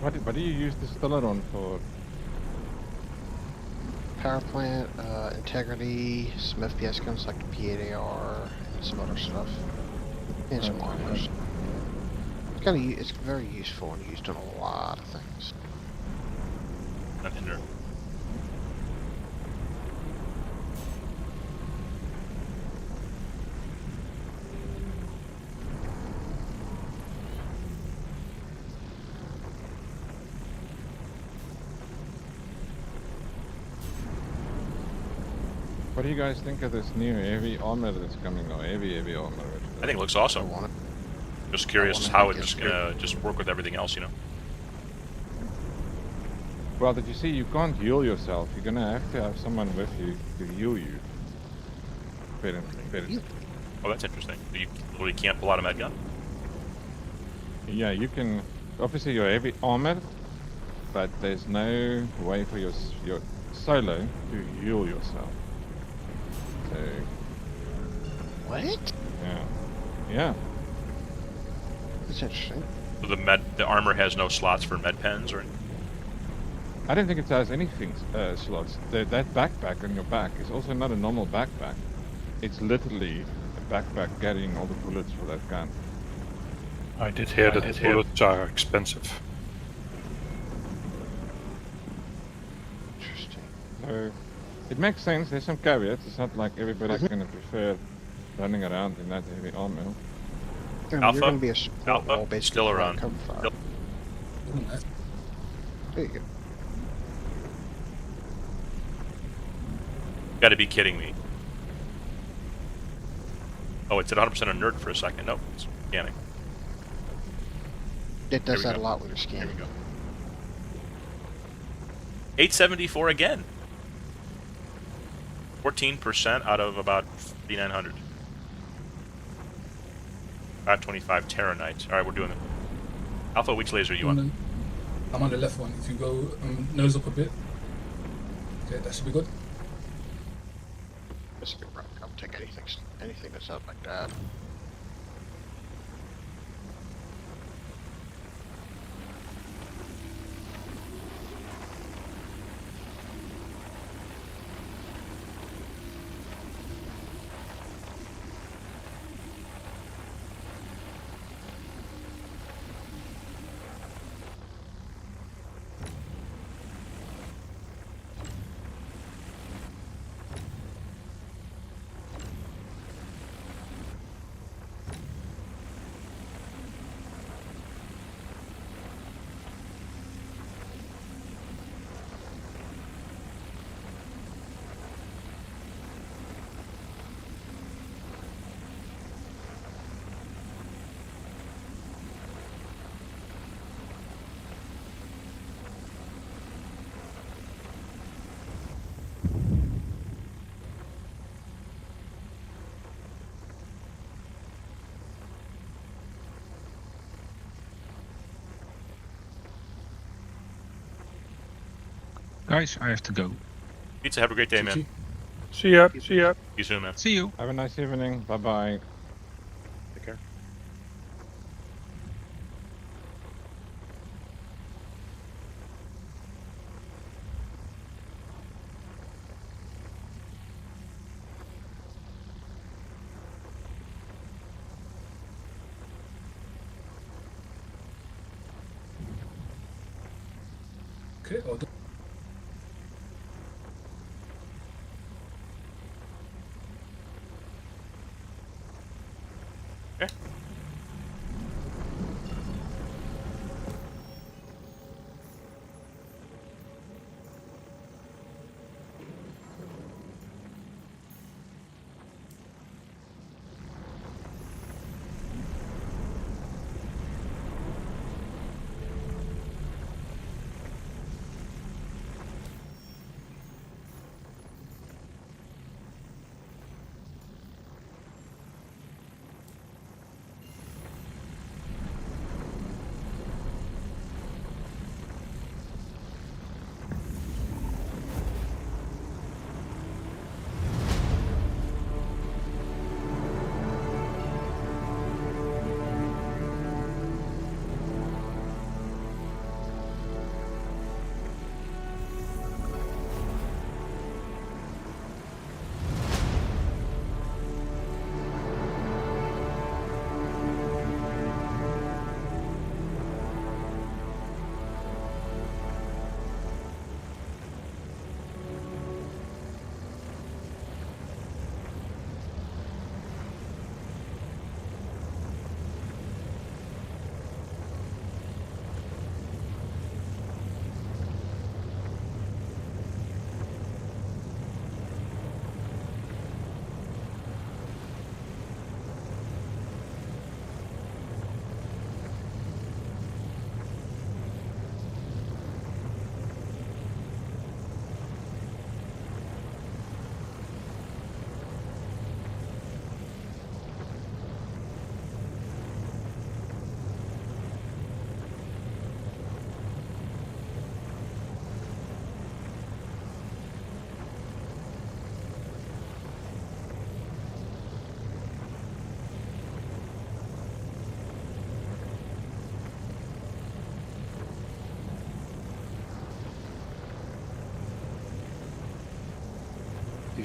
What do you use the Stellaron for? Power plant, integrity, some FPS guns like the P8AR, and some other stuff. And some armors. It's very useful and used in a lot of things. Not hinder. What do you guys think of this new heavy armor that's coming out? Heavy armor. I think it looks I awesome. want it. Just curious wanna how make it's it gonna just work with everything else, you know. Well, did you see? You can't heal yourself. You're gonna have to have someone with you to heal you. Apparently. Oh, that's interesting. You literally can't pull out a med gun. Yeah, you can. Obviously, you're heavy armor, but there's no way for your solo to heal yourself. So What? yeah. That's interesting. So the armor has no slots for med pens or anything. I don't think it has anything slots. That backpack on your back is also not a normal backpack. It's literally a backpack carrying all the bullets for that gun. I did hear that the bullets are expensive. Interesting. So it makes sense. There's some caveats. It's not like everybody's going to prefer running around in that heavy armor. You're Alpha? going to be a support Alpha? wall basically. Still for around. cover fire. Still- Ooh, nice. There you go. You gotta be kidding me. Oh, it's at 100% on nerd for a second. Nope, it's scanning. It does There we that a go. lot with your Here scanning. we go. 874 again. 14% out of about 5,900. 525 Terranite. All right, we're doing it. Alpha, which laser are you on? I'm on the left one. If you go nose up a bit. Okay, that should be good. That's a good route. I'll take anything that's up like that. Guys, I have to go. Pizza, have a great day, man. See ya. See ya. See you soon, man. See you. Have a nice evening. Bye bye. Take care. Okay, all done. Okay.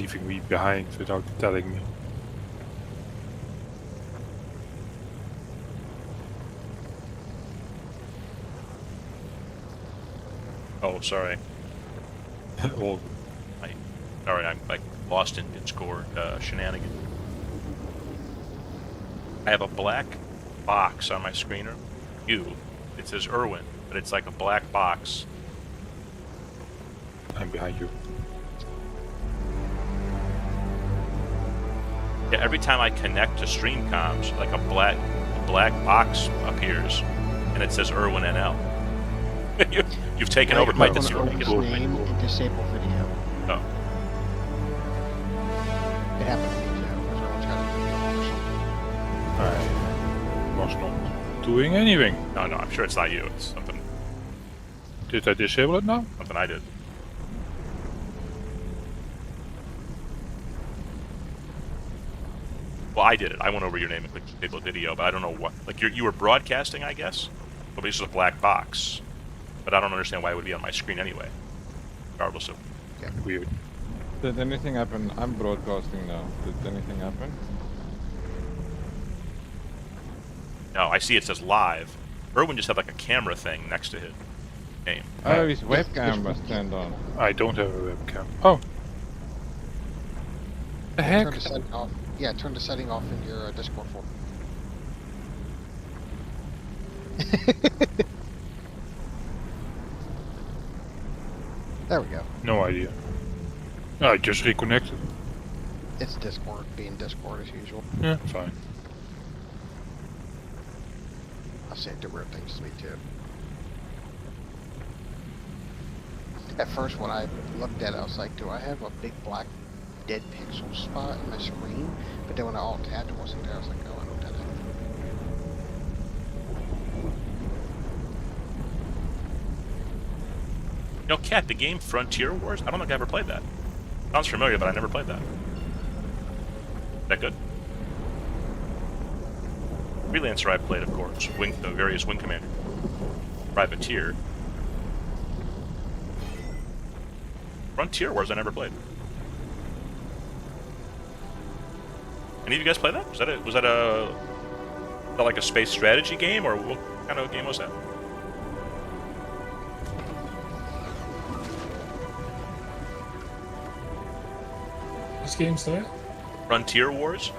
leaving me behind without telling me. Oh, sorry. Well, Sorry, I'm like lost in Discord shenanigans. I have a black box on my screener. It says Irwin, but it's like a black box. I'm behind you. Yeah, every time I connect to stream comms, like a black box appears, and it says Irwin NL. You've taken over my Click on Discord. Irwin's name and disable video. Oh, It happened to me too. Because Irwin's got a video or something. I was not doing anything. no, I'm sure it's not you. It's something Did I disable it now? I did. Well, I did it. I went over your name and clicked disable video, but I don't know what. Like you were broadcasting, I guess. But it's just a black box. But I don't understand why it would be on my screen anyway. Regardless of. Weird. Did anything happen? I'm broadcasting now. Did anything happen? No, I see it says live. Irwin just had like a camera thing next to his name. Oh, his webcam was turned on. I don't have a webcam. Oh. The heck? Turn the setting off. Yeah, turn the setting off in your Discord folder. There we go. No idea. I just reconnected. It's Discord, being Discord as usual. Yeah, fine. I've seen it do weird things to me too. At first, when I looked at it, I was like, do I have a big black dead pixel spot on my screen? But then when I alt tabbed, it wasn't there. I was like, oh, I know what that is. You know, Cat, the game Frontier Wars. I don't think I ever played that. Sounds familiar, but I never played that. That good? Freelancer I played, of course. The various Wing Commander. Privateer. Frontier Wars I never played. Any of you guys play that? Was that like a space strategy game, or what kind of game was that? Which game's that? Frontier Wars?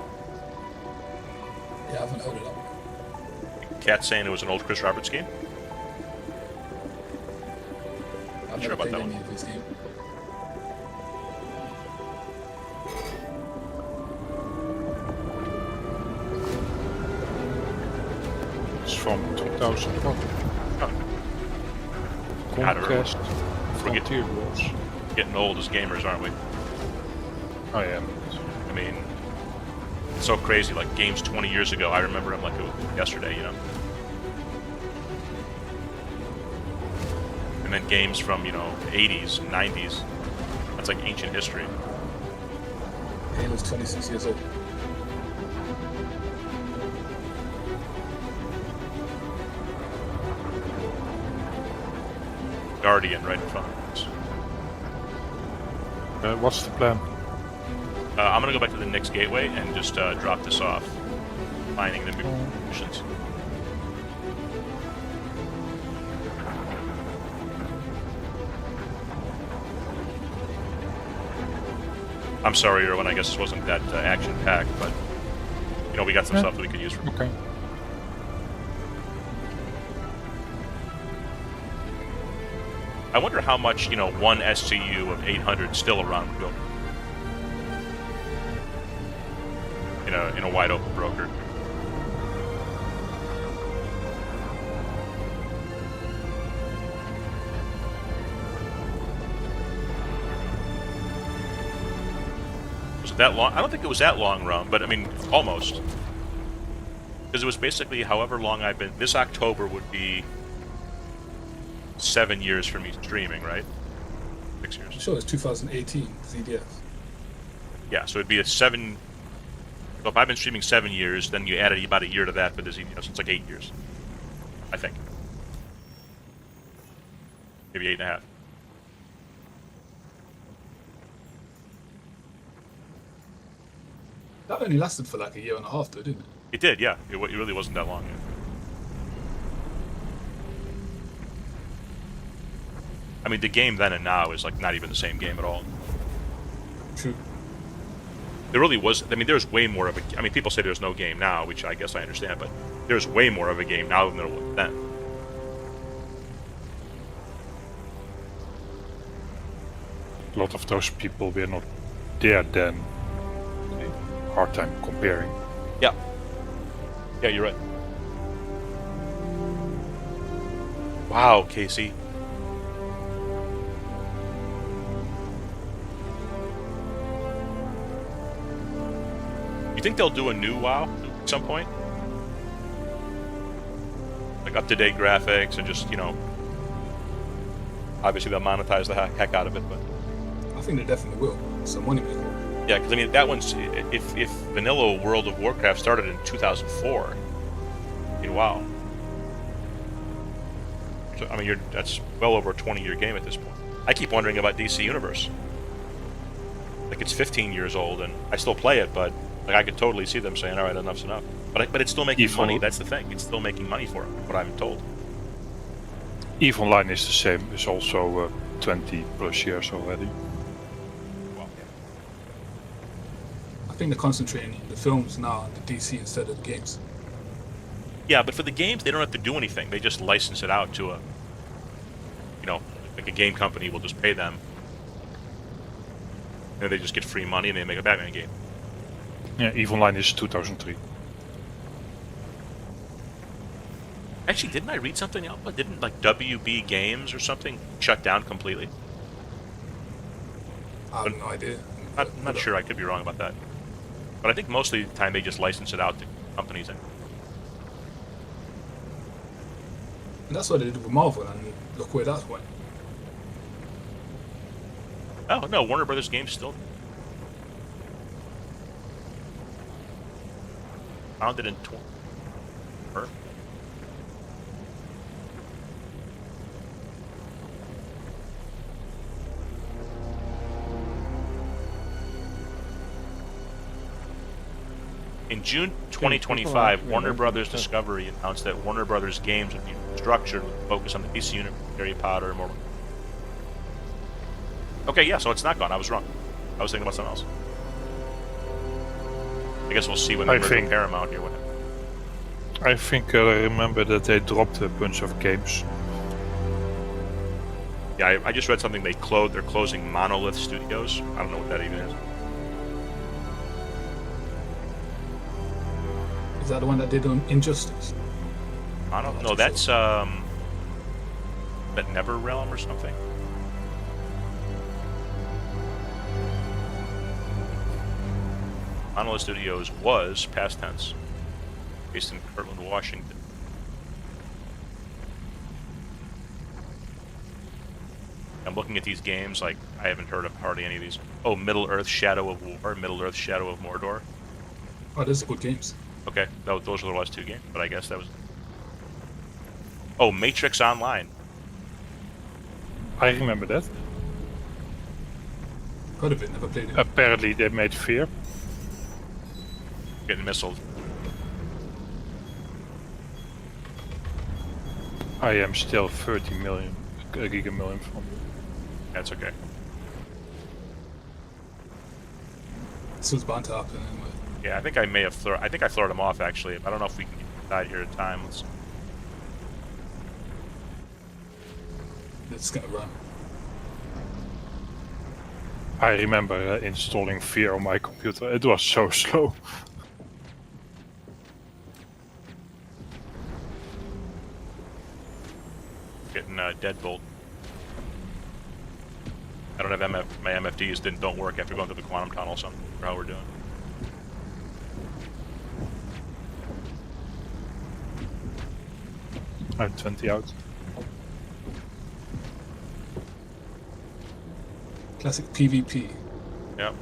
Yeah, I haven't heard of that. Cat saying it was an old Chris Roberts game? I've Sure never about played that any one. of this game. It's from 2001. I don't Conquest. Forget- Frontier Wars. Getting old as gamers, aren't we? I am. I mean, it's so crazy. Like games 20 years ago, I remember them like it was yesterday, you know. And then games from 80s, 90s. That's like ancient history. Halo's 26 years old. Guardian right in front of us. What's the plan? I'm gonna go back to the Nyx Gateway and just drop this off, finding the missions. I'm sorry, Erwin. I guess this wasn't that action-packed, but we got some stuff that we could use for. Okay. I wonder how much one SCU of 800 still around the building. In a wide open broker. Was it that long? I don't think it was that long, Rum, but I mean, almost. Because it was basically however long I've been. This October would be 7 years for me streaming, right? 6 years. I'm sure it's 2018 ZDF. Yeah, so it'd be a 7. So if I've been streaming 7 years, then you added about a year to that for the so it's like 8 years. I think. Maybe 8.5. That only lasted for like a year and a half, though, didn't it? It did, yeah. It really wasn't that long. I mean, the game then and now is like not even the same game at all. True. There really was. I mean, there's way more of a. I mean, people say there's no game now, which I guess I understand, but there's way more of a game now than there was then. A lot of those people were not there then. Hard time comparing. Yeah. Yeah, you're right. Wow, Casey. You think they'll do a new WoW at some point? Like up-to-date graphics and just, you know, obviously they'll monetize the heck out of it, but I think they definitely will. It's a money maker. yeah, because I mean that one's if vanilla World of Warcraft started in 2004, I mean, wow. So, I mean, that's well over a 20-year game at this point. I keep wondering about DC Universe. Like it's 15 years old, and I still play it, but like I could totally see them saying, "All right, enough's enough." But it's still making money. That's the thing. It's still making money for them. What I'm told. EVE Online is the same. It's also 20 plus years already. Well, I think they're concentrating on the films now, the DC instead of the games. yeah, but for the games, they don't have to do anything. They just license it out to a, you know, like a game company will just pay them, and they just get free money, and they make a Batman game. Yeah, EVE Online is 2003. Actually, didn't I read something else? Didn't like WB Games or something shut down completely? I have no idea. I'm not sure. I could be wrong about that. But I think most of the time they just license it out to companies. And that's what they did with Marvel, and look where that went. Oh no, Warner Brothers Games still founded in 20. In June 2025, Warner Brothers Discovery announced that Warner Brothers Games would be structured with a focus on the DC universe, Harry Potter, and more. Okay, yeah, so it's not gone. I was wrong. I was thinking about something else. I guess we'll see when they merge with Paramount here. I think I remember that they dropped a bunch of games. Yeah, I just read something. They're closing Monolith Studios. I don't know what that even is. Is that the one that did Injustice? No, that's that NeverRealm or something. Monolith Studios was, past tense, based in Kirtland, Washington. I'm looking at these games, like, I haven't heard of hardly any of these. Oh, Middle-earth Shadow of War, Middle-earth Shadow of Mordor. Oh, those are good games. Okay, those are the last two games, but I guess that was... Oh, Matrix Online. I remember that. Heard of it, never played it. Apparently they made Fear. Getting missiled. I am still 30 million, giga million from. That's okay. This was bound to happen anyway. Yeah, I think I may have I think I flared him off, actually. I don't know if we can get inside here in time. It's gonna run. I remember installing Fear on my computer. It was so slow. Getting Deadbolt. I don't have my MFDs don't work after going through the quantum tunnel, so I'm not sure how we're doing. I'm 20 out. Classic PvP. Yep.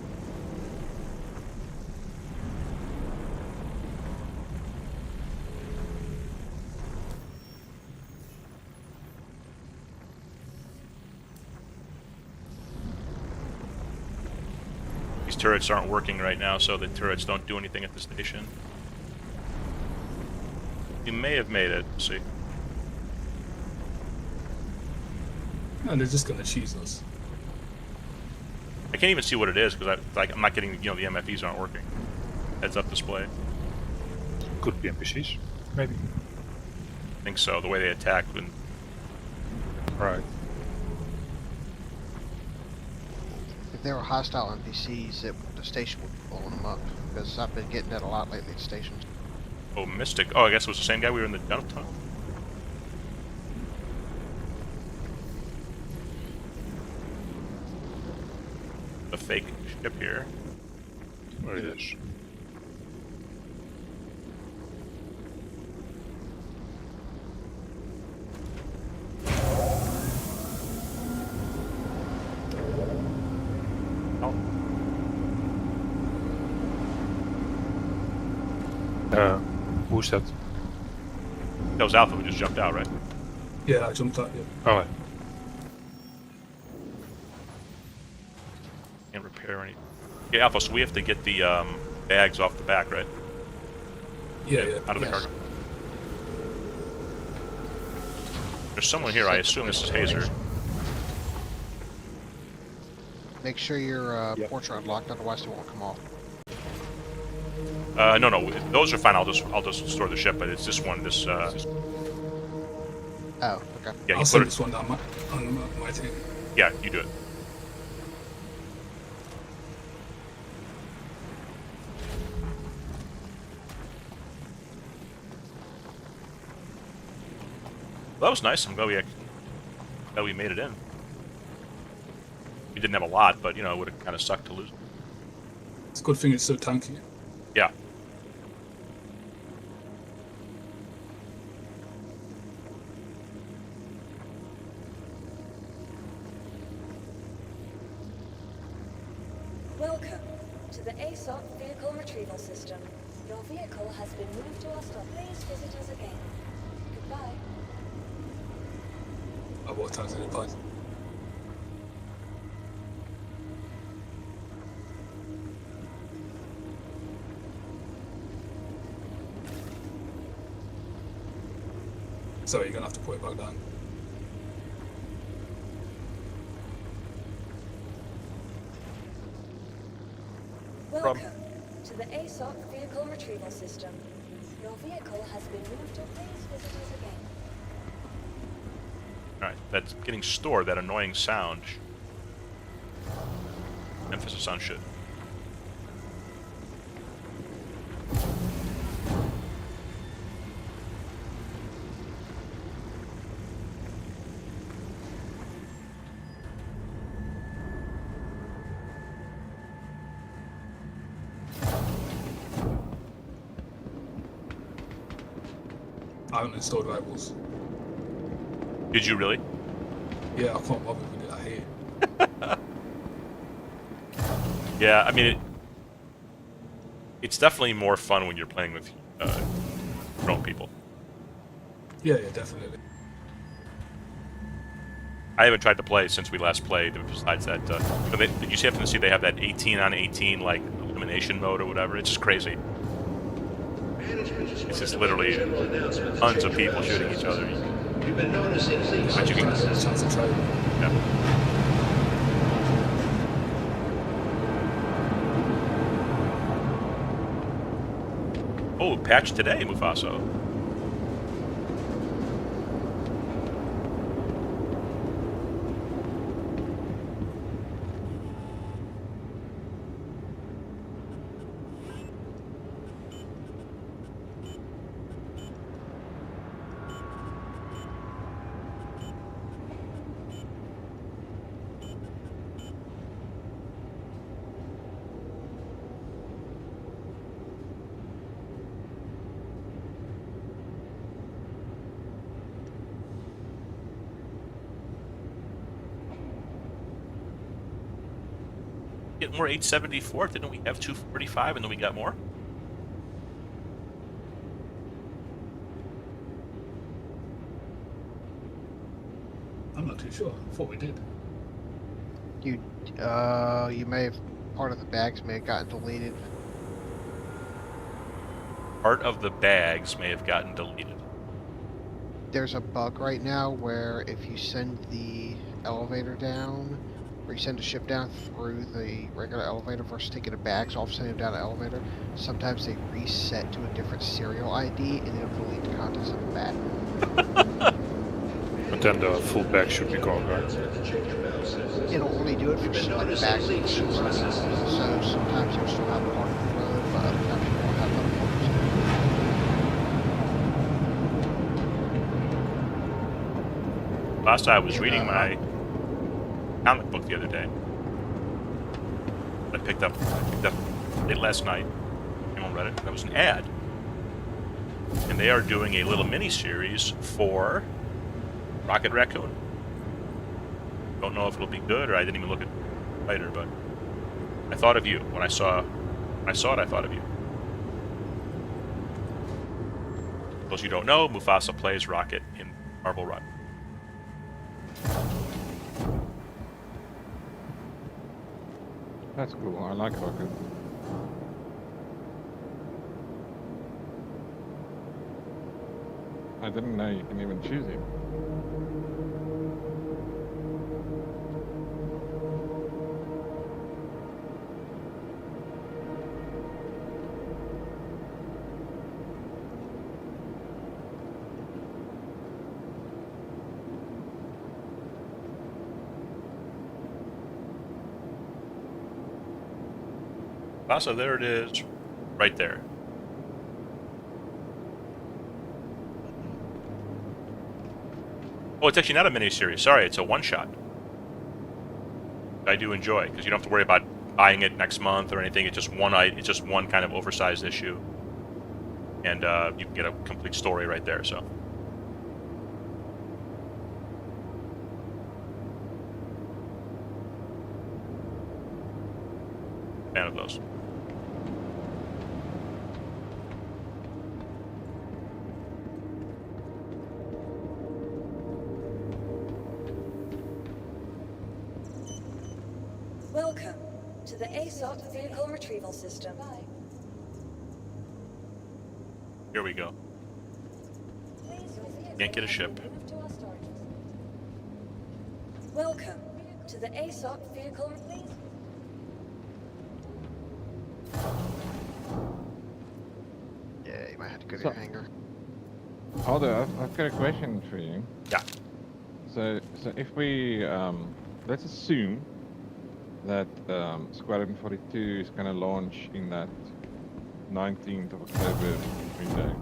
These turrets aren't working right now, so the turrets don't do anything at the station. You may have made it. Let's see. And they're just gonna cheese us. I can't even see what it is because I'm not getting. The MFEs aren't working. Heads up display. Could be NPCs, maybe. I think so. The way they attack. Right. If they were hostile NPCs, the station would be blowing them up. Because I've been getting that a lot lately at stations. Oh, Mystic. Oh, I guess it was the same guy we were in the tunnel. The fake ship here. There it is. Oh, Who's that? that was Alpha who just jumped out, right? Yeah, I jumped out. Yeah. Oh, Can't repair any. Yeah, Alpha. So we have to get the bags off the back, right? Yeah, yeah. Out of the Yes. cargo. There's someone here. I assume this is Hazer. Make sure your Yep. ports are unlocked, otherwise they won't come off. No, those are fine. I'll just store the ship, but it's this one. This Oh, okay. yeah, I'll you send put it. this one down on my team. Yeah, you do it. Well, that was nice. I'm glad we made it in. We didn't have a lot, but it would have kind of sucked to lose. It's a good thing it's so tanky. Yeah. Welcome to the ASOP Vehicle Retrieval System. Your vehicle has been moved to our stop. Please visit us again. Goodbye. At what times did it pass? Sorry, you're gonna have to put it back down. Welcome to the ASOP Vehicle Retrieval System. Your vehicle has been moved to. Please visit us again. All right, that's getting stored. That annoying sound. Emphasis on should. I haven't installed rivals. Did you really? Yeah, I can't bother with it. I hate it. Yeah, I mean, it's definitely more fun when you're playing with your own people. Yeah, definitely. I haven't tried to play since we last played. Besides that, did you see after they have that 18 on 18 like elimination mode or whatever? It's just crazy. It's just literally tons of people shooting each other. You've been noticing things. But you can, There's a chance to try it. yeah. Oh, patch today, Mufaso. Get more 874? Didn't we have 245 and then we got more? I'm not too sure. I thought we did. You may have Part of the bags may have gotten deleted. Part of the bags may have gotten deleted. There's a bug right now where if you send the elevator down, or you send a ship down through the regular elevator versus taking the bags off, sending them down the elevator, sometimes they reset to a different serial ID and it'll delete the contents of the bag. But then the full bag should be gone, right? It'll only do it for select bags. So sometimes you'll still have part of the load, but other times you won't have other parts. Last I was reading my comic book the other day. I picked up late last night. Came on Reddit. That was an ad, and they are doing a little mini series for Rocket Raccoon. Don't know if it'll be good, or I didn't even look at it later, but I thought of you when I saw it. I thought of you. For those you don't know, Mufasa plays Rocket in Marvel Run. That's cool. I like Rocket. I didn't know you can even choose him. So there it is, right there. Oh, it's actually not a miniseries. Sorry, it's a one-shot. I do enjoy because you don't have to worry about buying it next month or anything. It's just one. It's just one kind of oversized issue, and you can get a complete story right there. So. Fan of those. Welcome to the ASOP Vehicle Retrieval System. Here we go. Can't get a ship. Welcome to the ASOP Vehicle. Yeah, you might have to go to So- your hangar. Aldo, I've got a question for you. Yeah. So if we let's assume that Squadron 42 is going to launch in that 19th of October window.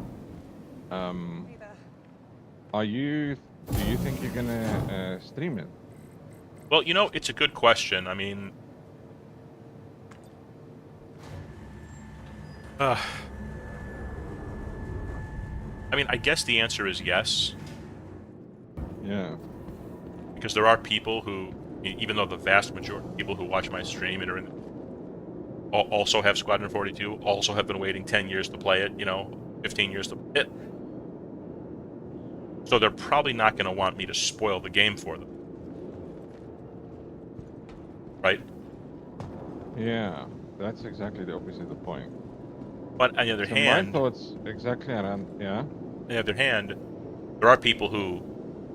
Do you think you're going to stream it? Well, you know, it's a good question. I mean, I guess the answer is yes. Yeah. Because there are people who, even though the vast majority of people who watch my stream and are in, also have Squadron 42, also have been waiting 10 years to play it, 15 years to play it. So they're probably not going to want me to spoil the game for them. Right? Yeah, that's exactly obviously the point. But on the other So hand, my thoughts exactly around, yeah. on the other hand, there are people who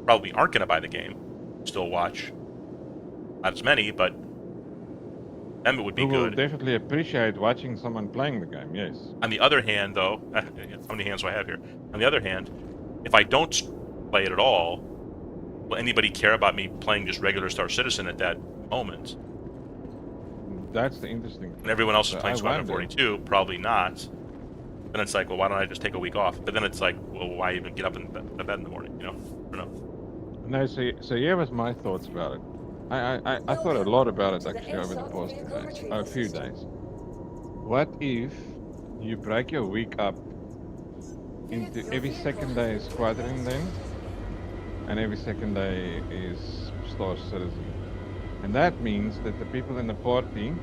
probably aren't going to buy the game, still watch. Not as many, but them it would be Who will good. definitely appreciate watching someone playing the game, yes. On the other hand, though, how many hands do I have here? On the other hand, if I don't play it at all, will anybody care about me playing just regular Star Citizen at that moment? That's the interesting And thing. everyone else is So playing I Squadron wonder- 42, probably not. Then it's like, well, why don't I just take a week off? But then it's like, well, why even get up in the bed in the morning? I don't know. No, so here was my thoughts about it. I thought a lot about it actually over the past 2 days. A few days. What if you break your week up into every second day is Squadron then, and every second day is Star Citizen? And that means that the people in the party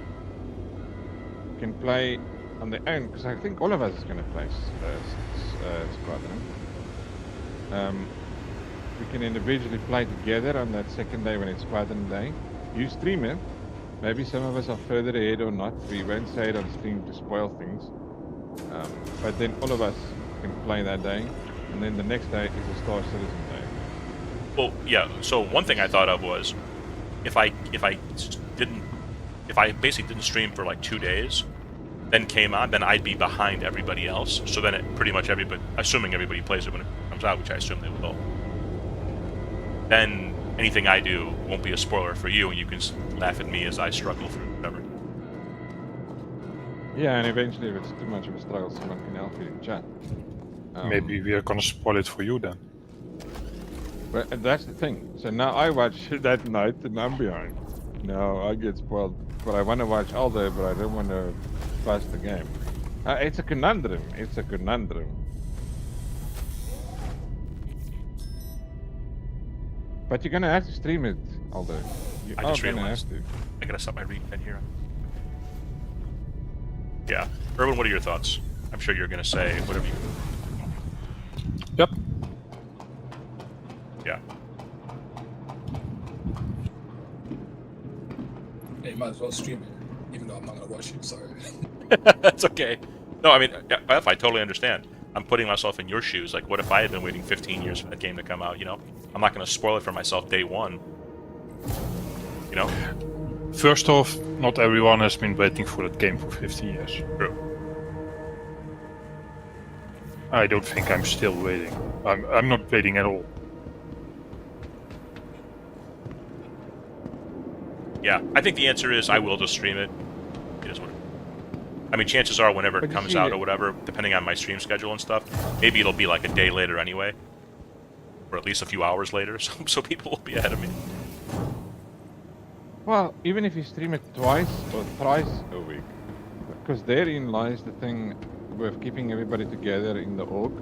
can play on their own, because I think all of us is going to play Squadron. We can individually play together on that second day when it's Squadron Day. You stream it, Maybe some of us are further ahead or not. We won't say it on stream to spoil things. But then all of us can play that day, and then the next day is a Star Citizen day. Well, yeah. So one thing I thought of was, if I basically didn't stream for like 2 days, then came on, then I'd be behind everybody else. So then it pretty much everybody, assuming everybody plays it when it comes out, which I assume they will, then anything I do won't be a spoiler for you, and you can laugh at me as I struggle through whatever. Yeah, and eventually, if it's too much of a struggle, someone can help you in chat. Maybe we are gonna spoil it for you then. But that's the thing. So now I watch that night, and I'm behind. No, I get spoiled. But I want to watch all day, but I don't want to bust the game. It's a conundrum. It's a conundrum. But you're gonna have to stream it all day. You I are just gonna realized. have to. I gotta stop my read pen here. Yeah. Erwin, what are your thoughts? I'm sure you're gonna say whatever you... Yep. Yeah. Yeah, you might as well stream it, even though I'm not gonna watch you. Sorry. That's okay. No, I mean, Beth, I totally understand. I'm putting myself in your shoes. Like, what if I had been waiting 15 years for that game to come out, you know? I'm not going to spoil it for myself day one. You know? First off, not everyone has been waiting for that game for 15 years. True. I don't think I'm still waiting. I'm not waiting at all. Yeah, I think the answer is I will just stream it. It is what it is. I mean, chances are whenever it But you comes see out it- or whatever, depending on my stream schedule and stuff, maybe it'll be like a day later anyway. Or at least a few hours later, so people will be ahead of me. Well, even if you stream it twice or thrice a week, because therein lies the thing with keeping everybody together in the org.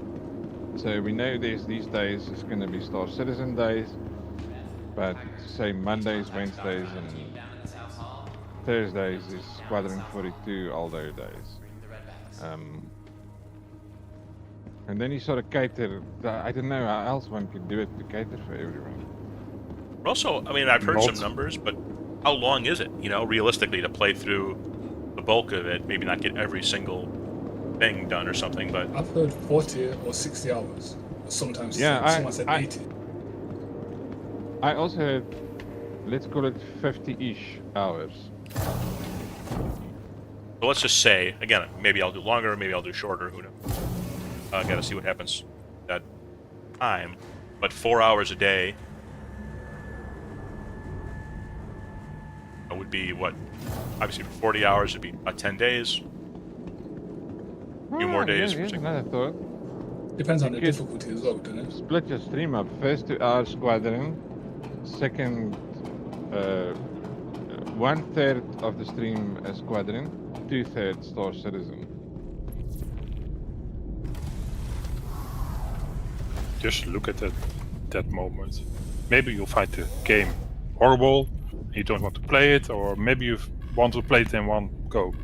So we know there's these days it's going to be Star Citizen days, but say Mondays, Wednesdays, and Thursdays is Squadron 42 all-day days. And then you sort of cater. I don't know how else one can do it to cater for everyone. Also, I mean, I've heard some Not- numbers, but how long is it, you know, realistically, to play through the bulk of it? Maybe not get every single thing done or something, but I've heard 40 or 60 hours. Or sometimes Yeah, someone said 80. I also had, let's call it 50-ish hours. so let's just say, again, maybe I'll do longer, maybe I'll do shorter, who knows. Gotta see what happens that time. But 4 hours a day would be what? Obviously, for 40 hours, it'd be about 10 days. Few more days for Here's six. another thought. Depends on the you could- difficulty as well, doesn't it? Split your stream up. First 2 hours Squadron, second 1/3 of the stream Squadron, 2/3 Star Citizen. Just look at that moment. Maybe you'll find the game horrible, you don't want to play it, or maybe you want to play it in one go.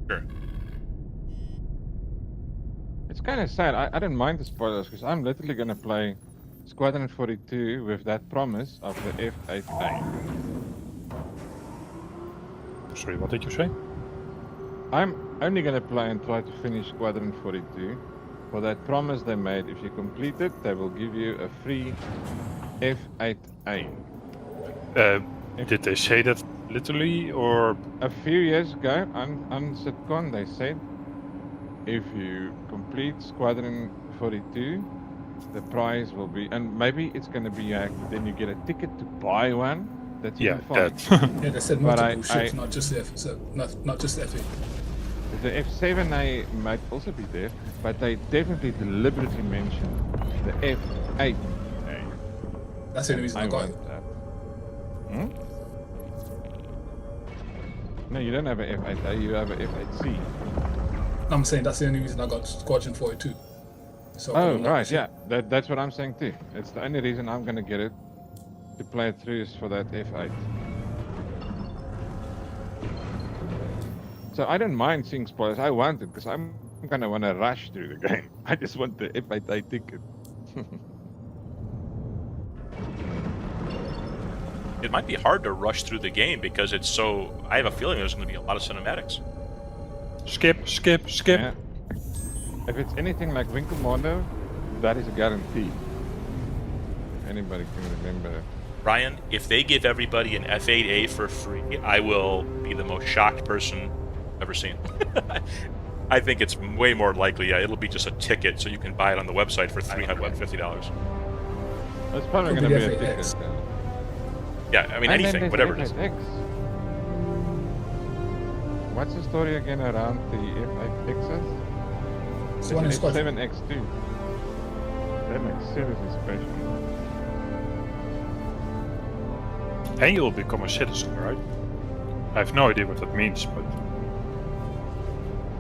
Sure. It's kind of sad. I don't mind the spoilers because I'm literally gonna play Squadron 42 with that promise of the F-8A. Sorry, what did you say? I'm only gonna play and try to finish Squadron 42 for that promise they made. If you complete it, they will give you a free F-8A. Did they say that literally, or A few years ago on Sitcon, they said if you complete Squadron 42, the prize will be, and maybe it's gonna be then you get a ticket to buy one. That's yeah, even fine. that. Yeah, they said But multiple I- ships, not just the F, so not just the F8. The F7A might also be there, but they definitely deliberately mentioned the F8A. That's the only reason I got it. want that. Hmm? No, you don't have an F8A, you have an F8C. I'm saying that's the only reason I got Squadron 42. So I Oh, couldn't right, see- yeah. That's what I'm saying too. It's the only reason I'm gonna get it to play it through is for that F8. So I don't mind seeing spoilers. I want it because I'm gonna want to rush through the game. I just want the F8A ticket. it might be hard to rush through the game because it's so. I have a feeling there's going to be a lot of cinematics. Skip, skip, skip. Yeah. If it's anything like Wing Commander, that is a guarantee. Anybody can remember. Ryan, if they give everybody an F8A for free, I will be the most shocked person I've ever seen. I think it's way more likely it'll be just a ticket so you can buy it on the website for $350. It's probably Could going to be be a FAX. ticket. Yeah, I mean, And then anything, there's whatever it is. FXX. What's the story again around the FXs? It's the one in Squadron. 7X2. That makes seriously special. And you'll become a citizen, right? I have no idea what that means, but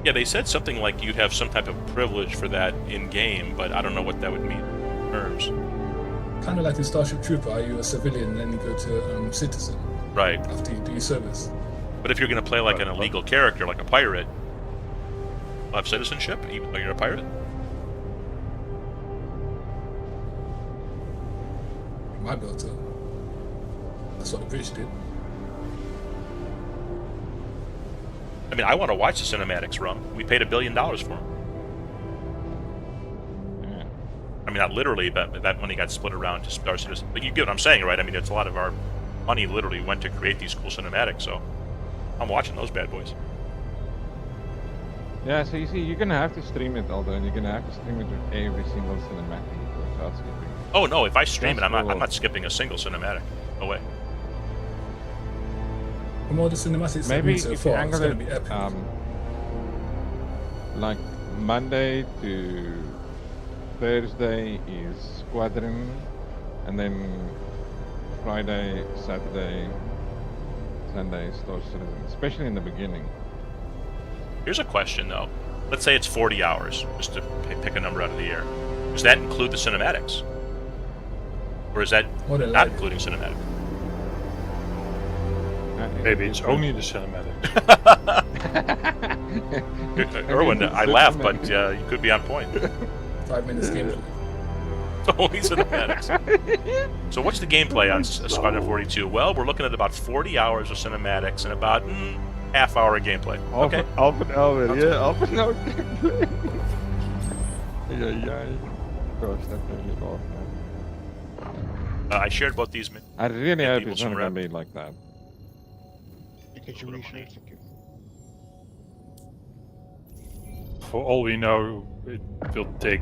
Yeah, they said something like you'd have some type of privilege for that in-game, but I don't know what that would mean in terms. Kind of like in Starship Trooper, are you a civilian and then you go to citizen Right. after you do your service? But if you're going to play like an illegal character, like a pirate, you'll have citizenship even though you're a pirate? You might be able to. That's what the British did. I mean, I want to watch the cinematics, Rum. We paid $1 billion for them. Yeah. I mean, not literally, but that money got split around to Star Citizen. But you get what I'm saying, right? I mean, it's a lot of our money literally went to create these cool cinematics, so I'm watching those bad boys. Yeah, so you see, you're going to have to stream it, Aldo, and you're going to have to stream it with every single cinematic without skipping. Oh no, if I stream That's it, I'm cool. not skipping a single cinematic. No way. From all the cinematics I've Maybe seen so if you far, it's angle going to be it, epic. like Monday to Thursday is Squadron, and then Friday, Saturday, Sunday is Star Citizen, especially in the beginning. Here's a question though. Let's say it's 40 hours, just to pick a number out of the air. Does that include the cinematics? Or is that More than not likely. including cinematics? maybe it's only the cinematic. Erwin, I laugh, but you could be on point. 5 minutes gameplay. Only cinematics. So what's the gameplay on Squadron 42? Well, we're looking at about 40 hours of cinematics and about half hour of gameplay. Okay. Half an hour, yeah, half an hour gameplay. Yeah. Gosh, that's really awesome. I shared both these. I really Give hope people it's some not gonna rep. be like that. Get your research. For all we know, it will take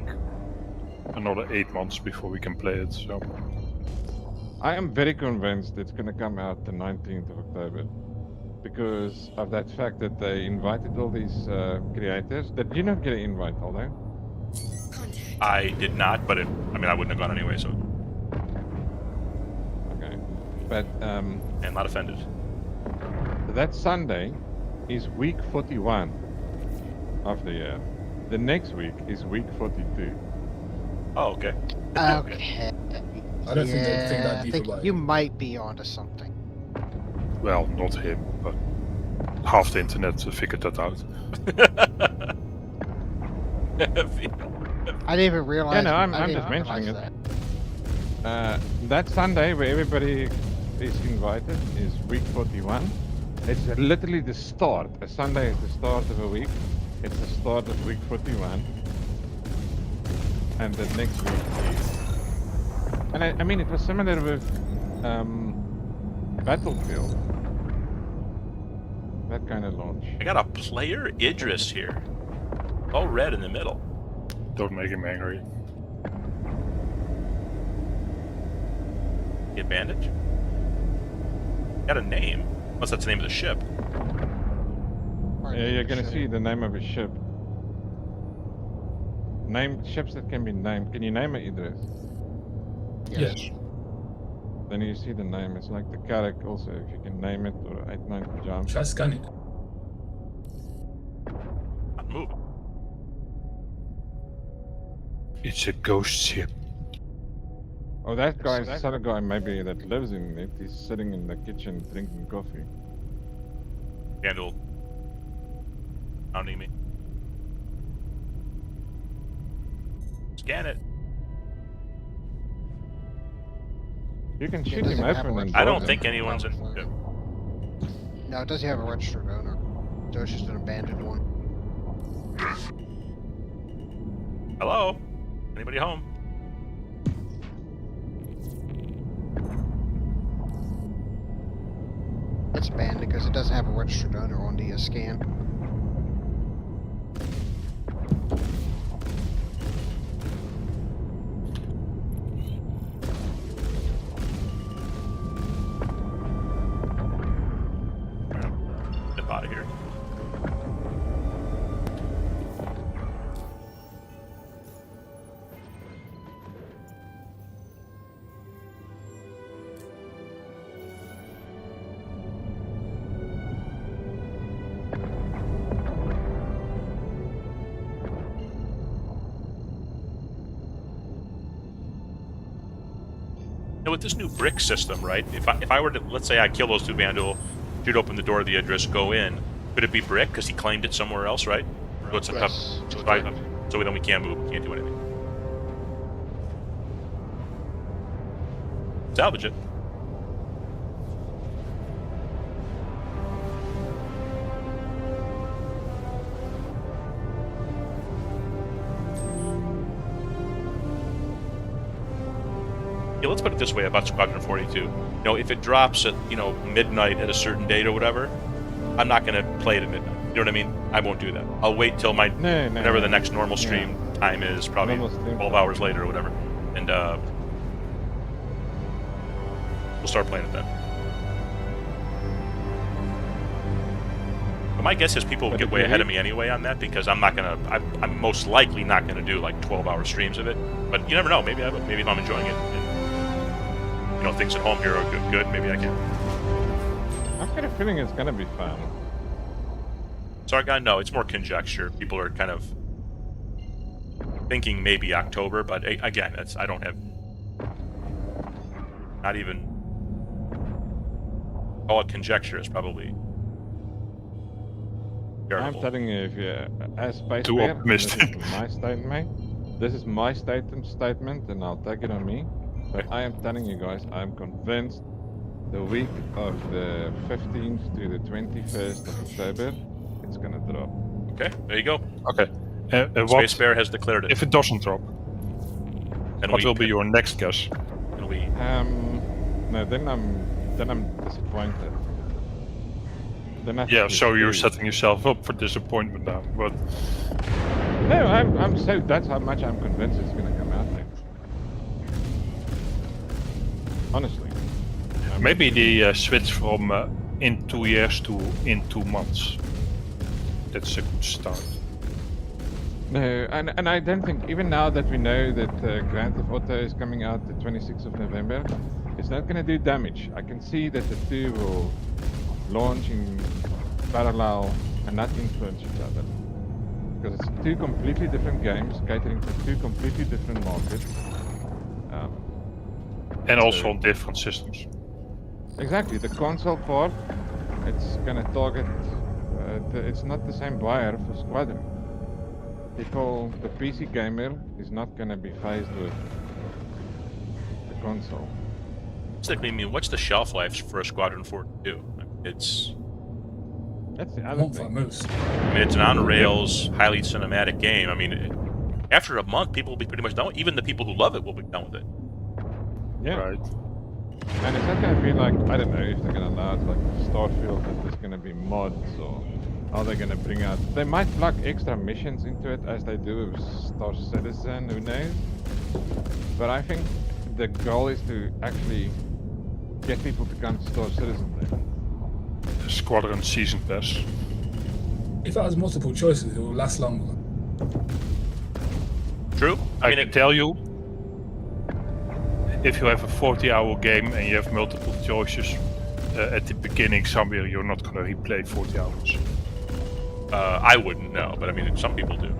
another 8 months before we can play it. So I am very convinced it's gonna come out the 19th of October. Because of that fact that they invited all these creators. Did you not get an invite, Aldo? I did not, but I wouldn't have gone anyway, so Okay. But I'm not offended. that Sunday is week 41 of the year. The next week is week 42. Oh, okay. Okay. I don't think they'd think that I deep think about you it. might be onto something. well, not him, but half the internet figured that out. I didn't even realize. no, I'm I didn't just even mentioning realize it. that. That Sunday where everybody is invited is week 41. It's literally the start. A Sunday is the start of a week. It's the start of week 41. And the next week is... And I mean, it was similar with Battlefield. That kind of launch. I got a player Idris here. All red in the middle. Don't make him angry. Get bandage. Got a name. Unless that's the name of the ship. Yeah, you're gonna see the name of a ship. Name ships that can be named. Can you name it, Idris? Yes. Then you see the name. It's like the Carrack also, if you can name it, or 89 Pajama. Try scan it. Not moving. It's a ghost ship. Oh, that guy's the other guy maybe that lives in it. He's sitting in the kitchen drinking coffee. Candle. Pounding me. Scan it. You can It shoot him doesn't have a open and registered I don't board think him. anyone's in. Probably. Yeah. No, it doesn't have a registered owner. So it's just an abandoned one. Hello? Anybody home? It's abandoned because it doesn't have a registered owner on the scan. Get out of here. Now, with this new brick system, right? If I were to, let's say I kill those two vandal, shoot open the door of the address, go in, could it be brick because he claimed it somewhere else, right? So it's a tough. Yes. So then we can't move, we can't do anything. Salvage it. Yeah, let's put it this way about Squadron 42. You know, if it drops at, midnight at a certain date or whatever, I'm not going to play it at midnight. You know what I mean? I won't do that. I'll wait till whenever the next normal stream time is, probably Normal stream 12 time. hours later or whatever. And we'll start playing it then. But my guess is people will But get if way you ahead of read- me anyway on that because I'm not going to, I'm most likely not going to do like 12-hour streams of it. But you never know. Maybe maybe if I'm enjoying it and, things at home here are good, maybe I can. I've got a feeling it's gonna be fun. Sargon, no, it's more conjecture. People are kind of thinking maybe October, but again, I don't have not even call it conjecture. It's probably I'm terrible. telling you, if you as Space Too Bear, optimistic. This is my statement. This is my statement, and I'll take it on me. But I am telling you guys, I'm convinced the week of the 15th to the 21st of October, it's gonna drop. Okay, there you go. Okay. Space What Bear has declared it. if it doesn't drop? And What will be your next guess? It'll be No, then I'm disappointed. Then I Yeah, think so it's you're true. setting yourself up for disappointment now. But No, I'm so that's how much I'm convinced it's gonna come out like. Honestly. maybe the switch from in 2 years to in 2 months. That's a good start. No, and I don't think even now that we know that Grand Theft Auto is coming out the 26th of November, it's not gonna do damage. I can see that the two will launch in parallel and not influence each other. Because it's two completely different games catering to two completely different markets. And also on different systems. Exactly, the console part, it's gonna target. It's not the same buyer for Squadron. The PC gamer is not gonna be faced with the console. I mean, what's the shelf life for a Squadron 42? It's That's the I other want for thing. most. it's an on rails, highly cinematic game. I mean, after a month, people will be pretty much done with it. Even the people who love it will be done with it. Yeah, Right. and it's not gonna be like I don't know if they're gonna allow it like Starfield that there's gonna be mods or are they gonna bring out? They might plug extra missions into it as they do with Star Citizen. Who knows? But I think the goal is to actually get people to come to Star Citizen then. Squadron Season Pass. If it has multiple choices, it will last longer. True. I mean, can tell you, if you have a 40-hour game and you have multiple choices, at the beginning somewhere you're not gonna replay 40 hours. I wouldn't know, but I mean, some people do.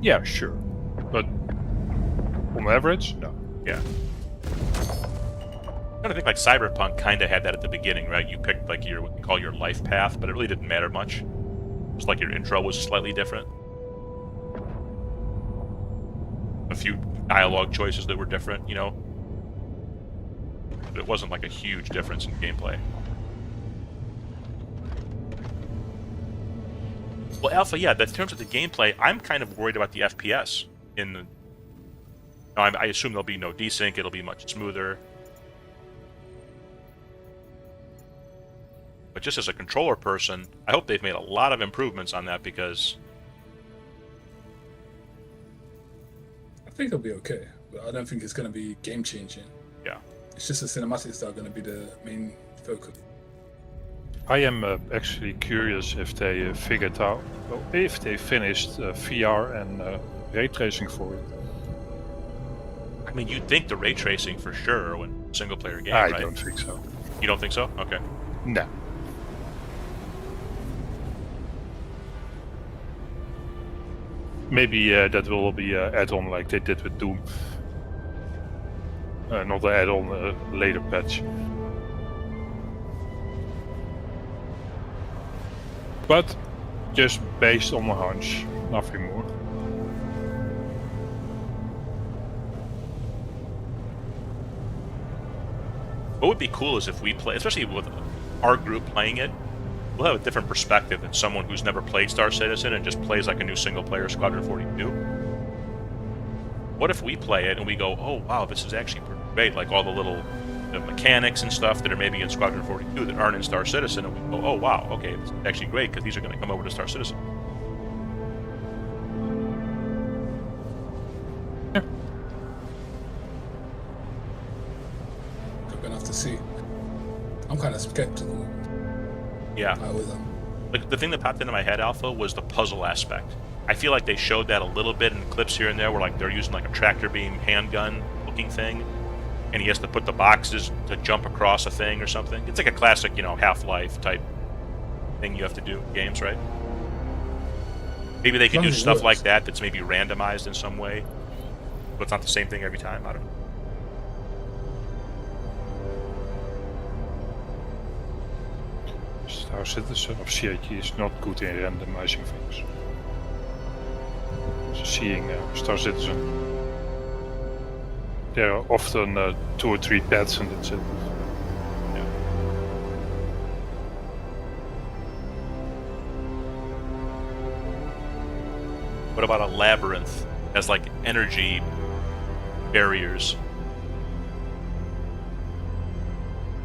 Yeah, sure. But on average, no. Yeah. I think like Cyberpunk kind of had that at the beginning, right? You picked like what you call your life path, but it really didn't matter much. Just like your intro was slightly different. A few dialogue choices that were different, but it wasn't like a huge difference in gameplay. Well, Alpha, yeah, in terms of the gameplay, I'm kind of worried about the FPS. I assume there'll be no desync, it'll be much smoother. But just as a controller person, I hope they've made a lot of improvements on that because... I think it'll be okay, but I don't think it's going to be game-changing. Yeah. It's just the cinematics that are going to be the main focus. I am actually curious if they figured out, well, if they finished VR and ray tracing for it. I mean, you'd think the ray tracing for sure when single-player game, I right? don't think so. You don't think so? Okay. No. Maybe that will be an add-on like they did with Doom. Not an add-on, a later patch. But just based on a hunch, nothing more. What would be cool is if we play, especially with our group playing it, we'll have a different perspective than someone who's never played Star Citizen and just plays like a new single-player Squadron 42. What if we play it and we go, oh wow, this is actually pretty great, like all the little mechanics and stuff that are maybe in Squadron 42 that aren't in Star Citizen, and we go, oh wow, okay, this is actually great because these are going to come over to Star Citizen. We're going to have to see. I'm kind of skeptical. Yeah. I always am. Like the thing that popped into my head, Alpha, was the puzzle aspect. I feel like they showed that a little bit in clips here and there where like they're using like a tractor beam handgun looking thing, and he has to put the boxes to jump across a thing or something. It's like a classic, Half-Life type thing you have to do in games, right? Maybe they could do stuff like that that's maybe randomized in some way, but it's not the same thing every time. I don't know. Star Citizen of CIG is not good in randomizing things. Seeing Star Citizen, there are often 2 or 3 pads and that's it. Yeah. What about a labyrinth as like energy barriers?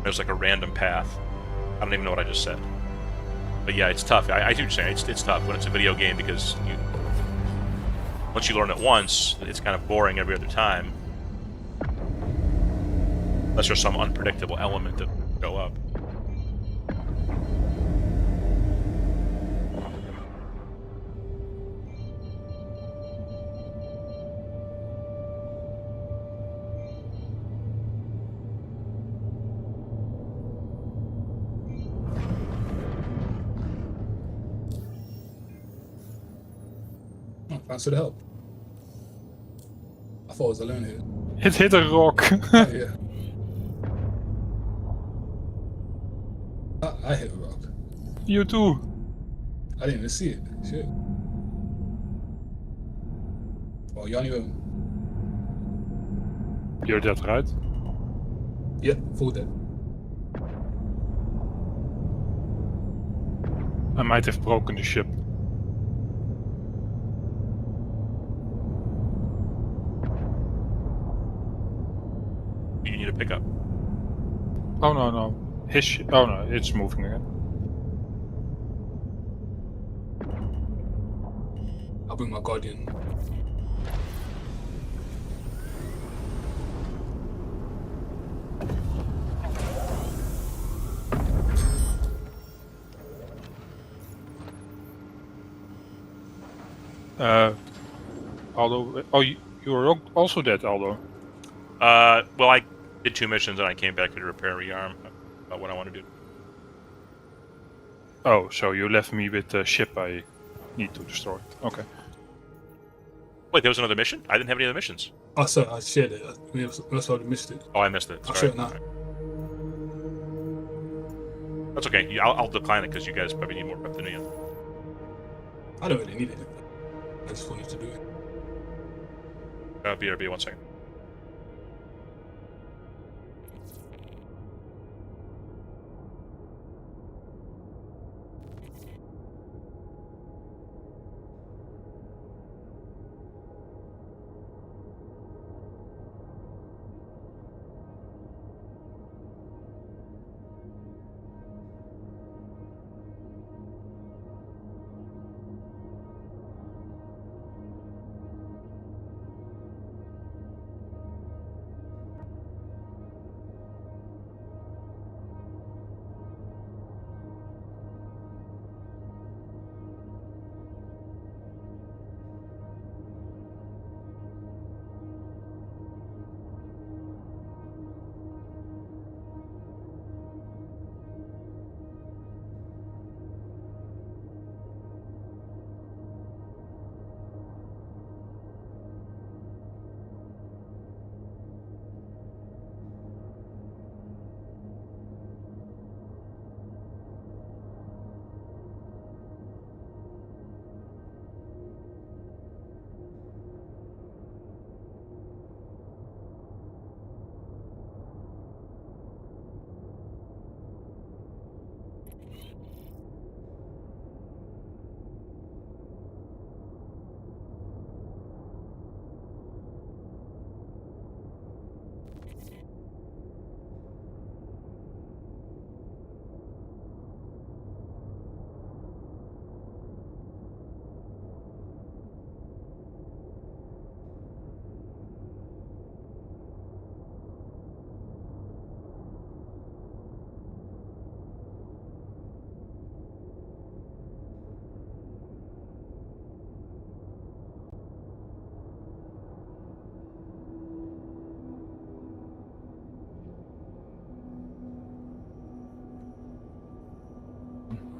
There's like a random path. I don't even know what I just said. But yeah, it's tough. I do say it's tough when it's a video game because once you learn it once, it's kind of boring every other time. Unless there's some unpredictable element that will go up. Thanks for the help. I thought I was alone here. It hit a rock. Oh, yeah. I hit a rock. You too. I didn't even see it. Shit. Well, you're on your own. You're dead, right? Yeah, full dead. I might have broken the ship. You need a pickup. Oh no. His ship. Oh no, it's moving again. I'll bring my Guardian. Aldo. Oh, you were also dead, Aldo. Well, I did 2 missions and I came back to repair rearm. About what I want to do. Oh, so you left me with the ship I need to destroy. Okay. Wait, there was another mission? I didn't have any other missions. Oh, sorry, I shared it. We must have missed it. Oh, I missed it. I'll Sorry. show it now. That's okay. I'll decline it because you guys probably need more prep than me. I don't really need it. I just wanted to do it. BRB, 1 second.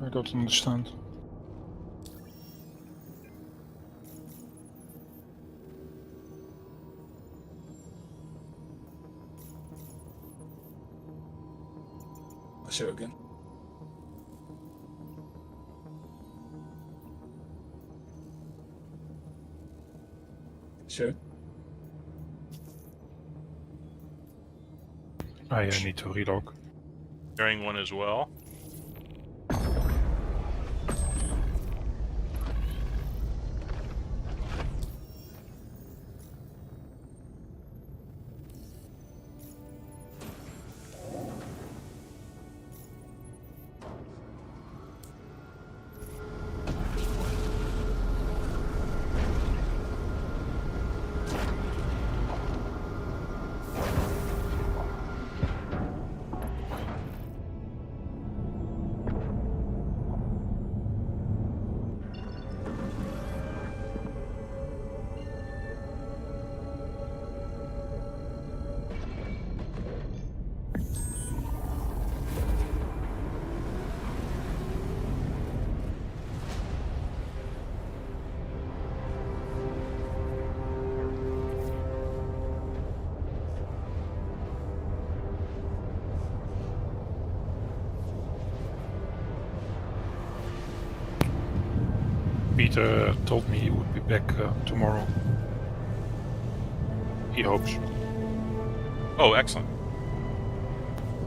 I don't understand. I'll show it again. Show. I need to relog. Sharing one as well. Peter told me he would be back tomorrow. He hopes. Oh, excellent.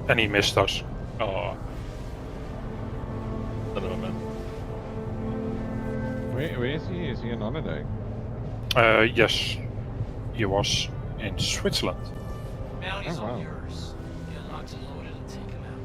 And he missed us. Oh. Son of a man. Where is he? Is he on holiday? Yes, he was in Switzerland. Bounty's Oh, wow. all yours. Get locked and loaded and take him out.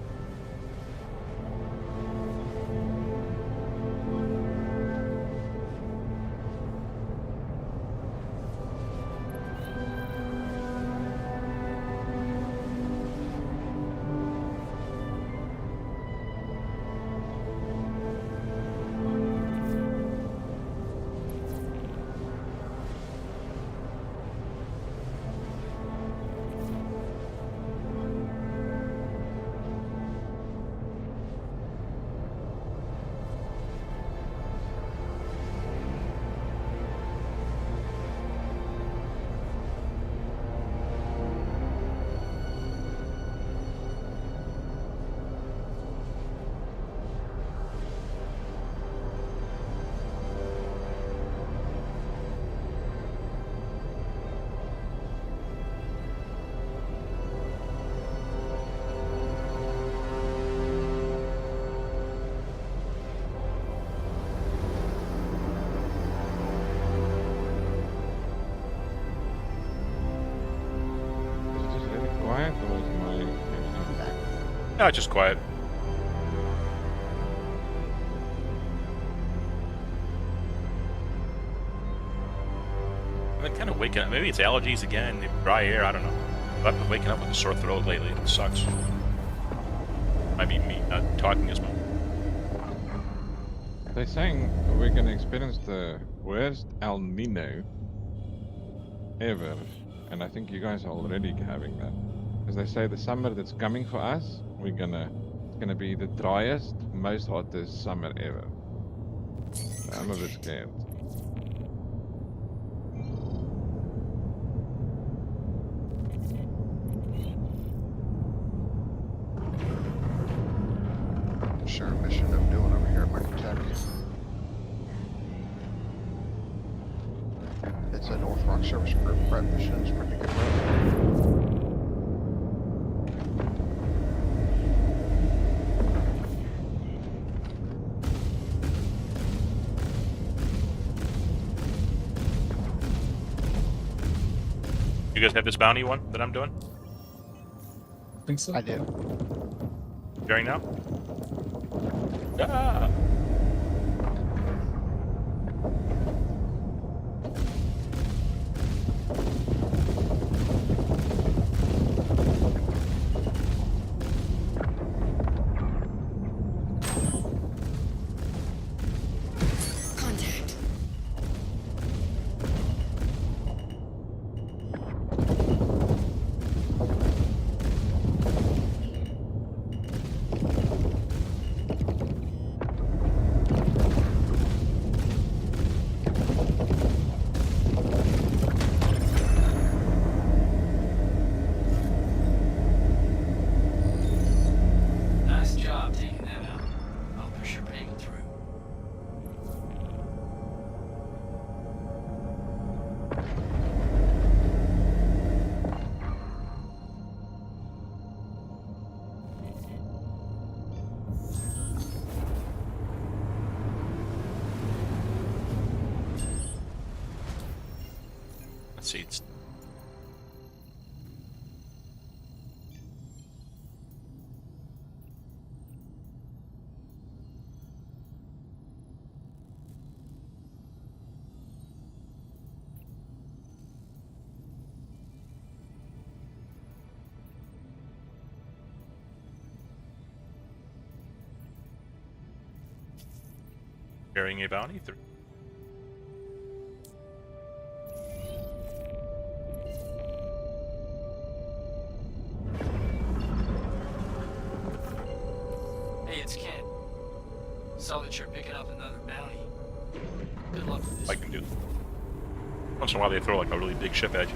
Is it just really quiet or is my... No, it's just quiet. I've been kind of waking up. Maybe it's allergies again, dry air, I don't know. But I've been waking up with a sore throat lately. It sucks. Might be me not talking as much. They're saying we're gonna experience the worst El Nino ever, and I think you guys are already having that. Because they say the summer that's coming for us, it's gonna be the driest, most hottest summer ever. So I'm a bit scared. Sure, mission I'm doing over here at Microtech. It's a North Rock Service Group prep mission. It's pretty good. You guys have this bounty one that I'm doing? I think so. I do. Sharing now? Ah! Contact. see. It's carrying a bounty. Hey, it's Ken. Saw that you're picking up another bounty. Good luck with this. I can do. Once in a while, they throw like a really big ship at you.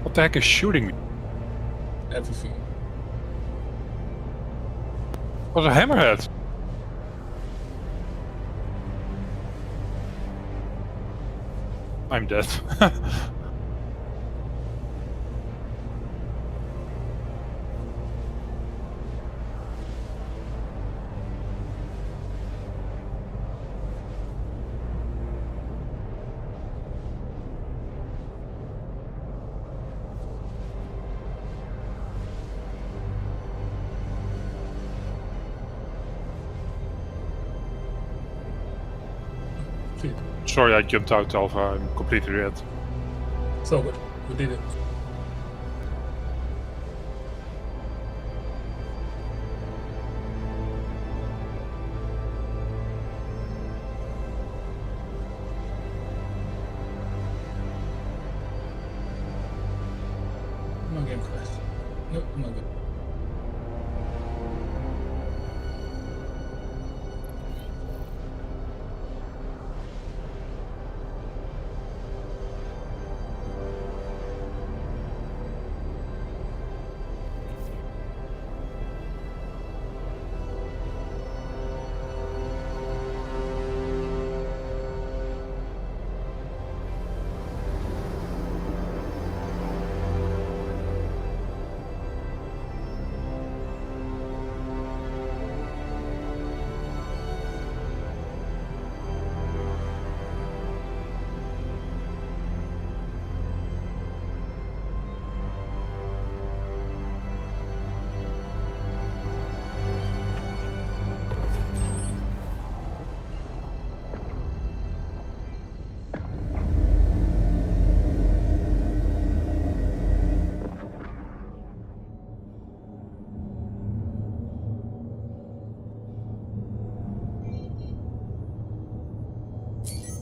What the heck is shooting me? Everything. What a hammerhead! I'm dead. Clear. Sorry, I jumped out, Alpha. I'm completely red. So good. We did it. My game crashed. Nope, not good.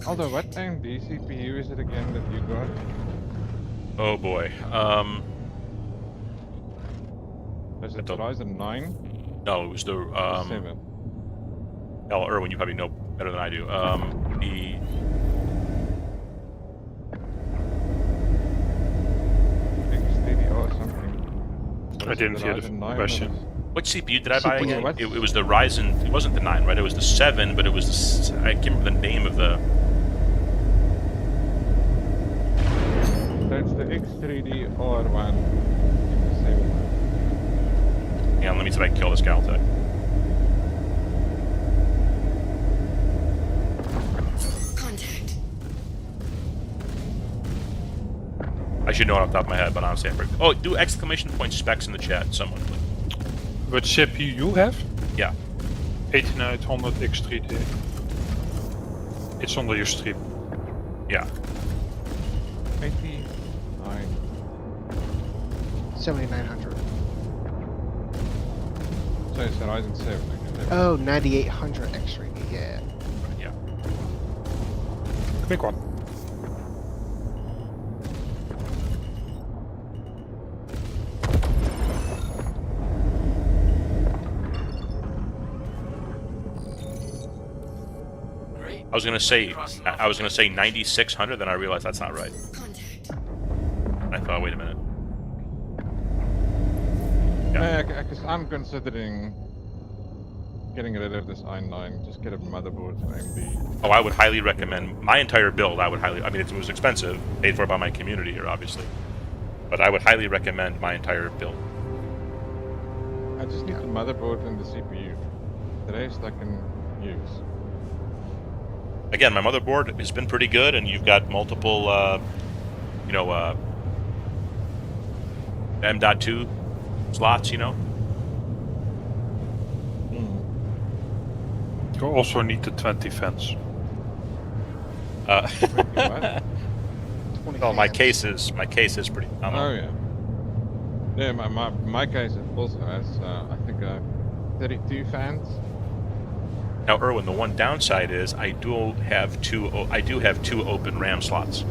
Although, what AMD CPU is it again that you got? Oh boy. Was it the- Ryzen 9? No, it was the 7? Hell, Erwin, you probably know better than I do. The X3D or something? Or I is it didn't hear the Ryzen 9 question. or- what CPU did I buy CPU, again? what? It was the Ryzen. It wasn't the 9, right? It was the 7, but it was I can't remember the name of the. That's the X3D R1 in the 7. Hang on, let me see if I can kill this Caltech. Contact. I should know it off the top of my head, but honestly, I'm pretty... Oh, do exclamation point specs in the chat, someone, please. What CPU you have? Yeah. 8900 X3D. It's under your stream. Yeah. 89. 7900. So it's a Ryzen 7 actually. Oh, 9800 X3D, yeah. Yeah. Quick one. I was gonna say 9,600. Then I realized that's not right. I thought, wait a minute. Yeah. Because I'm considering getting rid of this i9. Just get a motherboard for AMD. Oh, I would highly recommend my entire build. I mean, it was expensive, paid for by my community here, obviously, but I would highly recommend my entire build. I just need the motherboard and the CPU. The rest I can use. Again, my motherboard has been pretty good, and you've got multiple, M.2 slots, you know. You also need the 20 fans. What? Well, my case is pretty. Oh yeah. Yeah, my case also has I think 32 fans. Now, Erwin, the one downside is I do have two open RAM slots.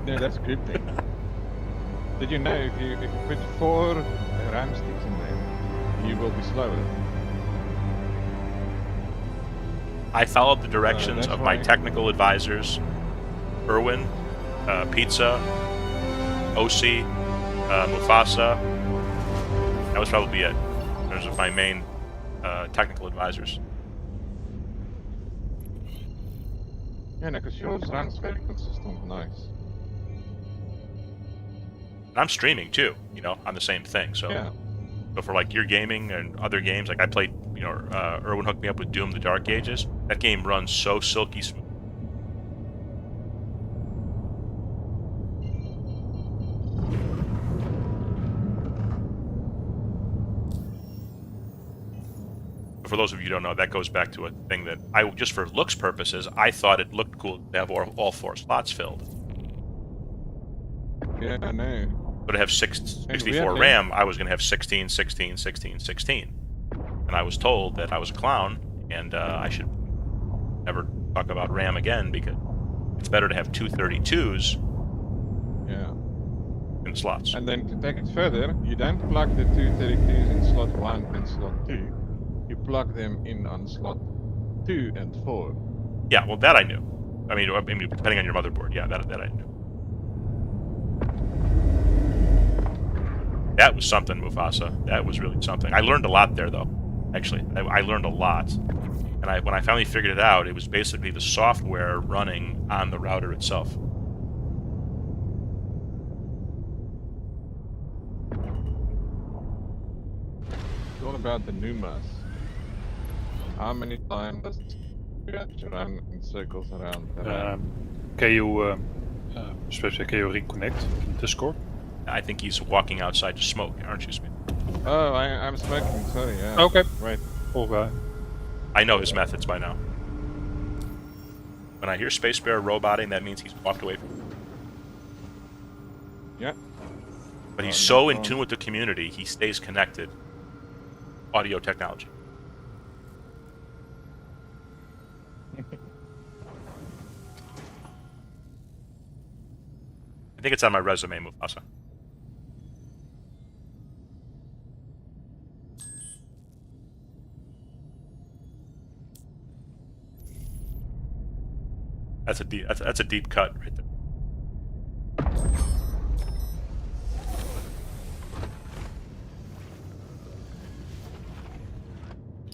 Yeah, that's a good thing. Did you know if you put 4 RAM sticks in there, you will be slower? I followed the directions that's of my why- technical advisors, Erwin, Pizza, OC, Mufasa. That was probably it. Those are my main technical advisors. Yeah, no, because yours runs very consistent, nice. And I'm streaming too, on the same thing. So, Yeah. so for like your gaming and other games, like I played, Erwin hooked me up with Doom: The Dark Ages. That game runs so silky smooth. For those of you who don't know, that goes back to a thing that I just for looks purposes, I thought it looked cool to have all 4 slots filled. Yeah, I know. But to have 64 RAM, I was going to have 16, 16, 16, 16. And I was told that I was a clown, and I should never talk about RAM again, because it's better to have 2 32s Yeah. in slots. And then to take it further, you don't plug the 2 32s in slot 1 and slot 2. You plug them in on slot 2 and 4. Yeah, well, that I knew. I mean, depending on your motherboard, yeah, that I knew. That was something, Mufasa. That was really something. I learned a lot there, though. Actually, I learned a lot. And when I finally figured it out, it was basically the software running on the router itself. It's all about the NUMAs. How many times does you have to run in circles around the RAM? Can you reconnect in Discord? I think he's walking outside to smoke, aren't you, Smith? Oh, I'm smoking, sorry, yeah. Okay. Right. Alright. I know his methods by now. When I hear Space Bear roboting, that means he's walked away from me. Yeah. But he's Oh, so no in problem. tune with the community, he stays connected. Audio technology. I think it's on my resume, Mufasa. That's a deep cut right there.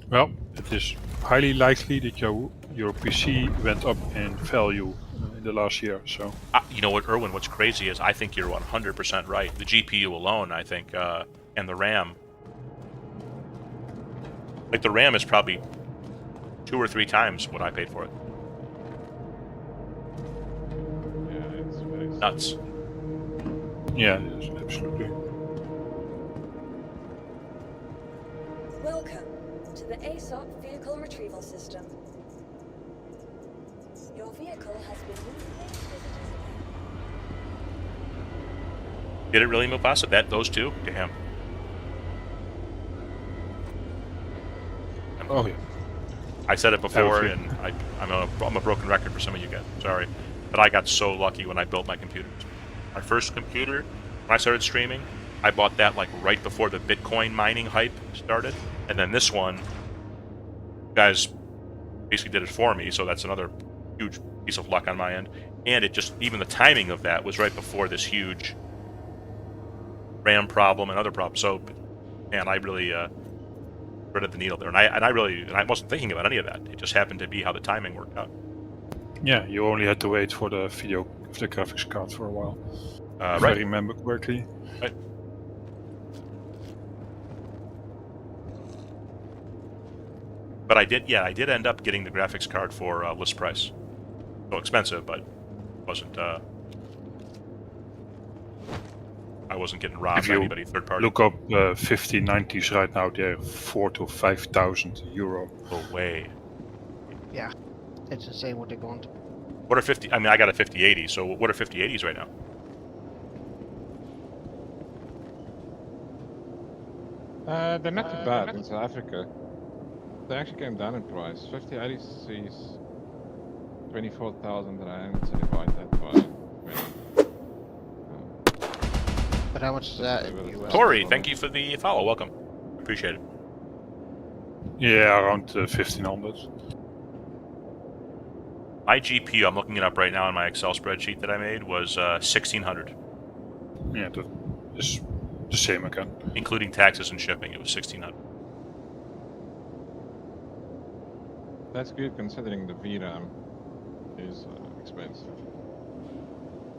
Well, it is highly likely that your PC went up in value in the last year. So You know what, Erwin? What's crazy is I think you're 100% right. The GPU alone, I think, and the RAM. Like the RAM is probably 2 or 3 times what I paid for it. Yeah, it's very Nuts. yeah, yes, absolutely. Welcome to the ASOP Vehicle Retrieval System. Your vehicle has been moved. Did it really, Mufasa? Those two? Damn. Oh yeah. I said it before, Everything. and I'm a broken record for some of you guys. Sorry, but I got so lucky when I built my computers. My first computer, when I started streaming, I bought that like right before the Bitcoin mining hype started, and then this one, guys, basically did it for me, so that's another huge piece of luck on my end. And it just, even the timing of that was right before this huge RAM problem and other problems. So, man, I really threaded the needle there, and I wasn't thinking about any of that. It just happened to be how the timing worked out. Yeah, you only had to wait for the video of the graphics card for a while. If I Right. remember correctly. Right. But I did end up getting the graphics card for list price. So expensive, but wasn't. I wasn't getting robbed If by you anybody third party. Look up 5090s right now. They're 4,000 to 5,000 euro. No way. It's insane what they're going to. What are 50? I mean, I got a 5080. So what are 5080s right now? They're not too bad in South Africa. They actually came down in price. 5080s is 24,000 rand, so divide that by 20. But how much is that in US? Tori, thank you for the follow. Welcome. Appreciate it. Yeah, around 1,500. My GPU, I'm looking it up right now in my Excel spreadsheet that I made, was 1,600, Yeah, that is the same again. including taxes and shipping. It was 1,600. That's good considering the VRAM is expensive.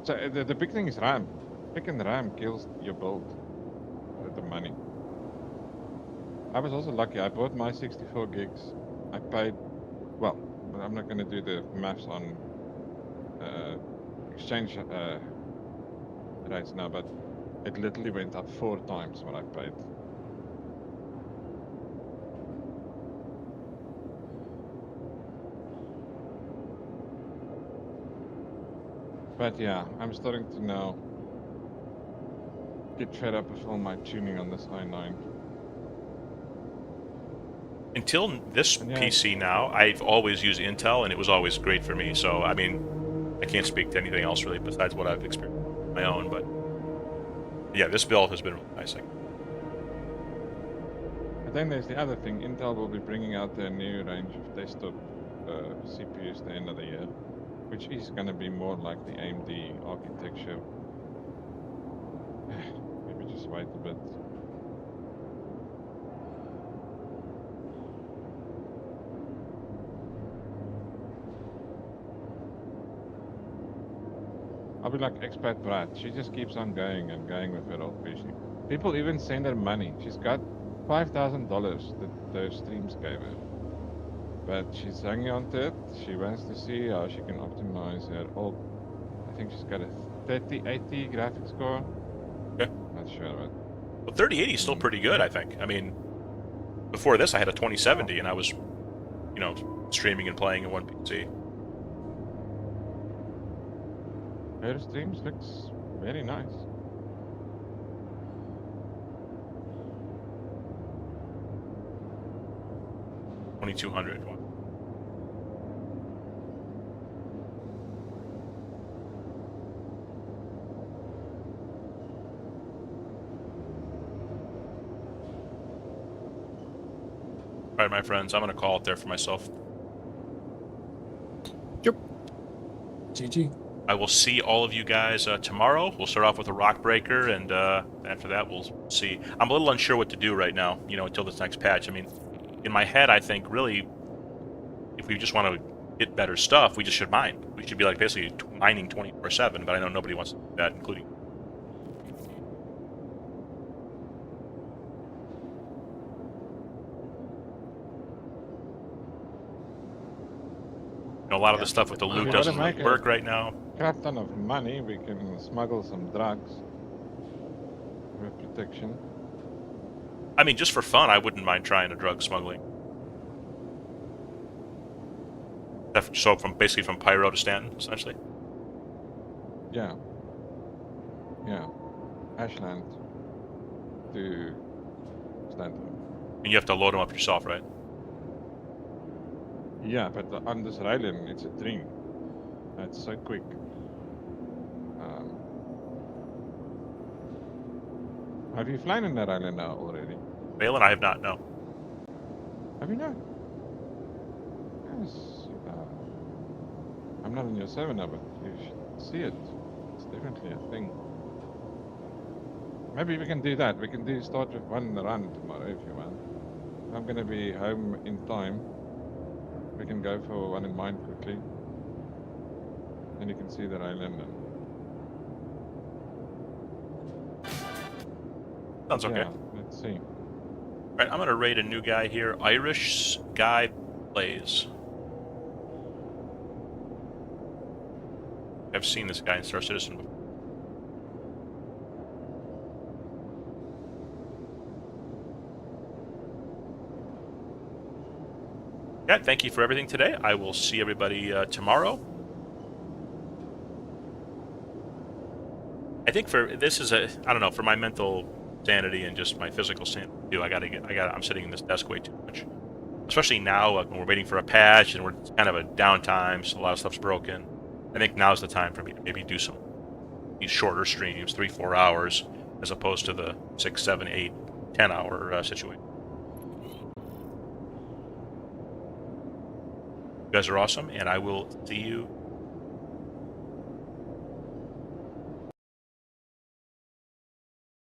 So the big thing is RAM. Picking the RAM kills your build with the money. I was also lucky. I bought my 64 gigs. I paid, well, but I'm not going to do the maths on exchange rates now, but it literally went up 4 times what I paid. But yeah, I'm starting to now get fed up with all my tuning on this i9. Until this Yeah. PC now, I've always used Intel, and it was always great for me. So, I mean, I can't speak to anything else really besides what I've experienced on my own. But yeah, this build has been really nice. But then there's the other thing. Intel will be bringing out their new range of desktop CPUs at the end of the year, which is going to be more like the AMD architecture. Maybe just wait a bit. I'll be like expat Brad. She just keeps on going and going with her old PC. People even send her money. She's got $5,000 that those streams gave her. But she's hanging on to it. She wants to see how she can optimize her old. I think she's got a 3080 graphics core. Okay. Not sure, but Well, 3080 is still pretty good, I think. I mean, before this, I had a 2070, and I was, streaming and playing in one PC. her streams looks very nice. $2,200. All right, my friends, I'm going to call it there for myself. GG. I will see all of you guys tomorrow. We'll start off with a rock breaker, and after that, we'll see. I'm a little unsure what to do right now, until this next patch. I mean, in my head, I think really, if we just want to get better stuff, we just should mine. We should be like basically mining 24/7. But I know nobody wants to do that, including. A lot of the stuff with the loot Yeah, doesn't what am I really work right now. Crap ton of money. We can smuggle some drugs with protection. I mean, just for fun, I wouldn't mind trying a drug smuggling. So basically from Pyro to Stanton, essentially. Yeah. Yeah. Ashland to Stanton. And you have to load them up yourself, right? Yeah, but on this island, it's a dream. It's so quick. Have you flown in that island now already? Valen, I have not, no. Have you not? Yes. I'm not in your server now, but you should see it. It's definitely a thing. Maybe we can do that. We can start with one run tomorrow if you want. I'm gonna be home in time. We can go for one in mine quickly. And you can see that island. Sounds okay. Yeah, let's see. All right, I'm gonna raid a new guy here. Irish Guy Plays. I've seen this guy in Star Citizen before. Yeah, thank you for everything today. I will see everybody tomorrow. I think for this is I don't know, for my mental sanity and just my physical sanity too. I'm sitting in this desk way too much, especially now when we're waiting for a patch and we're kind of a downtime, so a lot of stuff's broken. I think now's the time for me to maybe do these shorter streams, 3-4 hours, as opposed to the 6, 7, 8, 10 hour situation. You guys are awesome, and I will see you